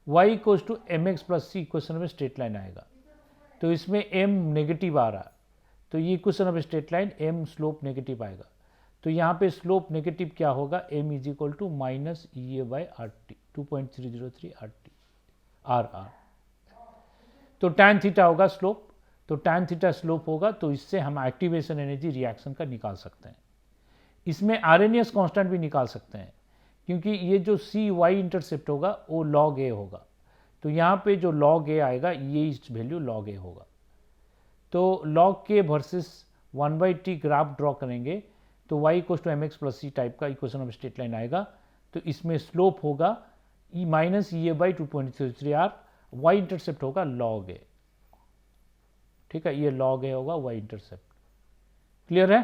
y equal to M X plus C equation में स्ट्रेट लाइन आएगा, तो इसमें m नेगेटिव आ रहा है, तो ये equation of straight line m slope negative आएगा। तो यहाँ पे स्लोप नेगेटिव क्या होगा, m is equal to minus E A by are T 2.303 R T R R. तो tan थीटा होगा स्लोप, तो tan थीटा स्लोप होगा, तो इससे हम एक्टिवेशन एनर्जी रिएक्शन का निकाल सकते हैं। इसमें आरएनएस कांस्टेंट भी निकाल सकते हैं, क्योंकि ये जो सी वाई इंटरसेप्ट होगा वो log a होगा, तो यहाँ पे जो log a आएगा ये इस वैल्यू log a होगा। तो log k versus 1/t graph draw करेंगे तो y equal to M X plus C type का इक्वेशन ऑफ स्ट्रेट लाइन आएगा। तो इसमें स्लोप होगा E minus E A by 2.33 R, Y intercept होगा log a। ठीक है, ये log a होगा वाई इंटरसेप्ट। क्लियर है।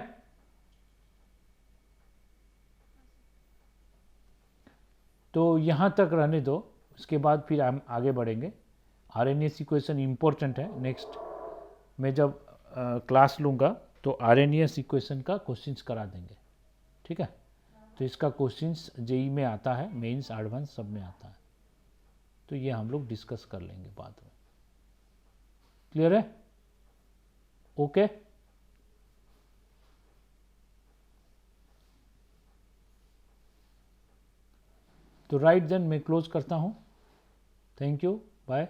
तो यहाँ तक रहने दो, उसके बाद फिर हम आगे बढ़ेंगे। आरएनएस इक्वेशन इम्पोर्टेंट है। नेक्स्ट मैं जब क्लास लूँगा तो आरएनएस इक्वेशन का क्वेश्चंस करा देंगे। ठीक है, तो इसका क्वेश्चंस जेई में आता है, मेंस एडवांस सब में आता है, तो ये हम लोग डिस्कस कर लेंगे बाद में। क्लियर है, ओके। तो राइट देन मैं क्लोज करता हूँ। Thank you, bye.